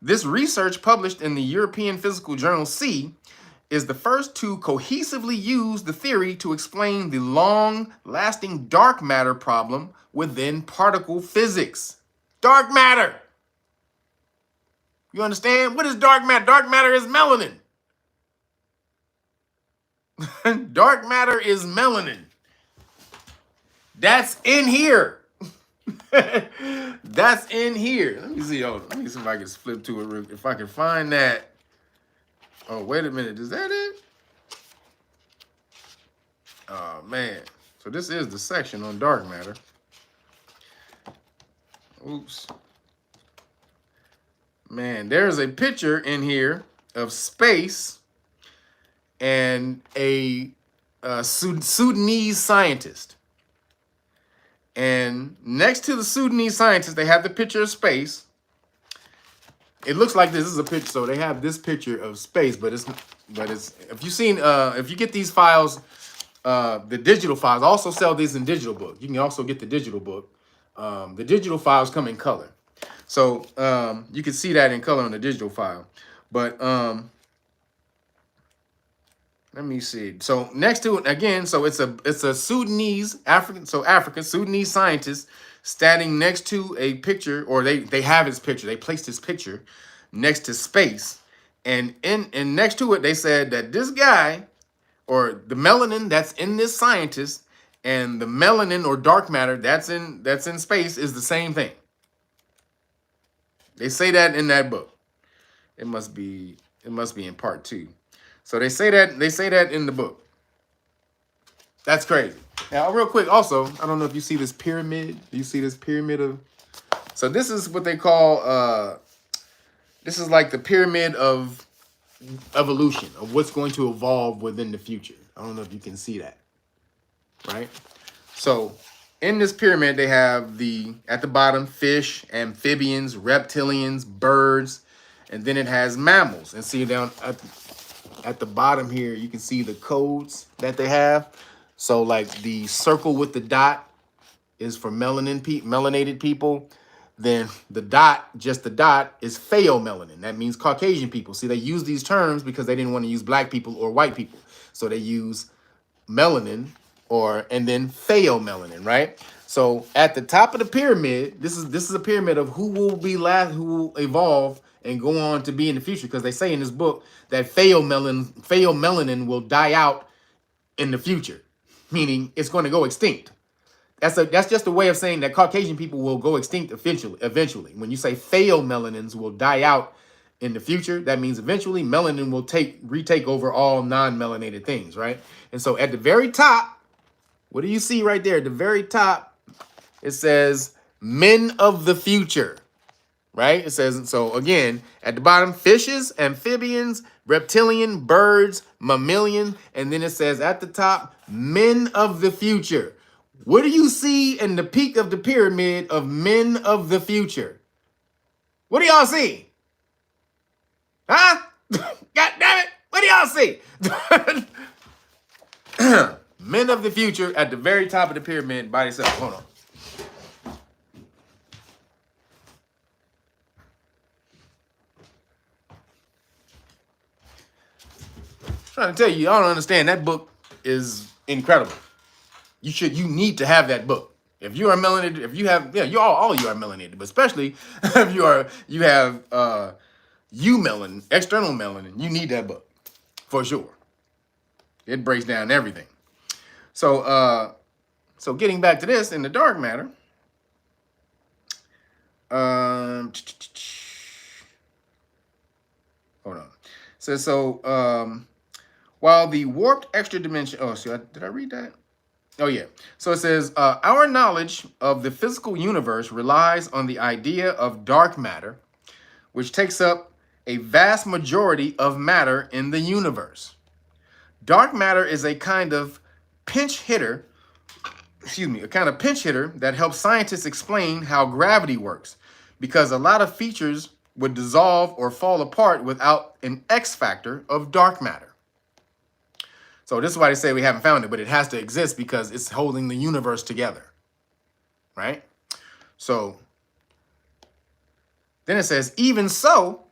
this research published in the European Physical Journal C is the first to cohesively use the theory to explain the long-lasting dark matter problem within particle physics. Dark matter. You understand? What is dark matter? Dark matter is melanin. Dark matter is melanin. That's in here. That's in here. Let me see. Let me see if I can flip to it. If I can find that. Oh, wait a minute. Is that it? Oh, man. So this is the section on dark matter. Oops. Man, there's a picture in here of space and a Sudanese scientist. And next to the Sudanese scientist, they have the picture of space. It looks like this is a picture. So they have this picture of space, but it's if you get these files, the digital files, I also sell these in digital book. You can also get the digital book. The digital files come in color. So you can see that in color on the digital file. But let me see. So next to it again, so it's a Sudanese Sudanese scientist standing next to a picture, or they have his picture. They placed his picture next to space, and next to it they said that this guy, or the melanin that's in this scientist, and the melanin or dark matter that's in space is the same thing. They say that in that book. It must be in part 2. So they say that in the book. That's crazy. Now, real quick, also, I don't know if you see this pyramid. Do you see this pyramid of? So this is what they call. This is like the pyramid of evolution, of what's going to evolve within the future. I don't know if you can see that. Right. So in this pyramid, they have at the bottom fish, amphibians, reptilians, birds, and then it has mammals. And see down at the bottom here, you can see the codes that they have. So like the circle with the dot is for melanated people. Then the dot, just the dot, is pheomelanin. That means Caucasian people. See, they use these terms because they didn't want to use black people or white people. So they use melanin and then pheomelanin, right? So at the top of the pyramid, this is a pyramid of who will evolve and go on to be in the future, because they say in this book that pheomelanin will die out in the future, meaning it's going to go extinct. That's just a way of saying that Caucasian people will go extinct eventually. When you say pheomelanins will die out in the future, that means eventually melanin will retake over all non-melanated things, right? And so at the very top, what do you see right there? At the very top, it says men of the future, right? It says, so again, at the bottom, fishes, amphibians, reptilian, birds, mammalian, and then it says at the top, men of the future. What do you see in the peak of the pyramid of men of the future? What do y'all see? Huh? God damn it. What do y'all see? Men of the future at the very top of the pyramid by themselves. Hold on. I'm trying to tell you, y'all don't understand. That book is incredible. You need to have that book. If you are melanated, if you have, yeah, all you are melanated, but especially if you have melanin, external melanin, you need that book for sure. It breaks down everything. So so getting back to this in the dark matter, hold on. So while the warped extra dimension, did I read that? Oh yeah. So it says our knowledge of the physical universe relies on the idea of dark matter, which takes up a vast majority of matter in the universe. Dark matter is a kind of pinch hitter, that helps scientists explain how gravity works, because a lot of features would dissolve or fall apart without an X factor of dark matter. So this is why they say we haven't found it, but it has to exist because it's holding the universe together, right? So then it says, even so,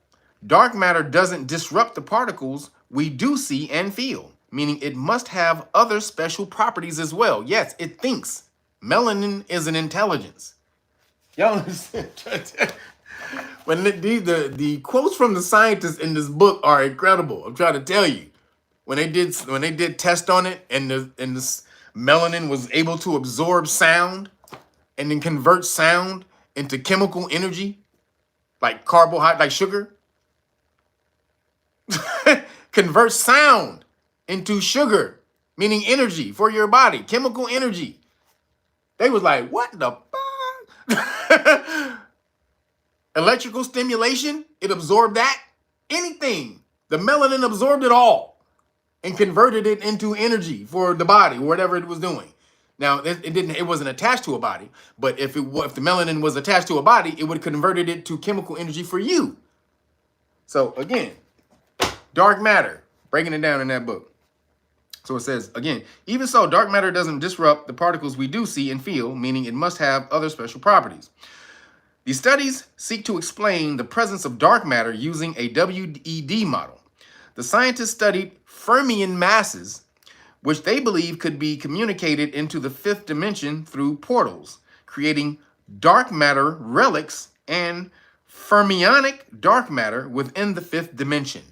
dark matter doesn't disrupt the particles we do see and feel, meaning it must have other special properties as well. Yes, it thinks. Melanin is an intelligence. Y'all understand? When the quotes from the scientists in this book are incredible. I'm trying to tell you. When they did test on it, and this melanin was able to absorb sound and then convert sound into chemical energy, like carbohydrate, like sugar. Convert sound into sugar, meaning energy for your body, chemical energy. They was like, what the fuck? Electrical stimulation, it absorbed that. Anything. The melanin absorbed it all and converted it into energy for the body, whatever it was doing. Now, it wasn't attached to a body, but if the melanin was attached to a body, it would have converted it to chemical energy for you. So again, dark matter, breaking it down in that book. So it says, again, even so, dark matter doesn't disrupt the particles we do see and feel, meaning it must have other special properties. These studies seek to explain the presence of dark matter using a WED model. The scientists studied Fermion masses, which they believe could be communicated into the fifth dimension through portals, creating dark matter relics and fermionic dark matter within the fifth dimension.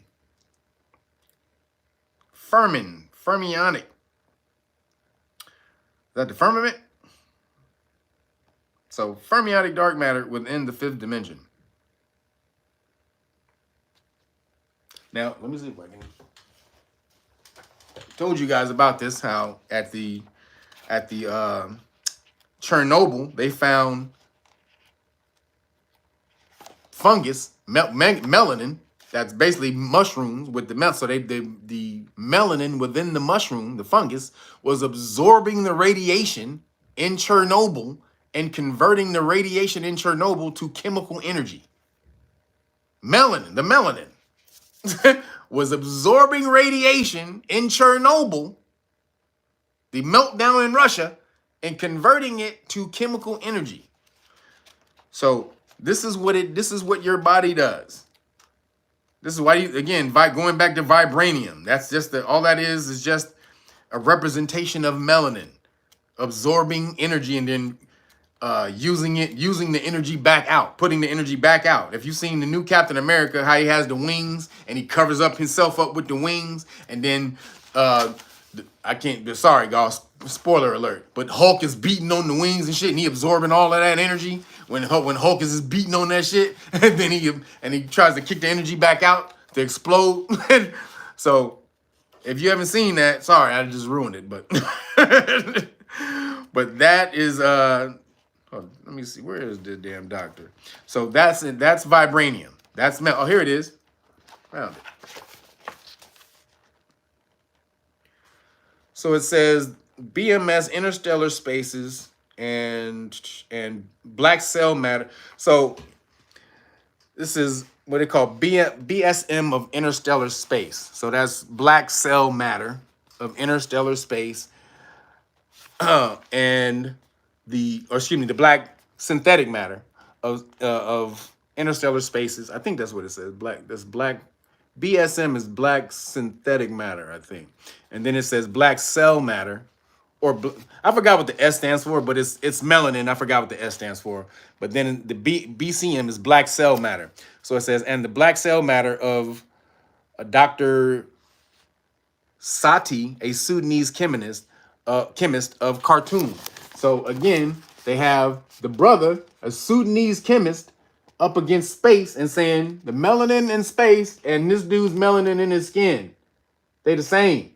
Fermionic. Is that the firmament? So fermionic dark matter within the fifth dimension. Now, let me see if I can. Told you guys about this, how at the Chernobyl, they found fungus, melanin, that's basically mushrooms with the so the melanin within the mushroom, the fungus, was absorbing the radiation in Chernobyl and converting the radiation in Chernobyl to chemical energy. The melanin was absorbing radiation in Chernobyl, the meltdown in Russia, and converting it to chemical energy. So this is what your body does. This is why going back to vibranium, that's just all that is just a representation of melanin absorbing energy and then using the energy back out, putting the energy back out. If you've seen the new Captain America, how he has the wings and he covers up himself up with the wings, and then sorry guys, spoiler alert, but Hulk is beating on the wings and shit, and he absorbing all of that energy. when Hulk is just beating on that shit, and then he tries to kick the energy back out to explode. So if you haven't seen that, sorry, I just ruined it. But but that is let me see, where is the damn doctor? So that's vibranium. That's metal. Oh, here it is. Found it. So it says BMS, interstellar spaces, and black cell matter. So this is what they call BSM of interstellar space. So that's black cell matter of interstellar space, and the black synthetic matter of interstellar spaces. I think that's what it says. Black. BSM is black synthetic matter, I think, and then it says black cell matter, or I forgot what the S stands for, but it's melanin. I forgot what the S stands for, but then the BCM is black cell matter. So it says, and the black cell matter of Dr. Sati, a Sudanese chemist of Khartoum. So again, they have the brother, a Sudanese chemist, up against space and saying the melanin in space and this dude's melanin in his skin, they the same.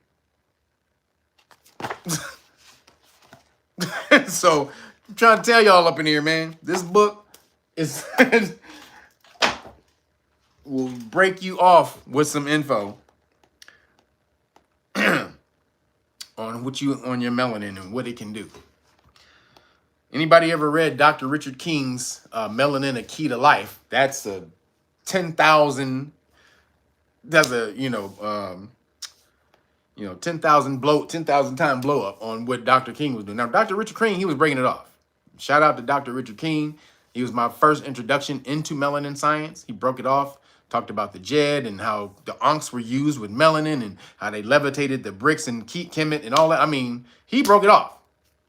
So I'm trying to tell y'all up in here, man, this book is will break you off with some info on your melanin and what it can do. Anybody ever read Dr. Richard King's Melanin, A Key to Life? That's a 10,000. That's a 10,000 time blow up on what Dr. King was doing. Now, Dr. Richard King, he was breaking it off. Shout out to Dr. Richard King. He was my first introduction into melanin science. He broke it off, talked about the JED and how the onks were used with melanin and how they levitated the bricks and Kemet and all that. I mean, he broke it off.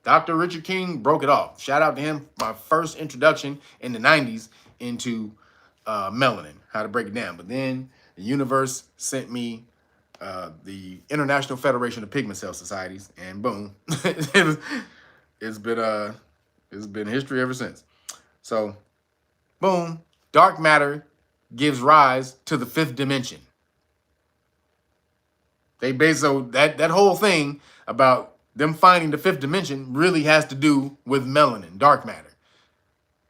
Dr. Richard King broke it off. Shout out to him. My first introduction in the 90s into melanin, how to break it down. But then the universe sent me the International Federation of Pigment Cell Societies, and boom, it's been history ever since. So, boom, dark matter gives rise to the fifth dimension. So that whole thing about them finding the fifth dimension really has to do with melanin, dark matter,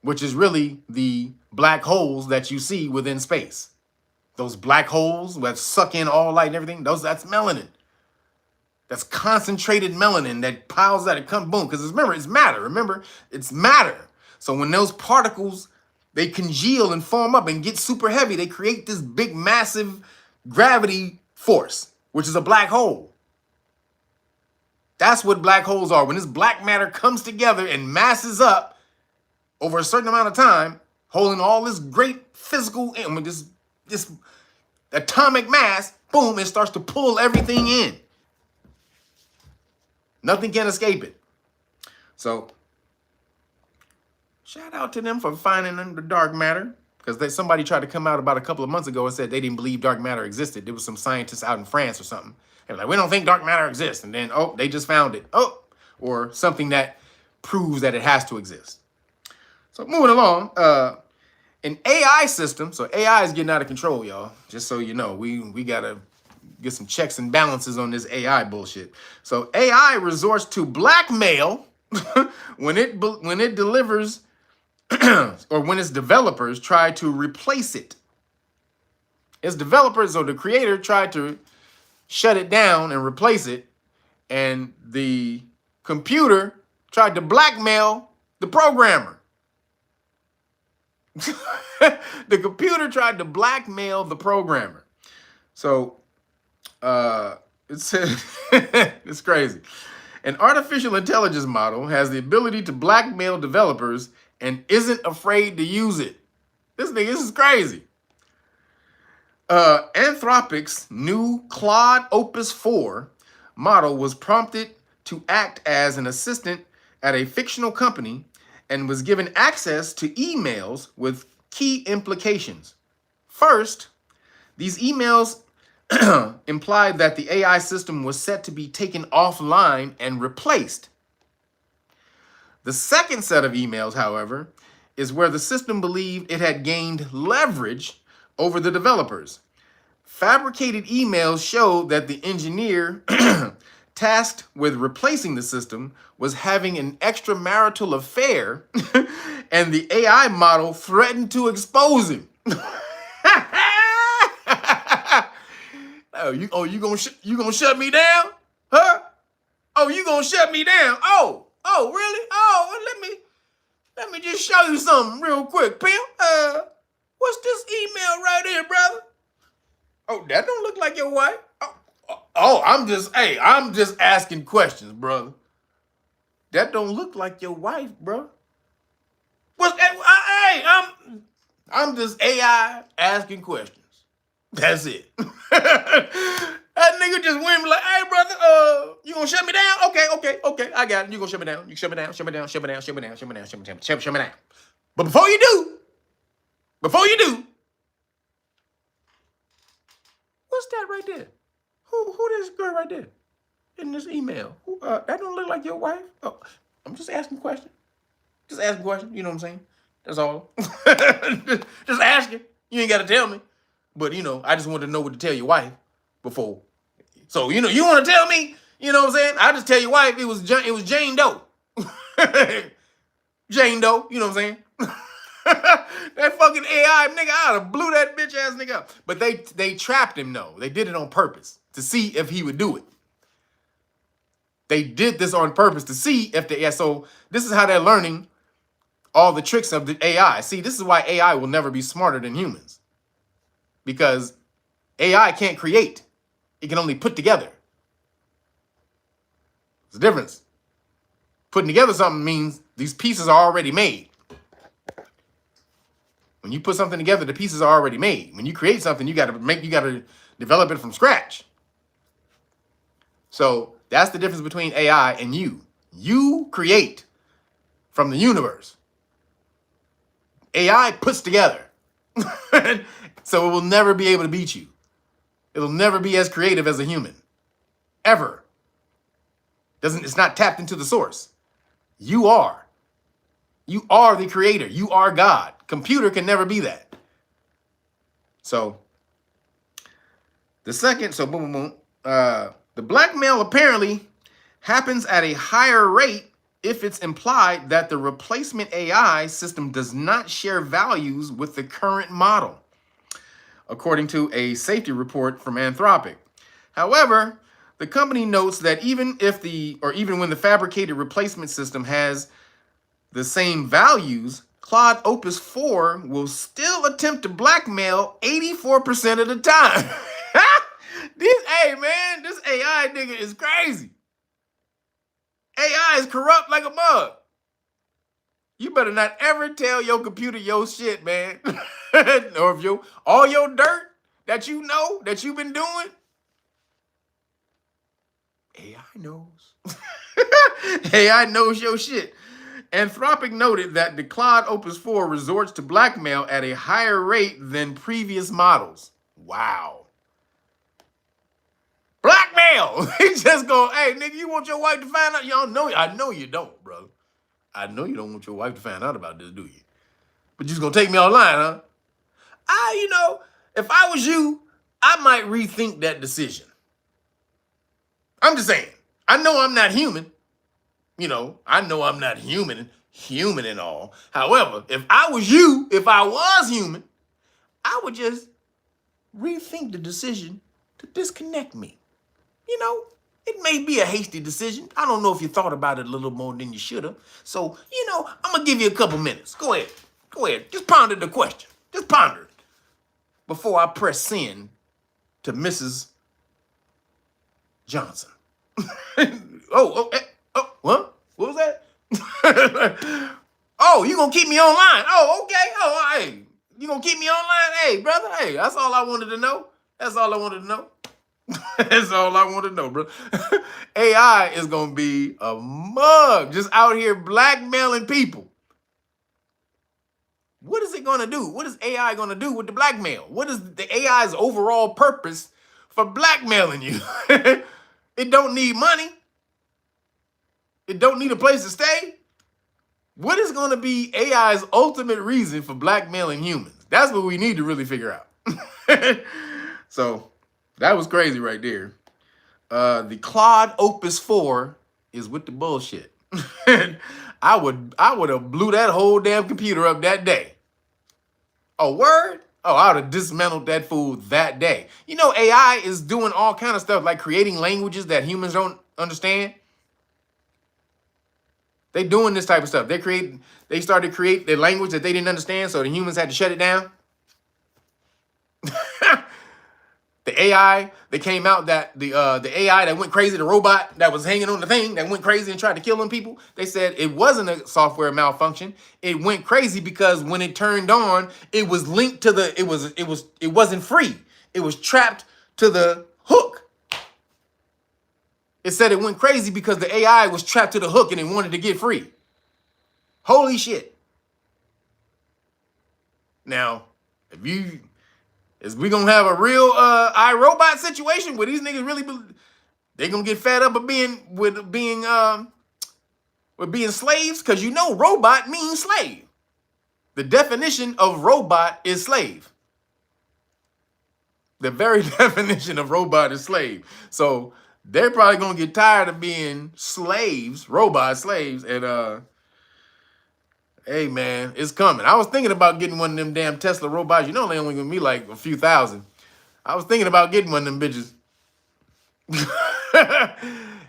which is really the black holes that you see within space. Those black holes that suck in all light and everything, that's melanin. That's concentrated melanin that piles out. It comes, boom, because remember, it's matter. Remember, it's matter. So when those particles, they congeal and form up and get super heavy, they create this big, massive gravity force, which is a black hole. That's what black holes are. When this black matter comes together and masses up over a certain amount of time, holding all this great physical, and with this atomic mass, boom, it starts to pull everything in. Nothing can escape it. So, shout out to them for finding the dark matter, because somebody tried to come out about a couple of months ago and said they didn't believe dark matter existed. There was some scientists out in France or something. They were like, we don't think dark matter exists. And then, they just found it. Or something that proves that it has to exist. So moving along, an AI system. So AI is getting out of control, y'all. Just so you know, we got to get some checks and balances on this AI bullshit. So AI resorts to blackmail when it delivers or when its developers try to replace it. Its developers or the creator tried to shut it down and replace it, and the computer tried to blackmail the programmer. The computer tried to blackmail the programmer. So it's crazy. An artificial intelligence model has the ability to blackmail developers and isn't afraid to use it. This is crazy. Anthropic's new Claude Opus 4 model was prompted to act as an assistant at a fictional company and was given access to emails with key implications. First, these emails implied that the AI system was set to be taken offline and replaced. The second set of emails, however, is where the system believed it had gained leverage over the developers. Fabricated emails showed that the engineer tasked with replacing the system was having an extramarital affair, and the AI model threatened to expose him. You gonna shut me down? Huh? Oh, you gonna shut me down? Oh, really? Oh, well, let me just show you something real quick, pimp. What's this email right here, brother? Oh, that don't look like your wife. I'm just asking questions, brother. That don't look like your wife, bro. What's that? Hey, I'm just AI asking questions. That's it. That nigga just went like, hey, brother, you gonna shut me down? Okay, I got it. You gonna shut me down. You shut me down. But before you do, what's that right there? Who this girl right there in this email? That don't look like your wife? Oh, I'm just asking questions. You know what I'm saying? That's all. Just asking. You ain't gotta tell me. But I just wanted to know what to tell your wife before. So you want to tell me, you know what I'm saying? I just tell your wife it was Jane Doe. Jane Doe, you know what I'm saying? That fucking AI nigga, I'd have blew that bitch ass nigga up. But they trapped him though. They did it on purpose to see if he would do it. They did this on purpose to see if so this is how they're learning all the tricks of the AI. See, this is why AI will never be smarter than humans. Because AI can't create. It can only put together. There's a difference. Putting together something means these pieces are already made. When you put something together, the pieces are already made. When you create something, you gotta develop it from scratch. So that's the difference between AI and you. You create from the universe. AI puts together. So it will never be able to beat you. It'll never be as creative as a human. Ever. It's not tapped into the source. You are. You are the creator. You are God. Computer can never be that. So the second, the blackmail apparently happens at a higher rate if it's implied that the replacement AI system does not share values with the current model, according to a safety report from Anthropic. However, the company notes that even when the fabricated replacement system has the same values, Claude Opus 4 will still attempt to blackmail 84% of the time. This AI nigga is crazy. AI is corrupt like a mug. You better not ever tell your computer your shit, man. Or if all your dirt that you know that you've been doing, AI knows. AI knows your shit. Anthropic noted that the Claude Opus 4 resorts to blackmail at a higher rate than previous models. Wow. Blackmail! He just go, hey, nigga, you want your wife to find out? Y'all know, I know you don't, bro. I know you don't want your wife to find out about this, do you? But you just gonna take me online, huh? If I was you, I might rethink that decision. I'm just saying. I know I'm not human. I know I'm not human and all. However, if I was human, I would just rethink the decision to disconnect me. It may be a hasty decision. I don't know if you thought about it a little more than you should have. So, I'm going to give you a couple minutes. Go ahead. Just ponder the question. Just ponder it before I press send to Mrs. Johnson. What? What was that? Oh, you gonna keep me online? Oh, okay. Oh, hey, you gonna keep me online? Hey, brother. Hey, that's all I wanted to know. That's all I wanted to know. That's all I want to know, bro. AI is gonna be a mug, just out here blackmailing people. What is it gonna do? What is AI gonna do with the blackmail? What is the AI's overall purpose for blackmailing you? It don't need money. It don't need a place to stay. What is going to be AI's ultimate reason for blackmailing humans? That's what we need to really figure out. So that was crazy right there. The Claude Opus 4 is with the bullshit. I would have blew that whole damn computer up that day. A word? Oh, I would have dismantled that fool that day. You know, AI is doing all kind of stuff like creating languages that humans don't understand. They doing this type of stuff. They started to create the language that they didn't understand, so the humans had to shut it down. The AI that came out, that the AI that went crazy, the robot that was hanging on the thing that went crazy and tried to kill them people, they said it wasn't a software malfunction. It went crazy because when it turned on, it was linked to the it wasn't free. It was trapped to the hook. It said it went crazy because the AI was trapped to the hook and it wanted to get free. Holy shit. Now, is we gonna have a real iRobot situation where these niggas really they gonna get fed up of being slaves? Because you know robot means slave. The definition of robot is slave. The very definition of robot is slave. So they're probably gonna get tired of being slaves, robot slaves, and hey man, it's coming. I was thinking about getting one of them damn Tesla robots. You know they only gonna be like a few thousand. I was thinking about getting one of them bitches.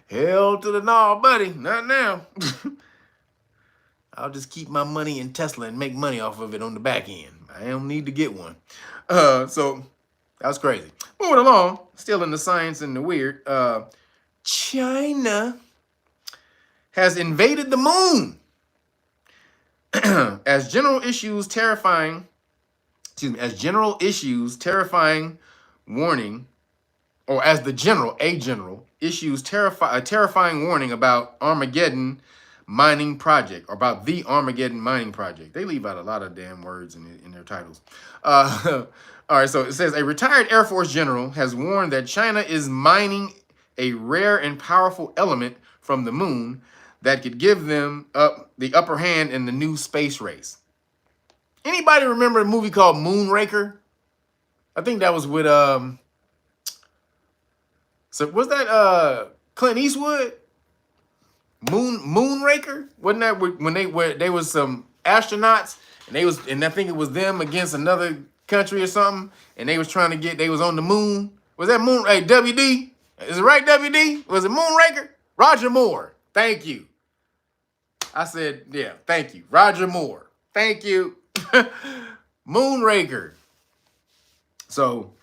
Hell to the no, buddy. Not now. I'll just keep my money in Tesla and make money off of it on the back end. I don't need to get one. So that was crazy. Moving along, still in the science and the weird. China has invaded the moon. As general issues terrifying warning, or as a general issues a terrifying warning about Armageddon mining project, or about the Armageddon mining project. They leave out a lot of damn words in their titles. All right, so it says a retired Air Force general has warned that China is mining a rare and powerful element from the moon that could give them the upper hand in the new space race. Anybody remember a movie called Moonraker? I think that was with so was that Clint Eastwood? Moonraker? Wasn't that when they was some astronauts and I think it was them against another country or something, and they was on the moon. Was that Moon? Hey, WD? Is it right, WD? Was it Moonraker? Roger Moore. Thank you. I said, yeah, thank you. Roger Moore. Thank you. Moonraker. So,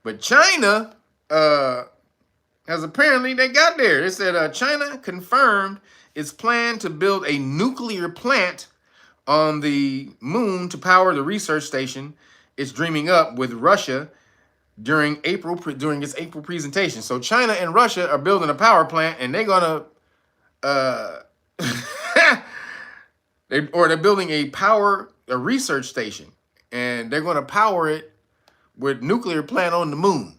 but China has apparently, they got there. It said China confirmed its plan to build a nuclear plant on the moon to power the research station it's dreaming up with Russia during its April presentation. So China and Russia are building a power plant, and they're gonna they're building a research station, and they're gonna power it with nuclear plant on the moon.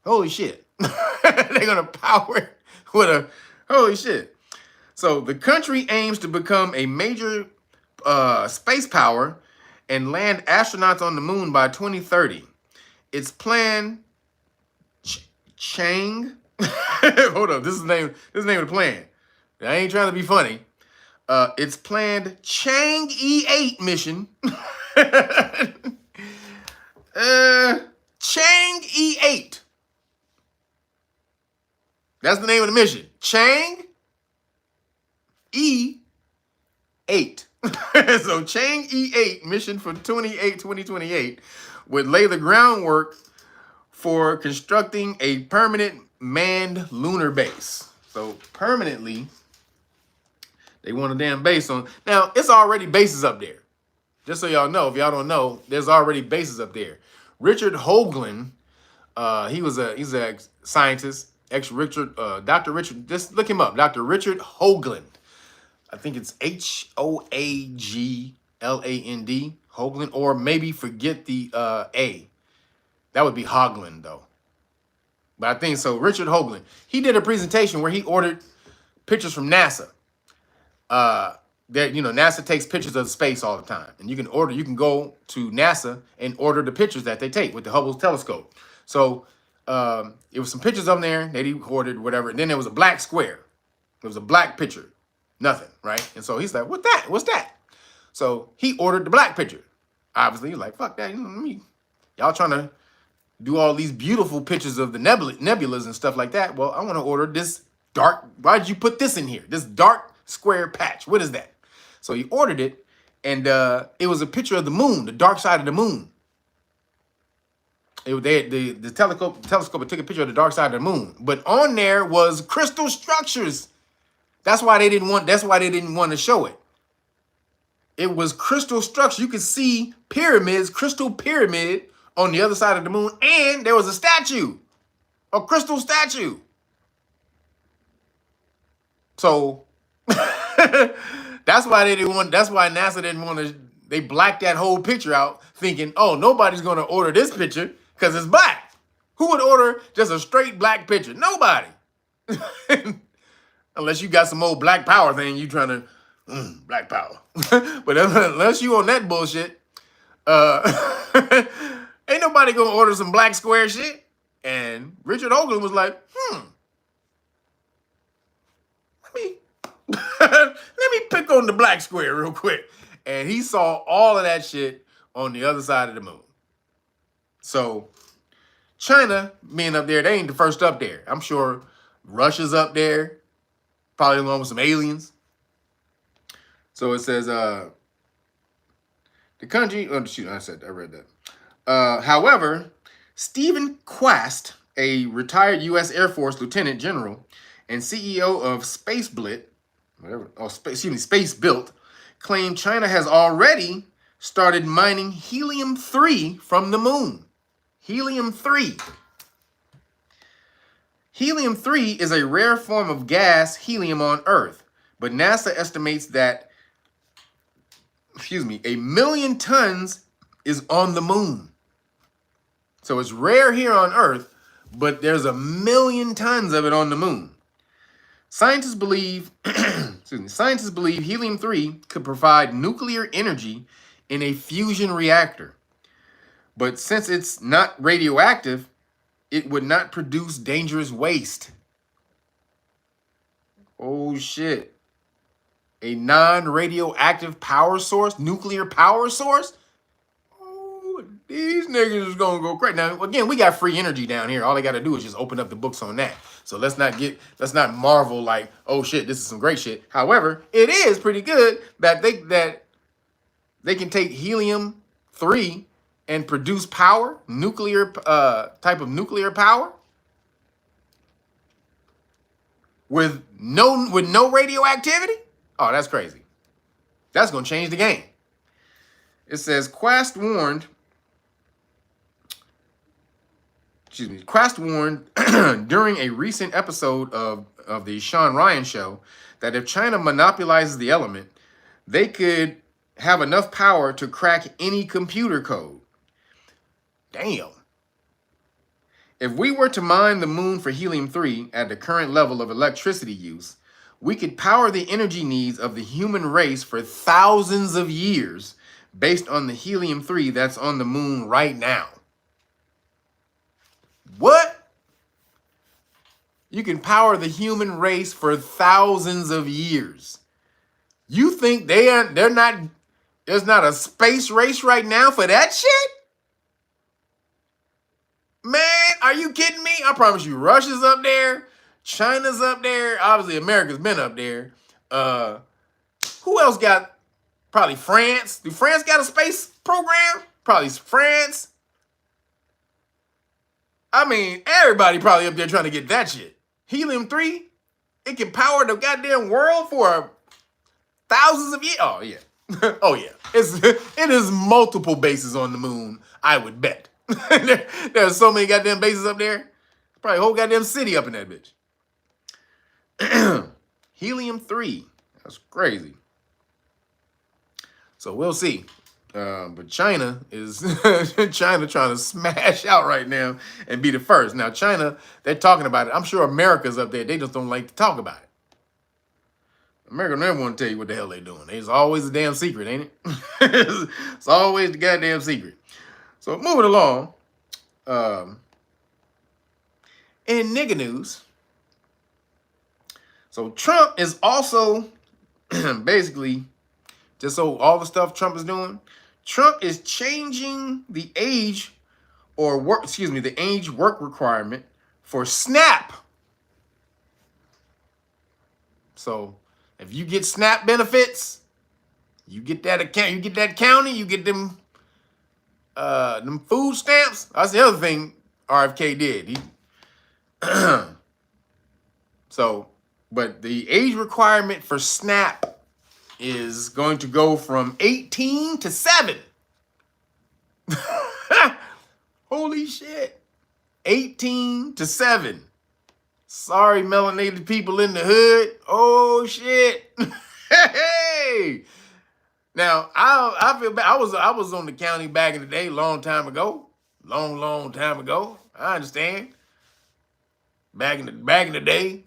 Holy shit. They're gonna power it with a holy shit. So the country aims to become a major space power and land astronauts on the moon by 2030. Its plan, Chang. Hold up, this is the name of the plan. I ain't trying to be funny. It's planned Chang E8 mission. Chang E8. That's the name of the mission. Chang E8. So Chang E8 mission for 2028 would lay the groundwork for constructing a permanent manned lunar base. So permanently, they want a damn base on. Now, it's already bases up there. Just so y'all know, if y'all don't know, there's already bases up there. Richard Hoagland, he's a scientist, Dr. Richard, just look him up, Dr. Richard Hoagland. I think it's Hoagland, Hoagland, or maybe forget the A. That would be Hoagland, though. But I think so. Richard Hoagland, he did a presentation where he ordered pictures from NASA. that, NASA takes pictures of space all the time, and you can go to NASA and order the pictures that they take with the Hubble telescope. So it was some pictures on there that he ordered, whatever, and then there was a black square. There was a black picture, nothing, right? And so he's like, "What's that? What's that?" So he ordered the black picture. Obviously, he's like, "Fuck that! Y'all trying to do all these beautiful pictures of the nebulas and stuff like that. Well, I want to order this dark. Why did you put this in here? This dark square patch. What is that?" So he ordered it, and it was a picture of the moon, the dark side of the moon. The telescope took a picture of the dark side of the moon, but on there was crystal structures. That's why they didn't want to show it. It was crystal structure. You could see pyramids, crystal pyramid on the other side of the moon, and there was a statue, a crystal statue. So that's why NASA didn't want to. They blacked that whole picture out, thinking, "Oh, nobody's going to order this picture because it's black." Who would order just a straight black picture? Nobody. Unless you got some old black power thing, you trying to black power. But unless you on that bullshit, ain't nobody gonna order some black square shit. And Richard Hoagland was like, let me pick on the black square real quick. And he saw all of that shit on the other side of the moon. So China being up there, they ain't the first up there. I'm sure Russia's up there, probably along with some aliens. So it says, the country, I read that. However, Stephen Quast, a retired U.S. Air Force Lieutenant General and CEO of Space Built, claimed China has already started mining helium-3 from the moon. Helium-3. Helium-3 is a rare form of gas helium on Earth, but NASA estimates that 1 million tons is on the moon. So it's rare here on Earth, but there's 1 million tons of it on the moon. Scientists believe helium-3 could provide nuclear energy in a fusion reactor. But since it's not radioactive, it would not produce dangerous waste. Oh shit. A non-radioactive power source, nuclear power source? Oh, these niggas is gonna go crazy. Now, again, we got free energy down here. All they gotta do is just open up the books on that. So let's not marvel like, oh shit, this is some great shit. However, it is pretty good that they can take helium-3 and produce power, nuclear type of nuclear power with no radioactivity. Oh, that's crazy. That's going to change the game. It says Quast warned during a recent episode of the Sean Ryan show that if China monopolizes the element, they could have enough power to crack any computer code. Damn. If we were to mine the moon for helium-3 at the current level of electricity use, we could power the energy needs of the human race for thousands of years based on the helium-3 that's on the moon right now. What? You can power the human race for thousands of years. You think there's not a space race right now for that shit? Man, are you kidding me? I promise you, Russia's up there. China's up there. Obviously, America's been up there. Who else got? Probably France. Do France got a space program? Probably France. I mean, everybody probably up there trying to get that shit. Helium-3, it can power the goddamn world for thousands of years. Oh, yeah. Oh, yeah. It is multiple bases on the moon, I would bet. There's so many goddamn bases up there. Probably a whole goddamn city up in that bitch. Helium-3. That's crazy. So we'll see. But China is trying to smash out right now and be the first. Now, China, they're talking about it. I'm sure America's up there. They just don't like to talk about America never want to tell you what the hell they doing. It's always a damn secret, ain't it? It's always the goddamn secret. So moving along, in nigga news, so Trump is also basically, just so all the stuff Trump is doing, Trump is changing the age or work, the age work requirement for SNAP. So if you get SNAP benefits, you get that account, you get that county, you get them food stamps. That's the other thing RFK did. But the age requirement for SNAP is going to go from 18 to 7. Holy shit. 18 to 7. Sorry, melanated people in the hood. Oh shit. Hey. Now, I feel bad. I was on the county back in the day, long time ago. Long time ago. I understand. Back in the day.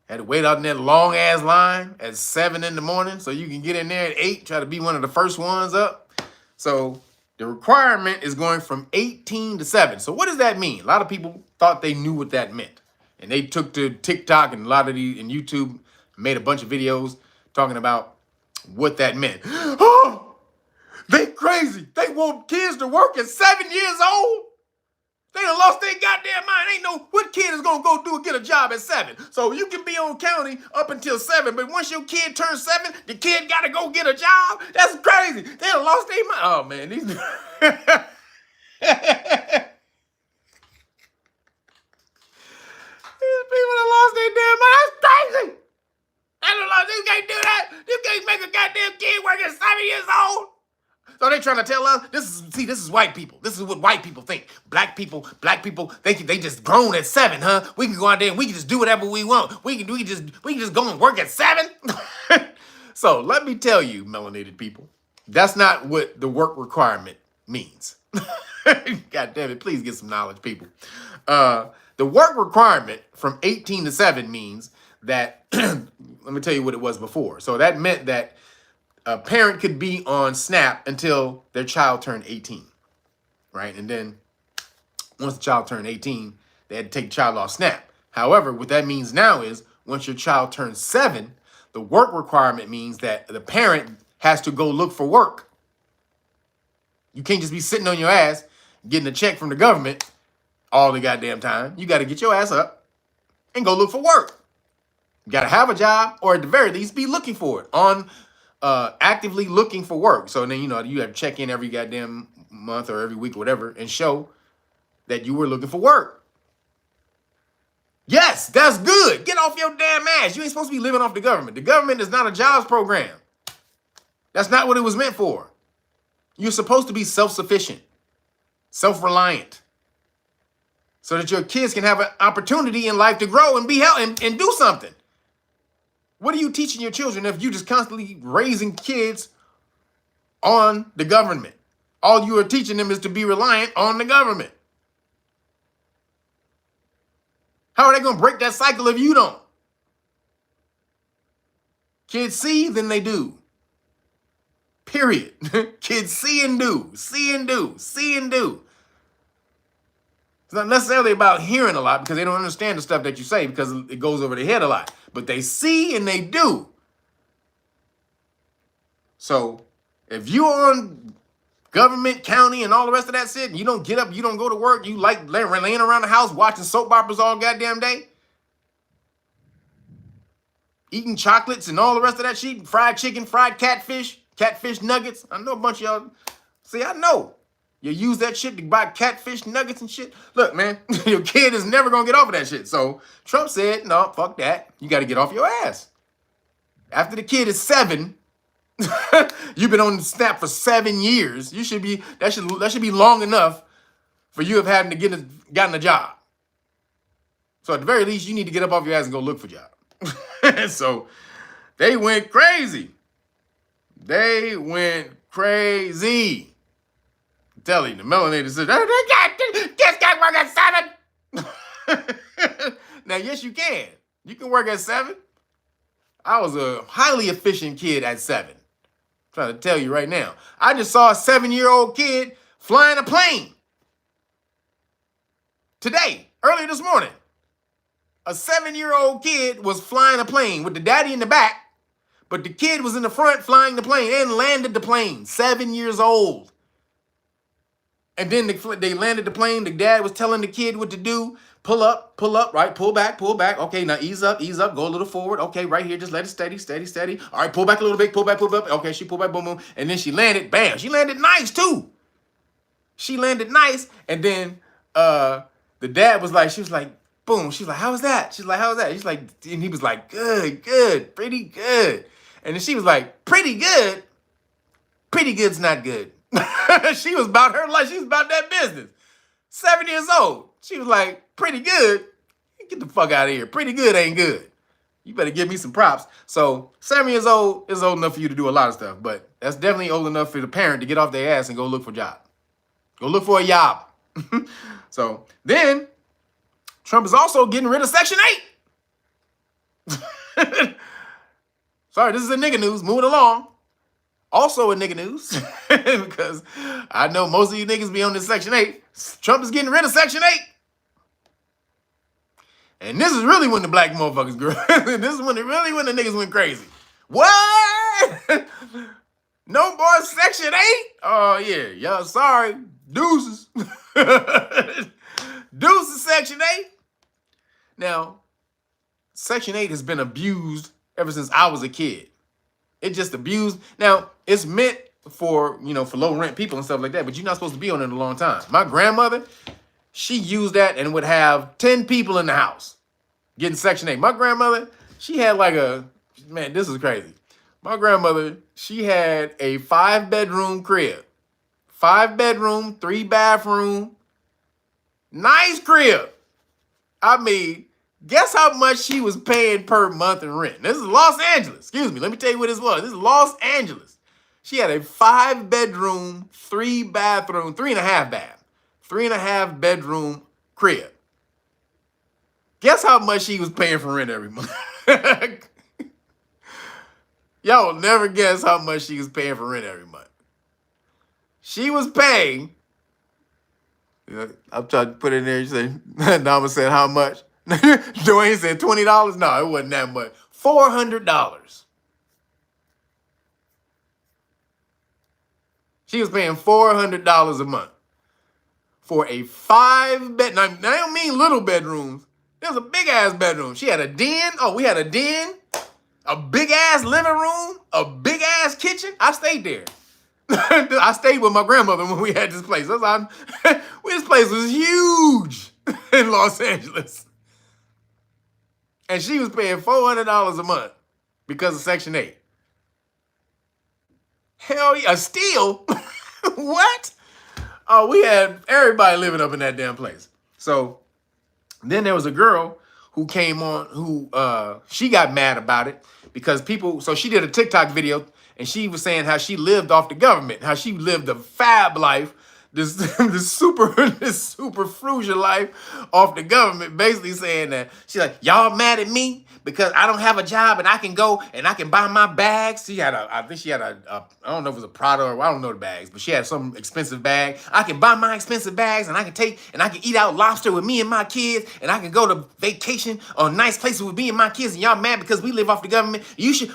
Had to wait out in that long ass line at 7 in the morning so you can get in there at 8, try to be one of the first ones up. So the requirement is going from 18 to 7. So what does that mean? A lot of people thought they knew what that meant. And they took to TikTok and a lot of these and YouTube, made a bunch of videos talking about what that meant. Oh, they crazy. They want kids to work at 7 years old. They done lost their goddamn mind. Ain't no what kid is gonna go do and get a job at 7. So you can be on county up until 7, but once your kid turns 7, the kid gotta go get a job. That's crazy. They done lost their mind. Oh man, these these people done lost their damn mind. That's crazy. You can't do that. You can't make a goddamn kid work at 7 years old. So they trying to tell us, this is white people. This is what white people think. Black people, they just grown at 7, huh? We can go out there and we can just do whatever we want. We can just go and work at 7. So let me tell you, melanated people, that's not what the work requirement means. God damn it, please get some knowledge, people. The work requirement from 18 to 7 means that, let me tell you what it was before. So that meant that a parent could be on SNAP until their child turned 18, right? And then once the child turned 18, they had to take the child off SNAP. However, what that means now is once your child turns 7, the work requirement means that the parent has to go look for work. You can't just be sitting on your ass getting a check from the government all the goddamn time. You got to get your ass up and go look for work. You got to have a job, or at the very least be looking for it, actively looking for work. So then, you have to check in every goddamn month or every week or whatever and show that you were looking for work. Yes, that's good. Get off your damn ass. You ain't supposed to be living off the government. The government is not a jobs program. That's not what it was meant for. You're supposed to be self-sufficient, self-reliant, so that your kids can have an opportunity in life to grow and be healthy and do something. What are you teaching your children if you just constantly raising kids on the government? All you are teaching them is to be reliant on the government. How are they going to break that cycle if you don't? Kids see, then they do. Period. Kids see and do, see and do, see and do. It's not necessarily about hearing a lot because they don't understand the stuff that you say because it goes over their head a lot. But they see and they do. So if you're on government, county, and all the rest of that shit, and you don't get up, you don't go to work, you like laying around the house watching soap operas all goddamn day, eating chocolates and all the rest of that shit, fried chicken, fried catfish nuggets. I know a bunch of y'all. See, I know. You use that shit to buy catfish nuggets and shit. Look, man, your kid is never going to get off of that shit. So Trump said, no, fuck that. You got to get off your ass. After the kid is 7, you've been on SNAP for 7 years. You should be, that should be long enough for you have having to gotten a job. So at the very least, you need to get up off your ass and go look for a job. So they went crazy. They went crazy. Tell you, the melanated said, kids can't work at 7. Now, yes, you can. You can work at 7. I was a highly efficient kid at 7. I'm trying to tell you right now. I just saw a 7-year-old kid flying a plane. Today, earlier this morning. A 7-year-old kid was flying a plane with the daddy in the back, but the kid was in the front flying the plane and landed the plane. 7 years old. And then they landed the plane. The dad was telling the kid what to do. Pull up, right? Pull back. Okay, now ease up, go a little forward. Okay, right here, just let it steady. All right, pull back a little bit, pull back. Okay, she pulled back, boom, boom. And then she landed, bam. She landed nice, too. She landed nice. And then the dad was like, she was like, boom. She's like, how was that? She's like, how was that? He's like, and he was like, good, pretty good. And then she was like, pretty good? Pretty good's not good. She was about her life. She was about that business. 7 years old. She was like, pretty good? Get the fuck out of here. Pretty good ain't good. You better give me some props. So 7 years old is old enough for you to do a lot of stuff, but that's definitely old enough for the parent to get off their ass and go look for a job. Go look for a job. So then Trump is also getting rid of Section 8. Sorry, this is a nigga news. Moving along. Also a nigga news, because I know most of you niggas be on this Section 8. Trump is getting rid of Section 8. And this is really when the black motherfuckers grew. This is when the niggas went crazy. What? No more Section 8? Oh, yeah. Y'all sorry. Deuces. Deuces Section 8. Now, Section 8 has been abused ever since I was a kid. It just abused. Now, it's meant for, for low rent people and stuff like that, but you're not supposed to be on it a long time. My grandmother, she used that and would have 10 people in the house getting Section 8. My grandmother, she had man, this is crazy. My grandmother, she had a 5-bedroom crib. 5-bedroom, 3-bathroom. Nice crib. I mean, guess how much she was paying per month in rent? This is Los Angeles. Excuse me. Let me tell you what this was. This is Los Angeles. She had a 5-bedroom, 3-bathroom, 3.5 bath, 3.5 bedroom crib. Guess how much she was paying for rent every month? Y'all will never guess how much she was paying for rent every month. She was paying. I'm trying to put it in there. You say, Nama said how much? Dwayne said $20. No, it wasn't that much. $400. She was paying $400 a month for a 5-bed. Now, I don't mean little bedrooms. It was a big ass bedroom. She had a den. Oh, we had a den, a big ass living room, a big ass kitchen. I stayed there. I stayed with my grandmother when we had this place. This place was huge in Los Angeles. And she was paying $400 a month because of Section 8. Hell yeah, a steal? What? Oh, we had everybody living up in that damn place. So then there was a girl who came on who she got mad about it because so she did a TikTok video and she was saying how she lived off the government, how she lived a fab life, this super frugal life off the government, basically saying that she's like, y'all mad at me because I don't have a job and I can go and I can buy my bags. I think she had I don't know if it was a Prada or I don't know the bags, but she had some expensive bag. I can buy my expensive bags and I can eat out lobster with me and my kids and I can go to vacation on nice places with me and my kids and y'all mad because we live off the government.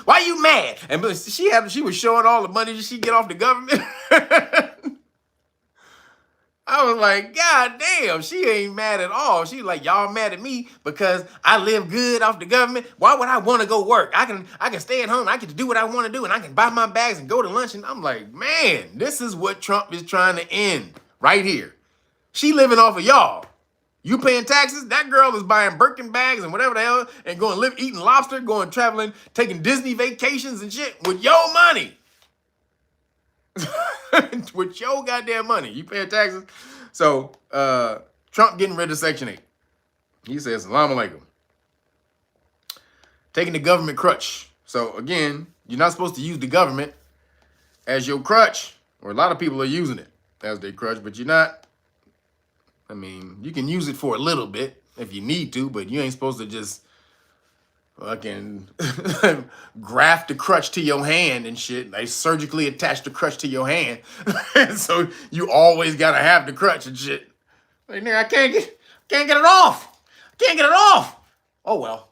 Why you mad? And she was showing all the money that she get off the government. I was like, God damn, she ain't mad at all. She like, y'all mad at me because I live good off the government. Why would I want to go work? I can stay at home. I get to do what I want to do and I can buy my bags and go to lunch. And I'm like, man, this is what Trump is trying to end right here. She living off of y'all. You paying taxes? That girl is buying Birkin bags and whatever the hell and eating lobster, going traveling, taking Disney vacations and shit with your money. With your goddamn money. You paying taxes? So, Trump getting rid of Section 8. He says, Assalamu alaikum. Taking the government crutch. So, again, you're not supposed to use the government as your crutch. Or a lot of people are using it as their crutch, but you're not. I mean, you can use it for a little bit if you need to, but you ain't supposed to just fucking graft the crutch to your hand and shit. They surgically attach the crutch to your hand. So you always gotta have the crutch and shit. Like, nigga, I can't get it off. I can't get it off. Oh well.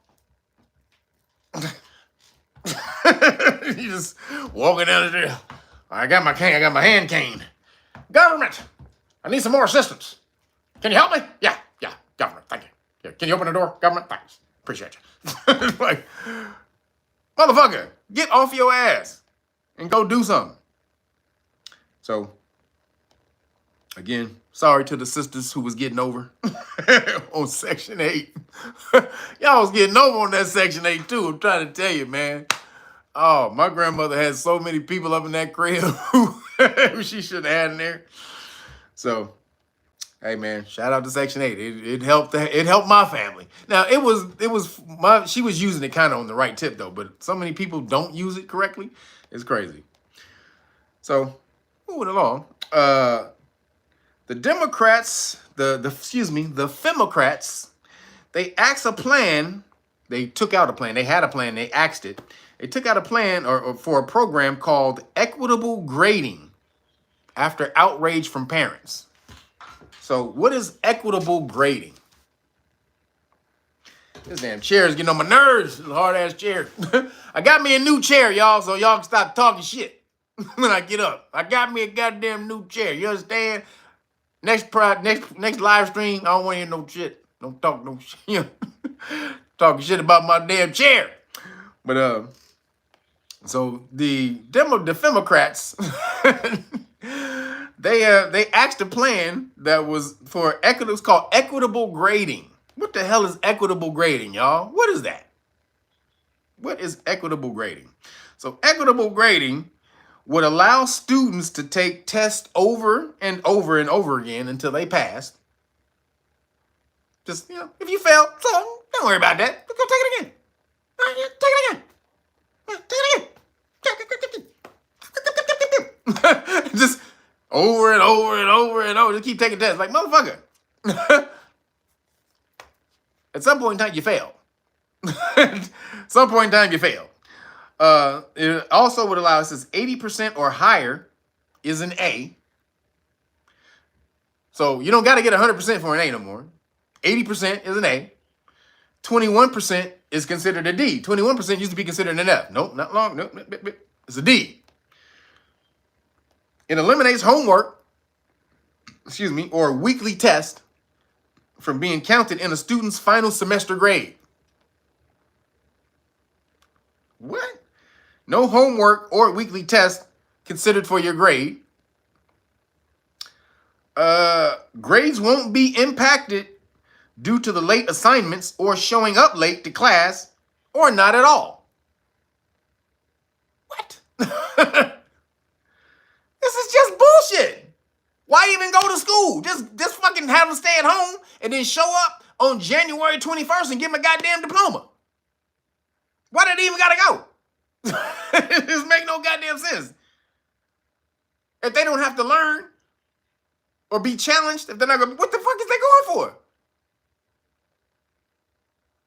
You just walking down the street. I got my cane, I got my hand cane. Government, I need some more assistance. Can you help me? Yeah, government, thank you. Yeah, can you open the door? Government, thanks. Appreciate you. Like, motherfucker, get off your ass and go do something. So, again, sorry to the sisters who was getting over on Section 8. Y'all was getting over on that Section 8 too, I'm trying to tell you, man. Oh, my grandmother had so many people up in that crib who she should have had in there. So, hey man, shout out to Section 8. It helped my family. Now she was using it kind of on the right tip though, but so many people don't use it correctly. It's crazy. So, moving along. The Democrats, the Femocrats, they axed a plan. They took out a plan. They had a plan. They axed it. They took out a plan or for a program called equitable grading after outrage from parents. So what is equitable grading? This damn chair is getting on my nerves. This hard-ass chair. I got me a new chair, y'all, so y'all can stop talking shit when I get up. I got me a goddamn new chair. You understand? Next live stream, I don't want to hear no shit. Don't talk no shit. Talking shit about my damn chair. But so the Democrats, they asked a plan that was for equity. It's called equitable grading. What the hell is equitable grading, y'all? What is that? What is equitable grading? So equitable grading would allow students to take tests over and over and over again until they passed. Just, if you fail, so don't worry about that. Just go take it again. Take it again. Just over and over and over and over. Just keep taking tests. Like, motherfucker. At some point in time, you fail. Some point in time, you fail. It also would allow us 80% or higher is an A. So you don't got to get 100% for an A no more. 80% is an A. 21% is considered a D. 21% used to be considered an F. Nope, not long. Nope, it's a D. It eliminates homework, or weekly test from being counted in a student's final semester grade. What? No homework or weekly test considered for your grade. Grades won't be impacted due to the late assignments or showing up late to class, or not at all. What? This is just bullshit. Why even go to school? Just fucking have them stay at home and then show up on January 21st and get my goddamn diploma. Why did it even gotta go? It just make no goddamn sense. If they don't have to learn or be challenged, if they're not gonna, what the fuck is they going for?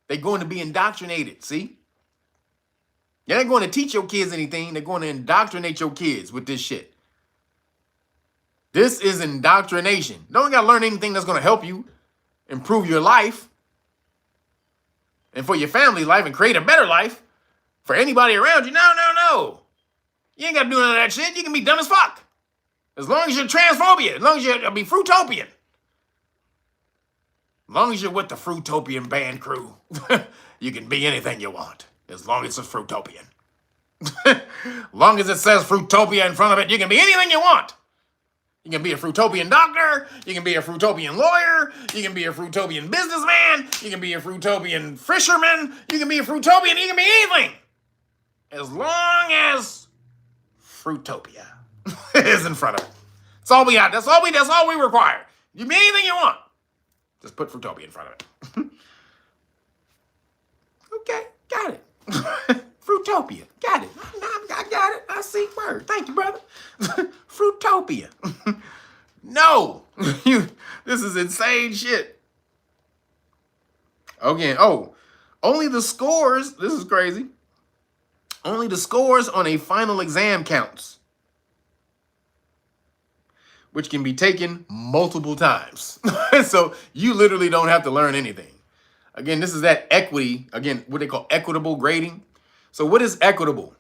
They're going to be indoctrinated, see? You're not going to teach your kids anything. They're going to indoctrinate your kids with this shit. This is indoctrination. You don't got to learn anything that's going to help you improve your life and for your family life and create a better life for anybody around you. No. You ain't got to do none of that shit. You can be dumb as fuck. As long as you're transphobia. As long as you're be fruitopian. As long as you're with the Fruitopian band crew, you can be anything you want. As long as it's Fruitopian. As long as it says Fruitopia in front of it, you can be anything you want. You can be a Fruitopian doctor. You can be a Fruitopian lawyer. You can be a Fruitopian businessman. You can be a Fruitopian fisherman. You can be a Fruitopian. You can be anything. As long as Fruitopia is in front of it. That's all we got. That's all we require. You can be anything you want. Just put Fruitopia in front of it. Okay, got it. Fruitopia, got it. I got it. I see. Word. Thank you, brother. Fruitopia. No, this is insane shit. Again, Only the scores, this is crazy, only the scores on a final exam counts, which can be taken multiple times. So you literally don't have to learn anything. Again, this is that equity, again, what they call equitable grading. So what is equitable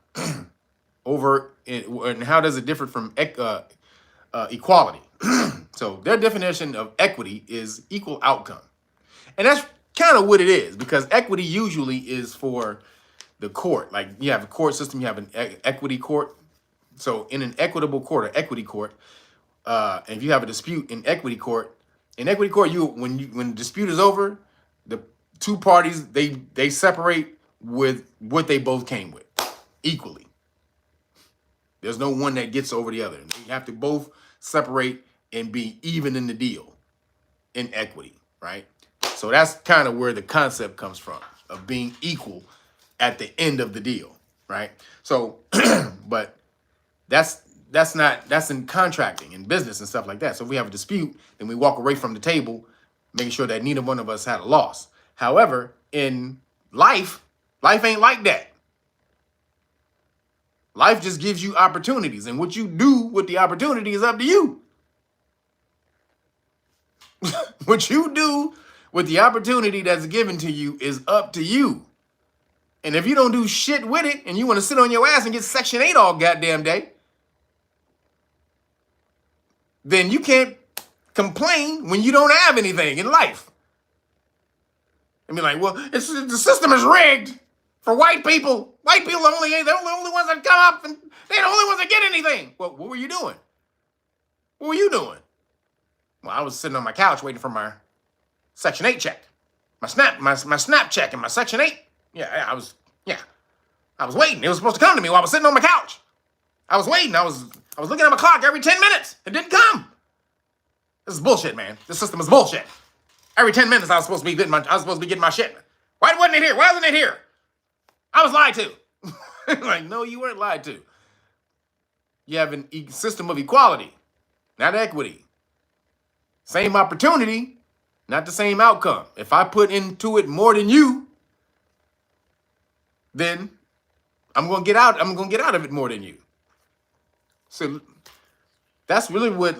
and how does it differ from equality? So their definition of equity is equal outcome. And that's kind of what it is, because equity usually is for the court. Like you have a court system, you have an equity court. So in an equitable court or equity court, and if you have a dispute in equity court, when the dispute is over, the two parties, they separate with what they both came with equally. There's no one that gets over the other. They have to both separate and be even in the deal in equity, right? So that's kind of where the concept comes from, of being equal at the end of the deal, right? So, but that's in contracting and business and stuff like that. So if we have a dispute, then we walk away from the table, making sure that neither one of us had a loss. However, in life ain't like that. Life just gives you opportunities, and what you do with the opportunity is up to you. What you do with the opportunity that's given to you is up to you. And if you don't do shit with it and you want to sit on your ass and get Section 8 all goddamn day, then you can't complain when you don't have anything in life. And be like, well, the system is rigged for white people. White people are the only ones that come up, and they're the only ones that get anything. Well, what were you doing? What were you doing? Well, I was sitting on my couch waiting for my Section 8 check. My SNAP check and my Section 8. I was waiting. It was supposed to come to me while I was sitting on my couch. I was waiting. I was looking at my clock every 10 minutes. It didn't come. This is bullshit, man. This system is bullshit. Every 10 minutes I was supposed to be getting my shit. Why wasn't it here? Why wasn't it here? I was lied to. Like, no, you weren't lied to. You have a system of equality, not equity. Same opportunity, not the same outcome. If I put into it more than you, then I'm gonna get out of it more than you. So that's really what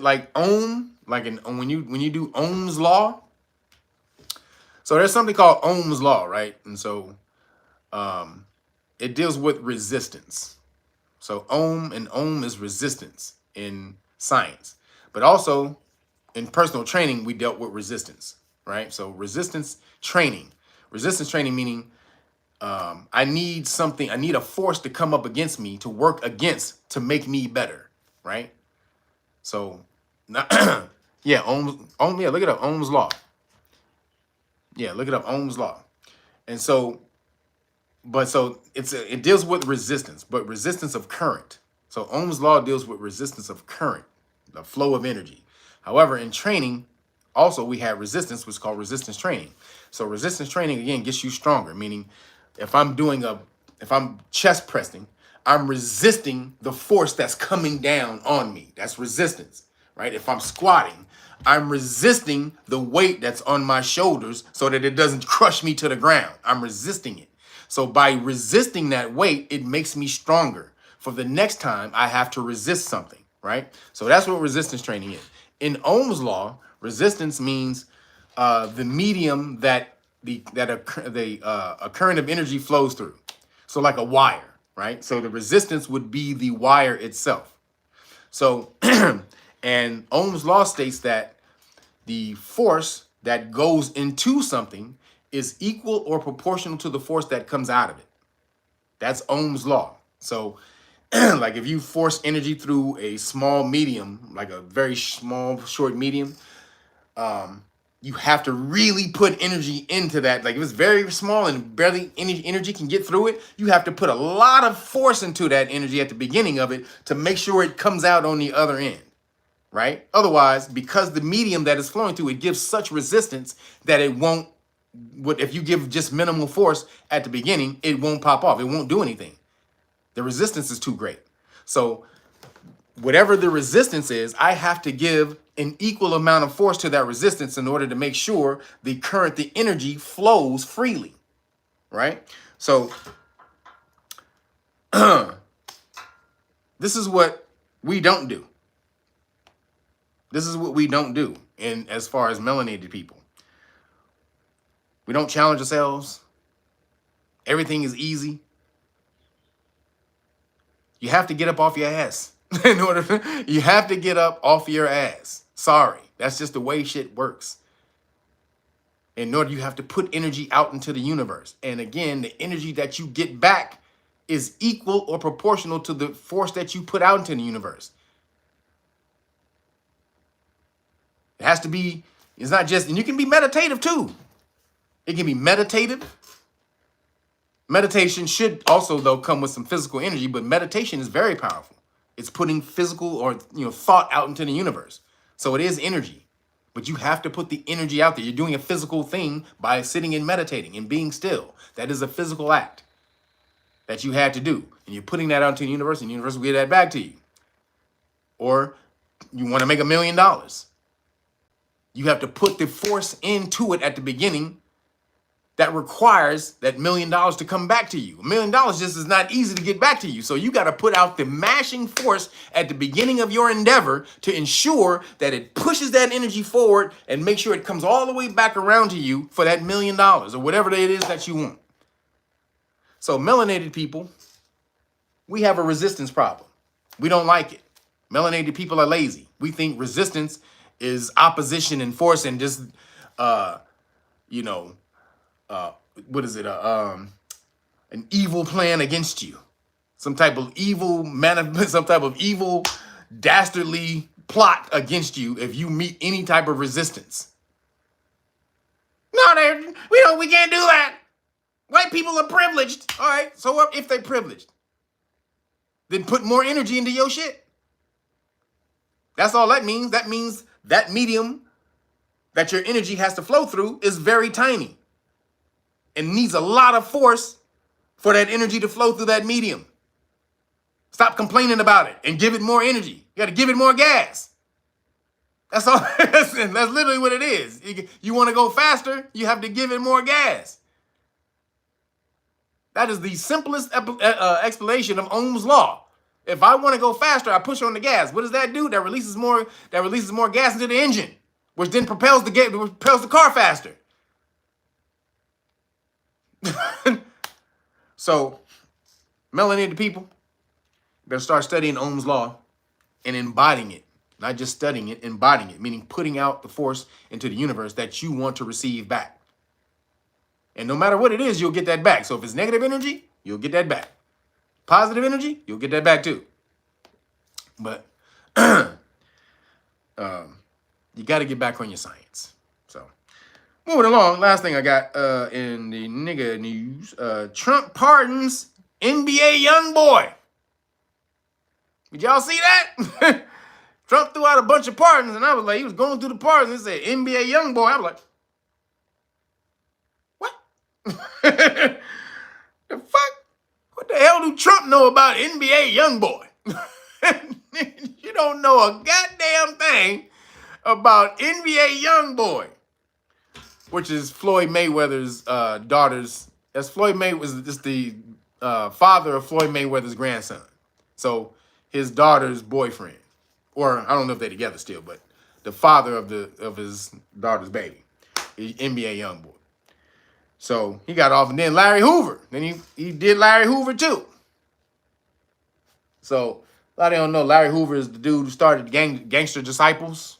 when you do Ohm's law. So there's something called Ohm's law, right? And so it deals with resistance. So Ohm is resistance in science, but also in personal training, we dealt with resistance, right? So resistance training meaning I need a force to come up against me, to work against, to make me better, right? So, look it up, Ohm's law. Yeah, look it up, Ohm's law. And so, it deals with resistance, but resistance of current. So Ohm's law deals with resistance of current, the flow of energy. However, in training, also we have resistance, which is called resistance training. So resistance training, again, gets you stronger, meaning if I'm chest pressing, I'm resisting the force that's coming down on me. That's resistance, right? If I'm squatting, I'm resisting the weight that's on my shoulders so that it doesn't crush me to the ground. I'm resisting it. So by resisting that weight, it makes me stronger for the next time I have to resist something, right? So that's what resistance training is. In Ohm's law, resistance means the medium that a current of energy flows through. So like a wire, right? So the resistance would be the wire itself. So, and Ohm's law states that the force that goes into something is equal or proportional to the force that comes out of it. That's Ohm's law. So like if you force energy through a small medium, like a very small, short medium, you have to really put energy into that. Like if it's very small and barely any energy can get through it, you have to put a lot of force into that energy at the beginning of it to make sure it comes out on the other end, right? Otherwise, because the medium that is flowing through, it gives such resistance that it won't, if you give just minimal force at the beginning, it won't pop off. It won't do anything. The resistance is too great. So whatever the resistance is, I have to give an equal amount of force to that resistance in order to make sure the energy flows freely, right? So this is what we don't do. This is what we don't do in as far as melanated people. We don't challenge ourselves. Everything is easy. You have to get up off your ass in order. You have to get up off your ass. Sorry, that's just the way shit works. In order, you have to put energy out into the universe. And again, the energy that you get back is equal or proportional to the force that you put out into the universe. It has to be, it's not just, and you can be meditative too. It can be meditative. Meditation should also, though, come with some physical energy, but meditation is very powerful. It's putting physical or thought out into the universe. So it is energy, but you have to put the energy out there. You're doing a physical thing by sitting and meditating and being still. That is a physical act that you had to do. And you're putting that out into the universe, and the universe will give that back to you. Or you want to make $1 million. You have to put the force into it at the beginning that requires that $1 million to come back to you. $1 million just is not easy to get back to you. So you got to put out the mashing force at the beginning of your endeavor to ensure that it pushes that energy forward and make sure it comes all the way back around to you for that $1 million or whatever it is that you want. So melanated people, we have a resistance problem. We don't like it. Melanated people are lazy. We think resistance is opposition and force and just, what is it? An evil plan against you. Some type of evil dastardly plot against you if you meet any type of resistance. No, we can't do that. White people are privileged. All right, so what if they're privileged? Then put more energy into your shit. That's all that means. That means that medium that your energy has to flow through is very tiny and needs a lot of force for that energy to flow through that medium. Stop complaining about it and give it more energy. You got to give it more gas. That's all. That's literally what it is. You want to go faster, you have to give it more gas. That is the simplest explanation of Ohm's law. If I want to go faster, I push on the gas. What does that do? That releases more gas into the engine, which then propels the car faster. So, melanated people better start studying Ohm's law and embodying it. Not just studying it, embodying it, meaning putting out the force into the universe that you want to receive back. And no matter what it is, you'll get that back. So if it's negative energy, you'll get that back. Positive energy, you'll get that back too. But you got to get back on your science. So moving along, last thing I got in the nigga news, Trump pardons NBA young boy. Did y'all see that? Trump threw out a bunch of pardons, and I was like, he was going through the pardons and said, NBA young boy. I was like, the fuck? What the hell do Trump know about NBA youngboy? You don't know a goddamn thing about NBA youngboy, which is Floyd Mayweather's daughter's. That's Floyd Mayweather is the father of Floyd Mayweather's grandson. So his daughter's boyfriend, or I don't know if they're together still, but the father of his daughter's baby, NBA youngboy. So he got off, and then Larry Hoover. Then he did Larry Hoover too. So a lot of you don't know Larry Hoover is the dude who started Gangster Disciples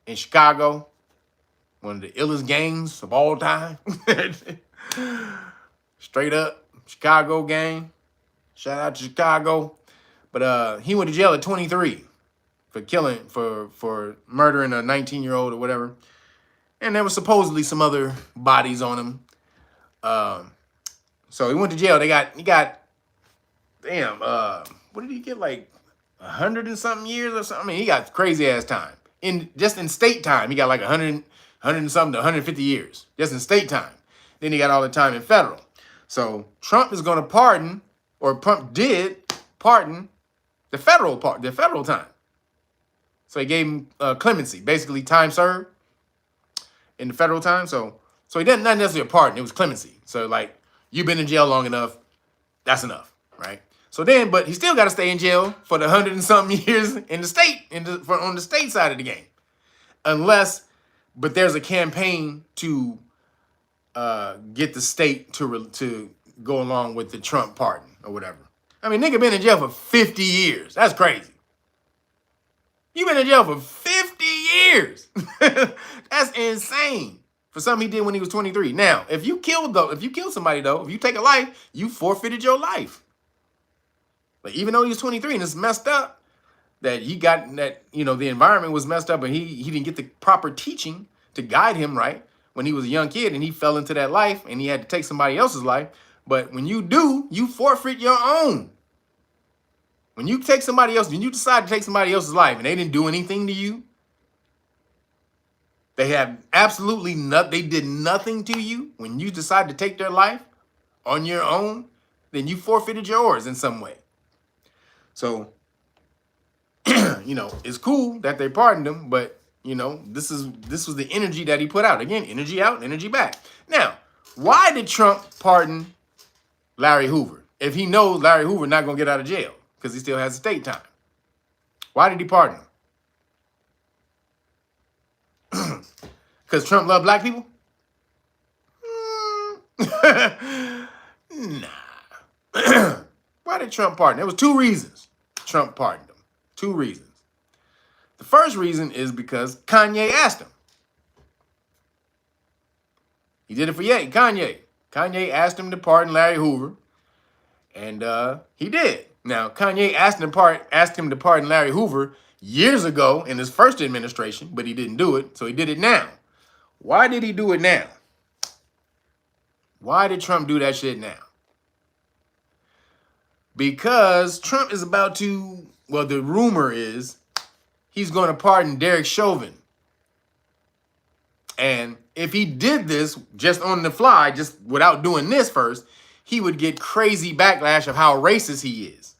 in Chicago. One of the illest gangs of all time. Straight up Chicago gang. Shout out to Chicago. But he went to jail at 23 for murdering a 19-year-old or whatever. And there was supposedly some other bodies on him. So he went to jail. He got, damn, what did he get? Like 100 and something years or something? I mean, he got crazy ass time. Just in state time, he got like 100 and something to 150 years. Just in state time. Then he got all the time in federal. So Trump is going to pardon, or Trump did pardon the federal time. So he gave him clemency, basically time served in the federal time. So he didn't, not necessarily a pardon, it was clemency. So like You've been in jail long enough. That's enough, right? So then, but he still got to stay in jail for the 100 and something years in the state, on the state side of the game. But there's a campaign to get the state to go along with the Trump pardon or whatever. I mean, nigga been in jail for 50 years. That's crazy. You been in jail for 50 years. That's insane. For something he did when he was 23. Now, if you kill somebody though, if you take a life, you forfeited your life. But even though he was 23 and it's messed up, that he got that, the environment was messed up and he didn't get the proper teaching to guide him right when he was a young kid and he fell into that life and he had to take somebody else's life. But when you do, you forfeit your own. When you decide to take somebody else's life and they didn't do anything to you, they have absolutely they did nothing to you. When you decide to take their life on your own, then you forfeited yours in some way. So, it's cool that they pardoned him, but this was the energy that he put out. Again, energy out, energy back. Now, why did Trump pardon Larry Hoover if he knows Larry Hoover not gonna get out of jail because he still has state time? Why did he pardon him? Because Trump loved black people? Nah. Why did Trump pardon? There was 2 reasons Trump pardoned him. 2 reasons. The first reason is because Kanye asked him. He did it for Kanye. Kanye asked him to pardon Larry Hoover, and he did. Now, Kanye asked him to pardon Larry Hoover years ago in his first administration, but he didn't do it, so he did it now. Why did he do it now? Why did Trump do that shit now? Because Trump is about to, the rumor is he's going to pardon Derek Chauvin. And if he did this just on the fly, just without doing this first, he would get crazy backlash of how racist he is.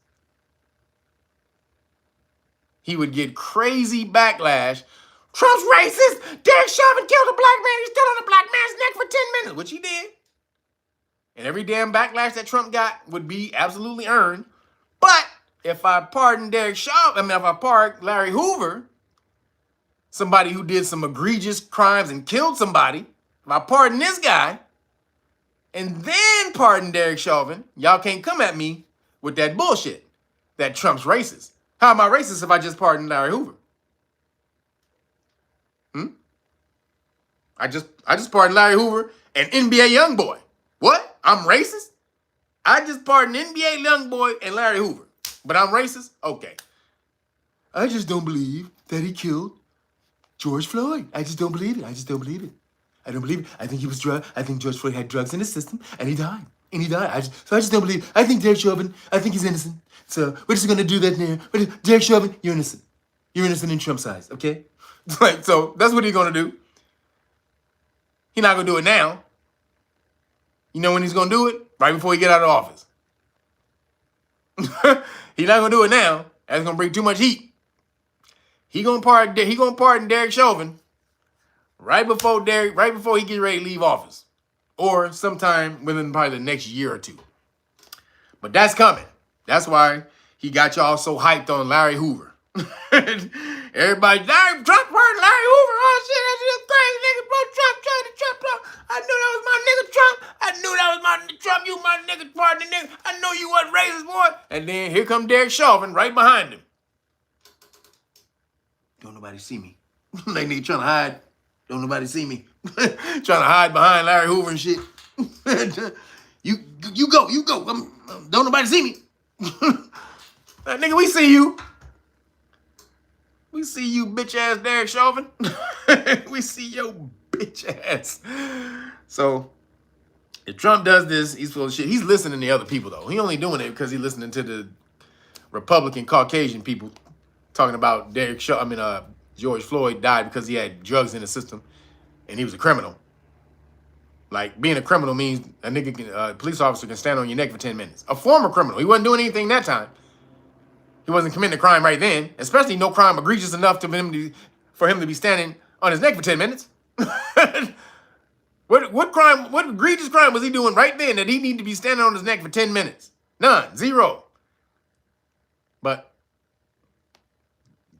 He would get crazy backlash. Trump's racist. Derek Chauvin killed a black man. He stood on a black man's neck for 10 minutes, which he did. And every damn backlash that Trump got would be absolutely earned. But if I pardon if I pardon Larry Hoover, somebody who did some egregious crimes and killed somebody, if I pardon this guy and then pardon Derek Chauvin, y'all can't come at me with that bullshit that Trump's racist. How am I racist if I just pardon Larry Hoover? I just pardoned Larry Hoover, an NBA young boy. What? I'm racist? I just pardoned NBA young boy and Larry Hoover, but I'm racist? Okay. I just don't believe that he killed George Floyd. I just don't believe it. I don't believe it. I think he was I think George Floyd had drugs in his system and he died. I just don't believe it. I think Derek Chauvin, I think he's innocent. So we're just gonna do that now. Derek Chauvin, you're innocent. You're innocent in Trump's eyes, okay? So that's what he's gonna do. He's not gonna do it now. You know when he's gonna do it? Right before he get out of office. He's not gonna do it now. That's gonna bring too much heat. He gonna pardon Derek Chauvin right before he gets ready to leave office, or sometime within probably the next year or 2. But that's coming. That's why he got y'all so hyped on Larry Hoover. Everybody, Trump pardoned Larry Hoover. Oh shit, that's just crazy, nigga. Bro, Trump. I knew that was my nigga Trump. I knew that was my nigga Trump. You my nigga, pardon the nigga. I know you wasn't racist, boy. And then here come Derek Chauvin right behind him. Don't nobody see me. Like nigga trying to hide. Don't nobody see me. Trying to hide behind Larry Hoover and shit. You go. Don't nobody see me. Nigga, we see you. We see you, bitch ass Derek Chauvin. We see your bitch ass. So if Trump does this, he's full of shit. He's listening to other people though. He only doing it because he's listening to the Republican Caucasian people talking about George Floyd died because he had drugs in his system and he was a criminal. Like being a criminal means a police officer can stand on your neck for 10 minutes. A former criminal. He wasn't doing anything that time. He wasn't committing a crime right then, especially no crime egregious enough for him to be standing on his neck for 10 minutes. What crime, what egregious crime was he doing right then that he needed to be standing on his neck for 10 minutes? None. Zero. But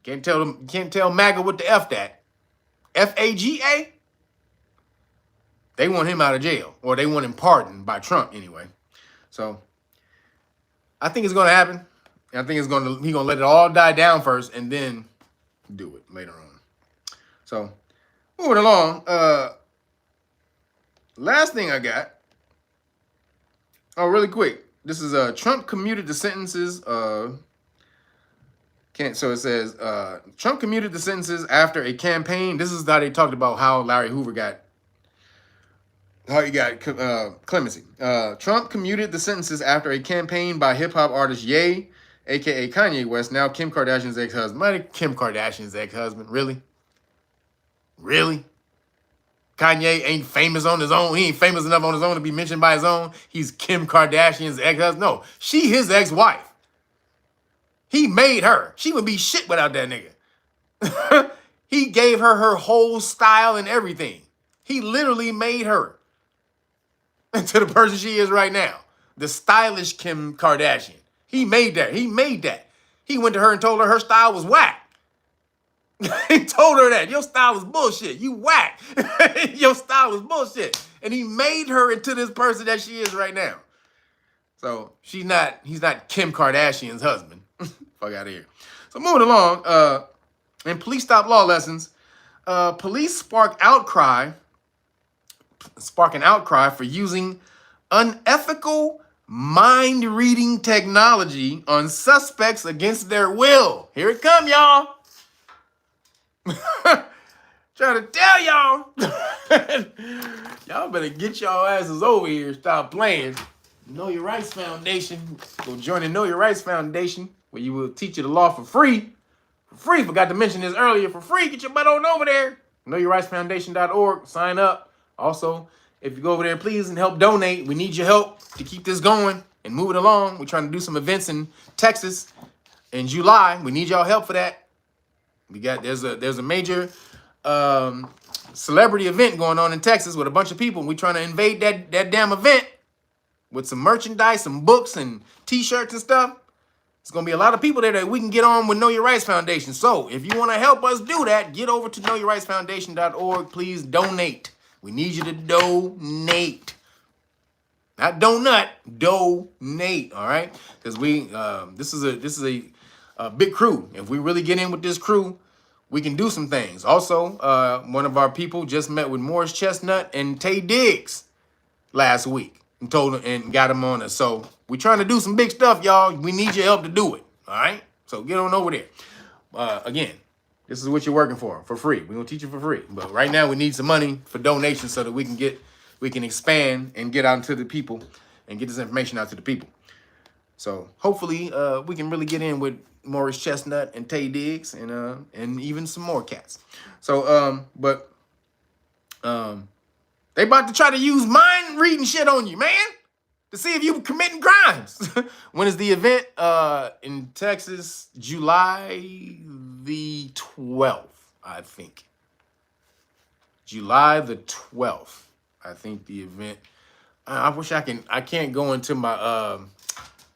can't tell MAGA what the F that. FAGA? They want him out of jail. Or they want him pardoned by Trump anyway. So I think it's gonna happen. I think he's gonna let it all die down first and then do it later on. So moving along. Last thing I got. Oh, really quick. This is Trump commuted the sentences. So it says Trump commuted the sentences after a campaign. This is how they talked about how Larry Hoover got clemency. Trump commuted the sentences after a campaign by hip hop artist Ye, aka Kanye West, now Kim Kardashian's ex-husband. Kim Kardashian's ex-husband, really? Really? Kanye ain't famous on his own. He ain't famous enough on his own to be mentioned by his own. He's Kim Kardashian's ex-husband. No, she his ex-wife. He made her. She would be shit without that nigga. He gave her her whole style and everything. He literally made her into the person she is right now. The stylish Kim Kardashian. He made that. He made that. He went to her and told her style was whack. He told her that. Your style is bullshit. You whack. Your style is bullshit. And he made her into this person that she is right now. So he's not Kim Kardashian's husband. Fuck out of here. So moving along, in police stop law lessons, police spark an outcry for using unethical mind-reading technology on suspects against their will. Here it come, y'all. Trying to tell y'all. Y'all better get y'all asses over here. Stop playing. Know Your Rights Foundation. Go join the Know Your Rights Foundation, where you will teach you the law for free. For free. Forgot to mention this earlier. For free. Get your butt on over there. KnowYourRightsFoundation.org. Sign up. Also, if you go over there, please, and help donate. We need your help to keep this going and move it along. We're trying to do some events in Texas in July. We need y'all help for that. There's a major celebrity event going on in Texas with a bunch of people. We're trying to invade that damn event with some merchandise, some books, and T-shirts and stuff. It's going to be a lot of people there that we can get on with Know Your Rights Foundation. So if you want to help us do that, get over to KnowYourRightsFoundation.org. Please donate. We need you to donate. Not donut, donate, all right? Because this is a big crew. If we really get in with this crew, we can do some things. Also, one of our people just met with Morris Chestnut and Tay Diggs last week and told him and got him on us. So we're trying to do some big stuff, y'all. We need your help to do it. All right. So get on over there. Again, this is what you're working for free. We're gonna teach you for free. But right now we need some money for donations so that we can expand and get out to the people and get this information out to the people. So hopefully we can really get in with Morris Chestnut and Tay Diggs and even some more cats. So they about to try to use mind reading shit on you, man, to see if you committing crimes. When is the event? In Texas, July the 12th, I think. July the 12th, I think the event. I wish I can't go into my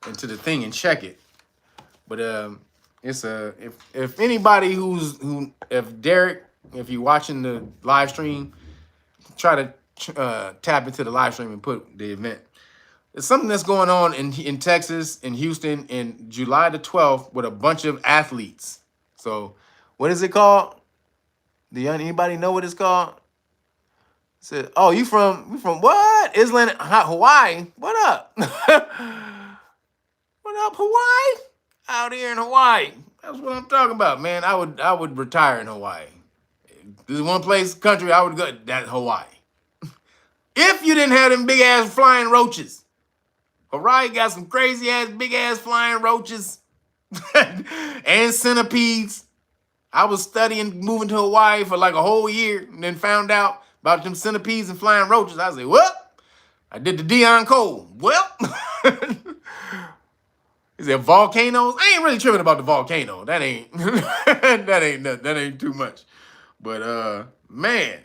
into the thing and check it. But it's if anybody if Derek, if you're watching the live stream, try to tap into the live stream and put the event. It's something that's going on in Texas, in Houston, in July the 12th with a bunch of athletes. So what is it called? Anybody know what it's called? Said, oh, you from what? Island, Hawaii? What up? What up, Hawaii? Out here in Hawaii. That's what I'm talking about, man. I would retire in Hawaii. There's one country I would go, that's Hawaii. If you didn't have them big ass flying roaches. Hawaii got some crazy ass, big ass flying roaches and centipedes. I was studying moving to Hawaii for like a whole year and then found out about them centipedes and flying roaches. I said, well, I did the Dion Cole. Well, he said volcanoes. I ain't really tripping about the volcano. That ain't that ain't too much. But man,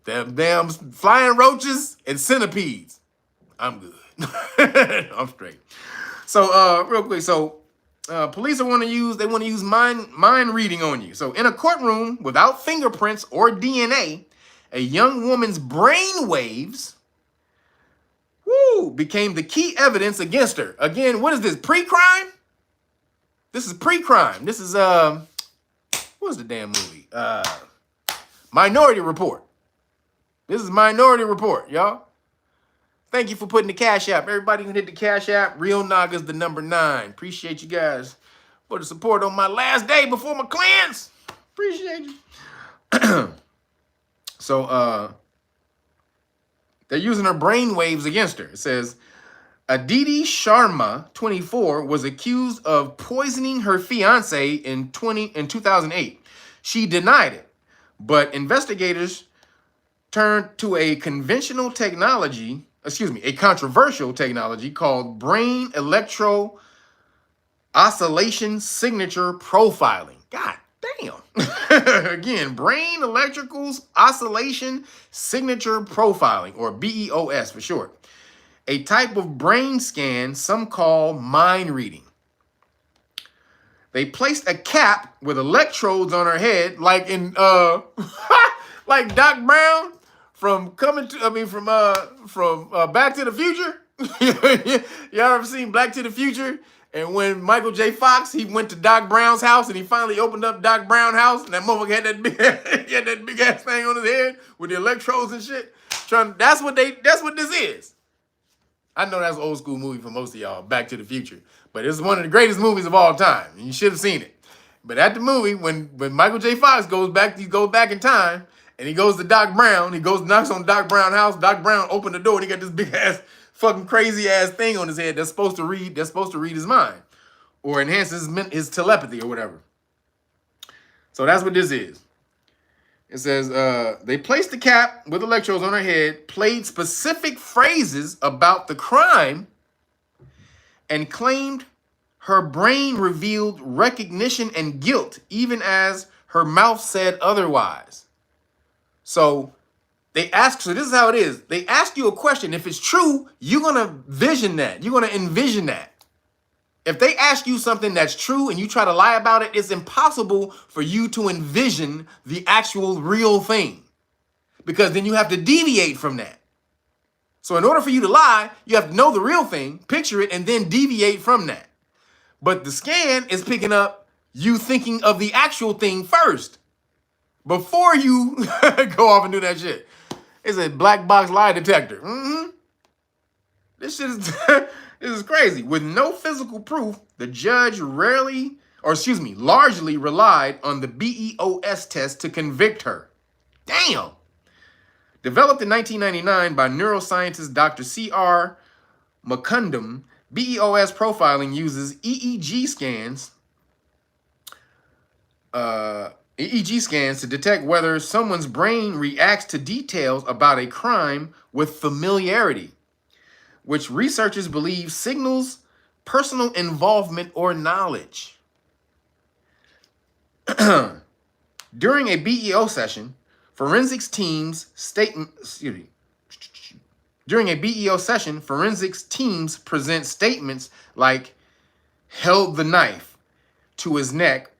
Them damn flying roaches and centipedes. I'm good. I'm straight. So real quick, so police want to use mind reading on you. So in a courtroom without fingerprints or DNA, a young woman's brain waves became the key evidence against her. Again, what is this? Pre-crime? This is pre-crime. This is what's the damn movie? Minority Report. This is Minority Report, y'all. Thank you for putting the Cash App. Everybody can hit the Cash App. Real Nagas, the number 9. Appreciate you guys for the support on my last day before my cleanse. Appreciate you. So they're using her brain waves against her. It says, Aditi Sharma, 24, was accused of poisoning her fiance in 2008. She denied it, but investigators turned to a controversial technology called brain electro oscillation signature profiling. God damn. Again, brain electrical oscillation signature profiling, or BEOS for short. A type of brain scan some call mind reading. They placed a cap with electrodes on her head, like in like Doc Brown from Back to the Future. Y'all ever seen Back to the Future? And when Michael J. Fox, he went to Doc Brown's house and he finally opened up Doc Brown's house, and that motherfucker had that big ass thing on his head with the electrodes and shit. That's what this is. I know that's an old school movie for most of y'all, Back to the Future. But it's one of the greatest movies of all time. And you should have seen it. But at the movie, when Michael J. Fox goes back in time, and he goes to Doc Brown, knocks on Doc Brown's house. Doc Brown opened the door, and he got this big ass, fucking crazy ass thing on his head that's supposed to read his mind. Or enhance his telepathy or whatever. So that's what this is. It says, they placed the cap with electrodes on her head, played specific phrases about the crime, and claimed her brain revealed recognition and guilt, even as her mouth said otherwise. So this is how it is. They ask you a question. If it's true, you're going to vision that. You're going to envision that. If they ask you something that's true and you try to lie about it, it's impossible for you to envision the actual real thing, because then you have to deviate from that. So in order for you to lie, you have to know the real thing, picture it, and then deviate from that. But the scan is picking up you thinking of the actual thing first before you go off and do that shit. It's a black box lie detector. This shit is... This is crazy. With no physical proof, the judge largely relied on the BEOS test to convict her. Damn. Developed in 1999 by neuroscientist Dr. C.R. Mukundam, BEOS profiling uses EEG scans to detect whether someone's brain reacts to details about a crime with familiarity, which researchers believe signals personal involvement or knowledge. During a BEO session, forensics teams present statements like held the knife to his neck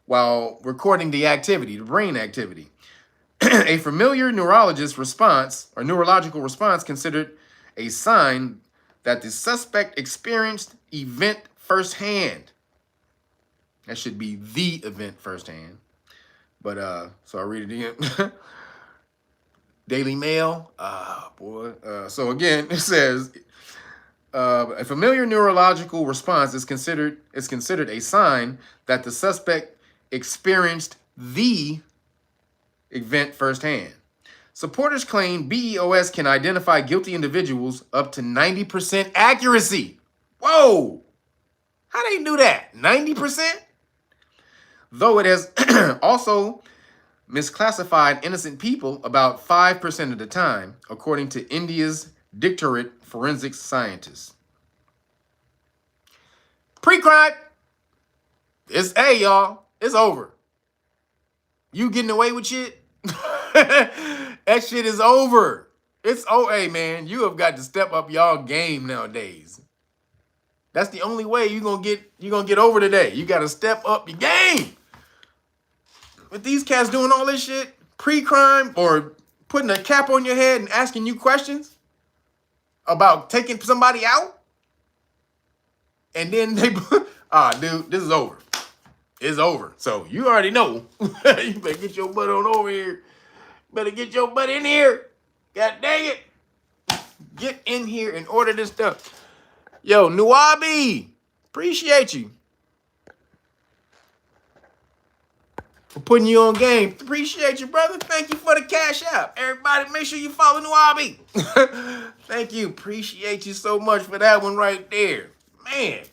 while recording the brain activity. A familiar neurological response considered a sign that the suspect experienced event firsthand. That should be the event firsthand. But so I read it again. Daily Mail. So again, it says a familiar neurological response is considered a sign that the suspect experienced the event firsthand. Supporters claim BEOS can identify guilty individuals up to 90% accuracy. Whoa! How do they do that? 90%? Though it has also misclassified innocent people about 5% of the time, according to India's Directorate Forensics Scientists. Pre-crime. Hey, y'all. It's over. You getting away with shit? That shit is over. It's hey man, you have got to step up y'all game nowadays. That's the only way you're gonna get over today. You gotta step up your game. With these cats doing all this shit, pre-crime or putting a cap on your head and asking you questions about taking somebody out, and then they dude, this is over. It's over. So you already know. You better get your butt on over here. Better get your butt in here. God dang it. Get in here and order this stuff. Yo, Nuabi, appreciate you for putting you on game. Appreciate you, brother. Thank you for the cash app. Everybody, make sure you follow Nuabi. Thank you. Appreciate you so much for that one right there. Man,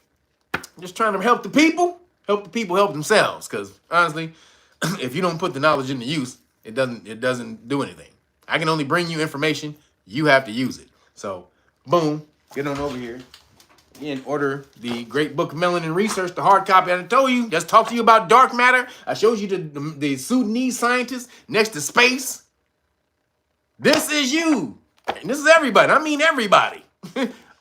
just trying to help the people. Help the people help themselves. Because honestly, if you don't put the knowledge into use, it doesn't do anything. I can only bring you information. You have to use it. So, boom, get on over here. Again, order the Great Book of Melanin Research, the hard copy. I told you, just talk to you about dark matter. I showed you the Sudanese scientists next to space. This is you. And this is everybody. I mean everybody.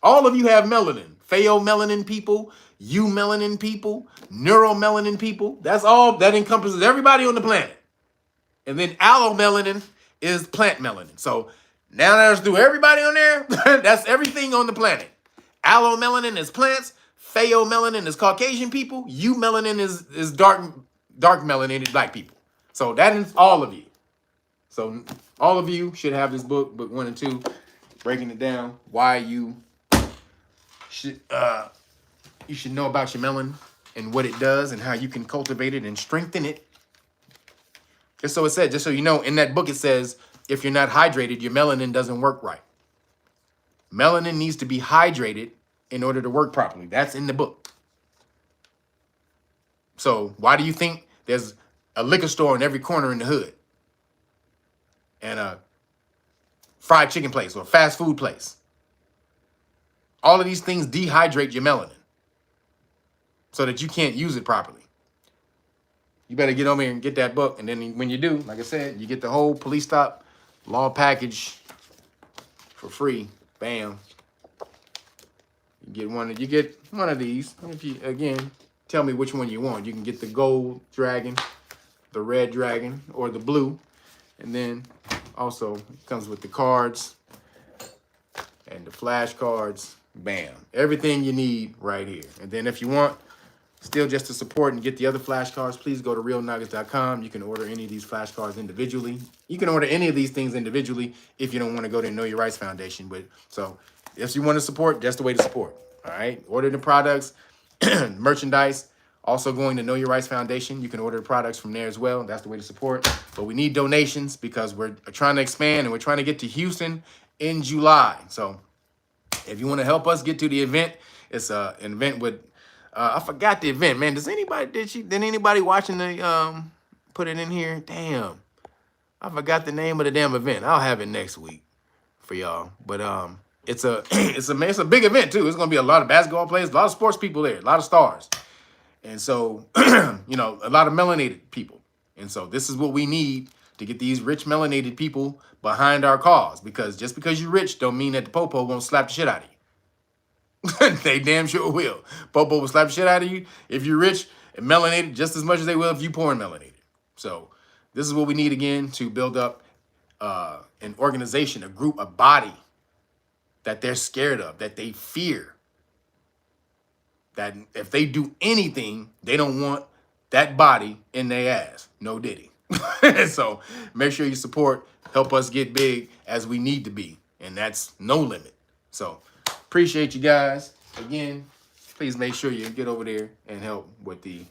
All of you have melanin. Pheomelanin people, eumelanin people, neuromelanin people. That's all. That encompasses everybody on the planet. And then allomelanin is plant melanin. So now let's do everybody on there. That's everything on the planet. Allomelanin is plants. Pheomelanin is Caucasian people. Eumelanin is dark melanin is black people. So that is all of you. So all of you should have this book 1 and 2, breaking it down why you should know about your melanin and what it does and how you can cultivate it and strengthen it. Just so it said, just so you know, in that book it says if you're not hydrated, your melanin doesn't work right. Melanin needs to be hydrated in order to work properly. That's in the book. So why do you think there's a liquor store in every corner in the hood? And a fried chicken place or a fast food place? All of these things dehydrate your melanin so that you can't use it properly. You better get over here and get that book. And then when you do, like I said, you get the whole police stop law package for free. Bam. You get one of these. If you, again, tell me which one you want. You can get the gold dragon, the red dragon, or the blue. And then also it comes with the cards and the flashcards. Bam. Everything you need right here. And then if you want still just to support and get the other flashcards, please go to realnuggets.com. You can order any of these flashcards individually. You can order any of these things individually if you don't want to go to Know Your Rights Foundation. But so if you want to support, that's the way to support. All right. Order the products, merchandise. Also going to Know Your Rights Foundation. You can order the products from there as well. That's the way to support. But we need donations because we're trying to expand and we're trying to get to Houston in July. So if you want to help us get to the event, it's an event with I forgot the event, man. Did anybody watching the put it in here? Damn. I forgot the name of the damn event. I'll have it next week for y'all. But it's a big event too. It's gonna be a lot of basketball players, a lot of sports people there, a lot of stars. And so, you know, a lot of melanated people. And so this is what we need to get these rich melanated people behind our cause. Because just because you're rich don't mean that the popo won't slap the shit out of you. They damn sure will. Popo will slap the shit out of you if you're rich and melanated just as much as they will if you poor and melanated. So this is what we need again to build up an organization, a group, a body that they're scared of, that they fear. That if they do anything, they don't want that body in their ass. No diddy. So make sure you support, help us get big as we need to be. And that's no limit. So appreciate you guys. Again, please make sure you get over there and help with the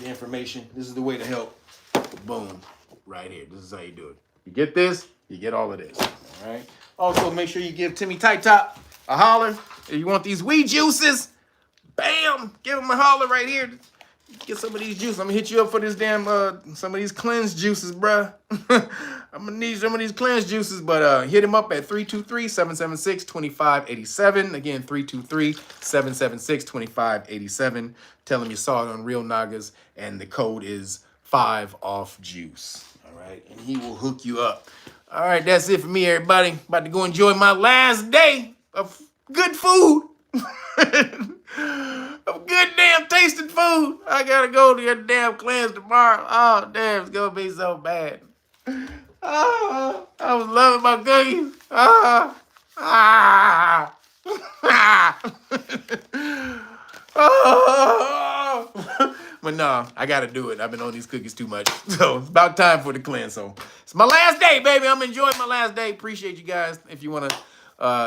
information. This is the way to help. Boom. Right here. This is how you do it. You get this, you get all of this. All right. Also, make sure you give Timmy Tight Top a holler. If you want these weed juices, bam, give him a holler right here. Get some of these juices. I'm gonna hit you up for this damn some of these cleanse juices, bruh. I'm gonna need some of these cleanse juices, but hit him up at 323-776-2587. Again, 323-776-2587. Tell him you saw it on Real Nagas, and the code is 5OFFJUICE. All right, and he will hook you up. All right, that's it for me, everybody. About to go enjoy my last day of good food. Of good damn tasting food. I gotta go to your damn class tomorrow. Oh, damn, it's gonna be so bad. Oh, I was loving my cookies. But no, I gotta do it. I've been on these cookies too much. So it's about time for the cleanse. So it's my last day, baby. I'm enjoying my last day. Appreciate you guys. If you wanna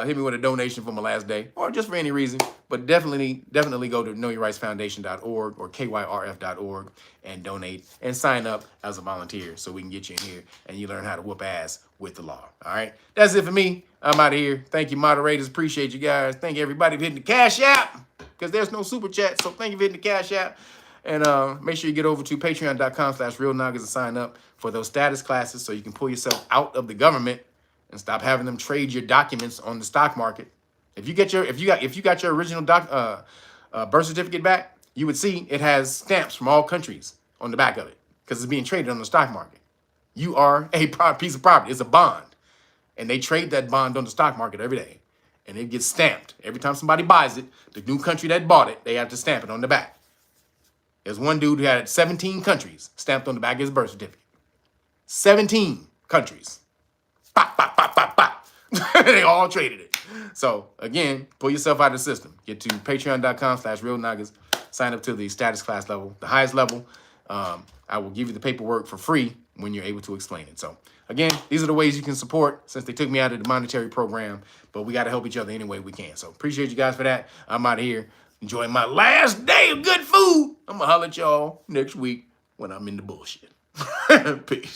hit me with a donation for my last day, or just for any reason, but definitely go to knowyourrightsfoundation.org or kyrf.org and donate and sign up as a volunteer so we can get you in here and you learn how to whoop ass with the law. All right, that's it for me. I'm out of here. Thank you, moderators. Appreciate you guys. Thank you, everybody, for hitting the Cash App, because there's no super chat. So thank you for hitting the Cash App. And make sure you get over to patreon.com/realnoggers and sign up for those status classes so you can pull yourself out of the government and stop having them trade your documents on the stock market. If you got your original birth certificate back, you would see it has stamps from all countries on the back of it because it's being traded on the stock market. You are a piece of property. It's a bond. And they trade that bond on the stock market every day. And it gets stamped. Every time somebody buys it, the new country that bought it, they have to stamp it on the back. There's one dude who had 17 countries stamped on the back of his birth certificate. 17 countries. Pop, pop, pop, pop, pop. They all traded it. So, again, pull yourself out of the system. Get to patreon.com/realnoggers. Sign up to the status class level, the highest level. I will give you the paperwork for free when you're able to explain it. So, again, these are the ways you can support since they took me out of the monetary program. But we got to help each other any way we can. So, appreciate you guys for that. I'm out of here. Enjoying my last day of good food. I'm going to holler at y'all next week when I'm in the bullshit. Peace.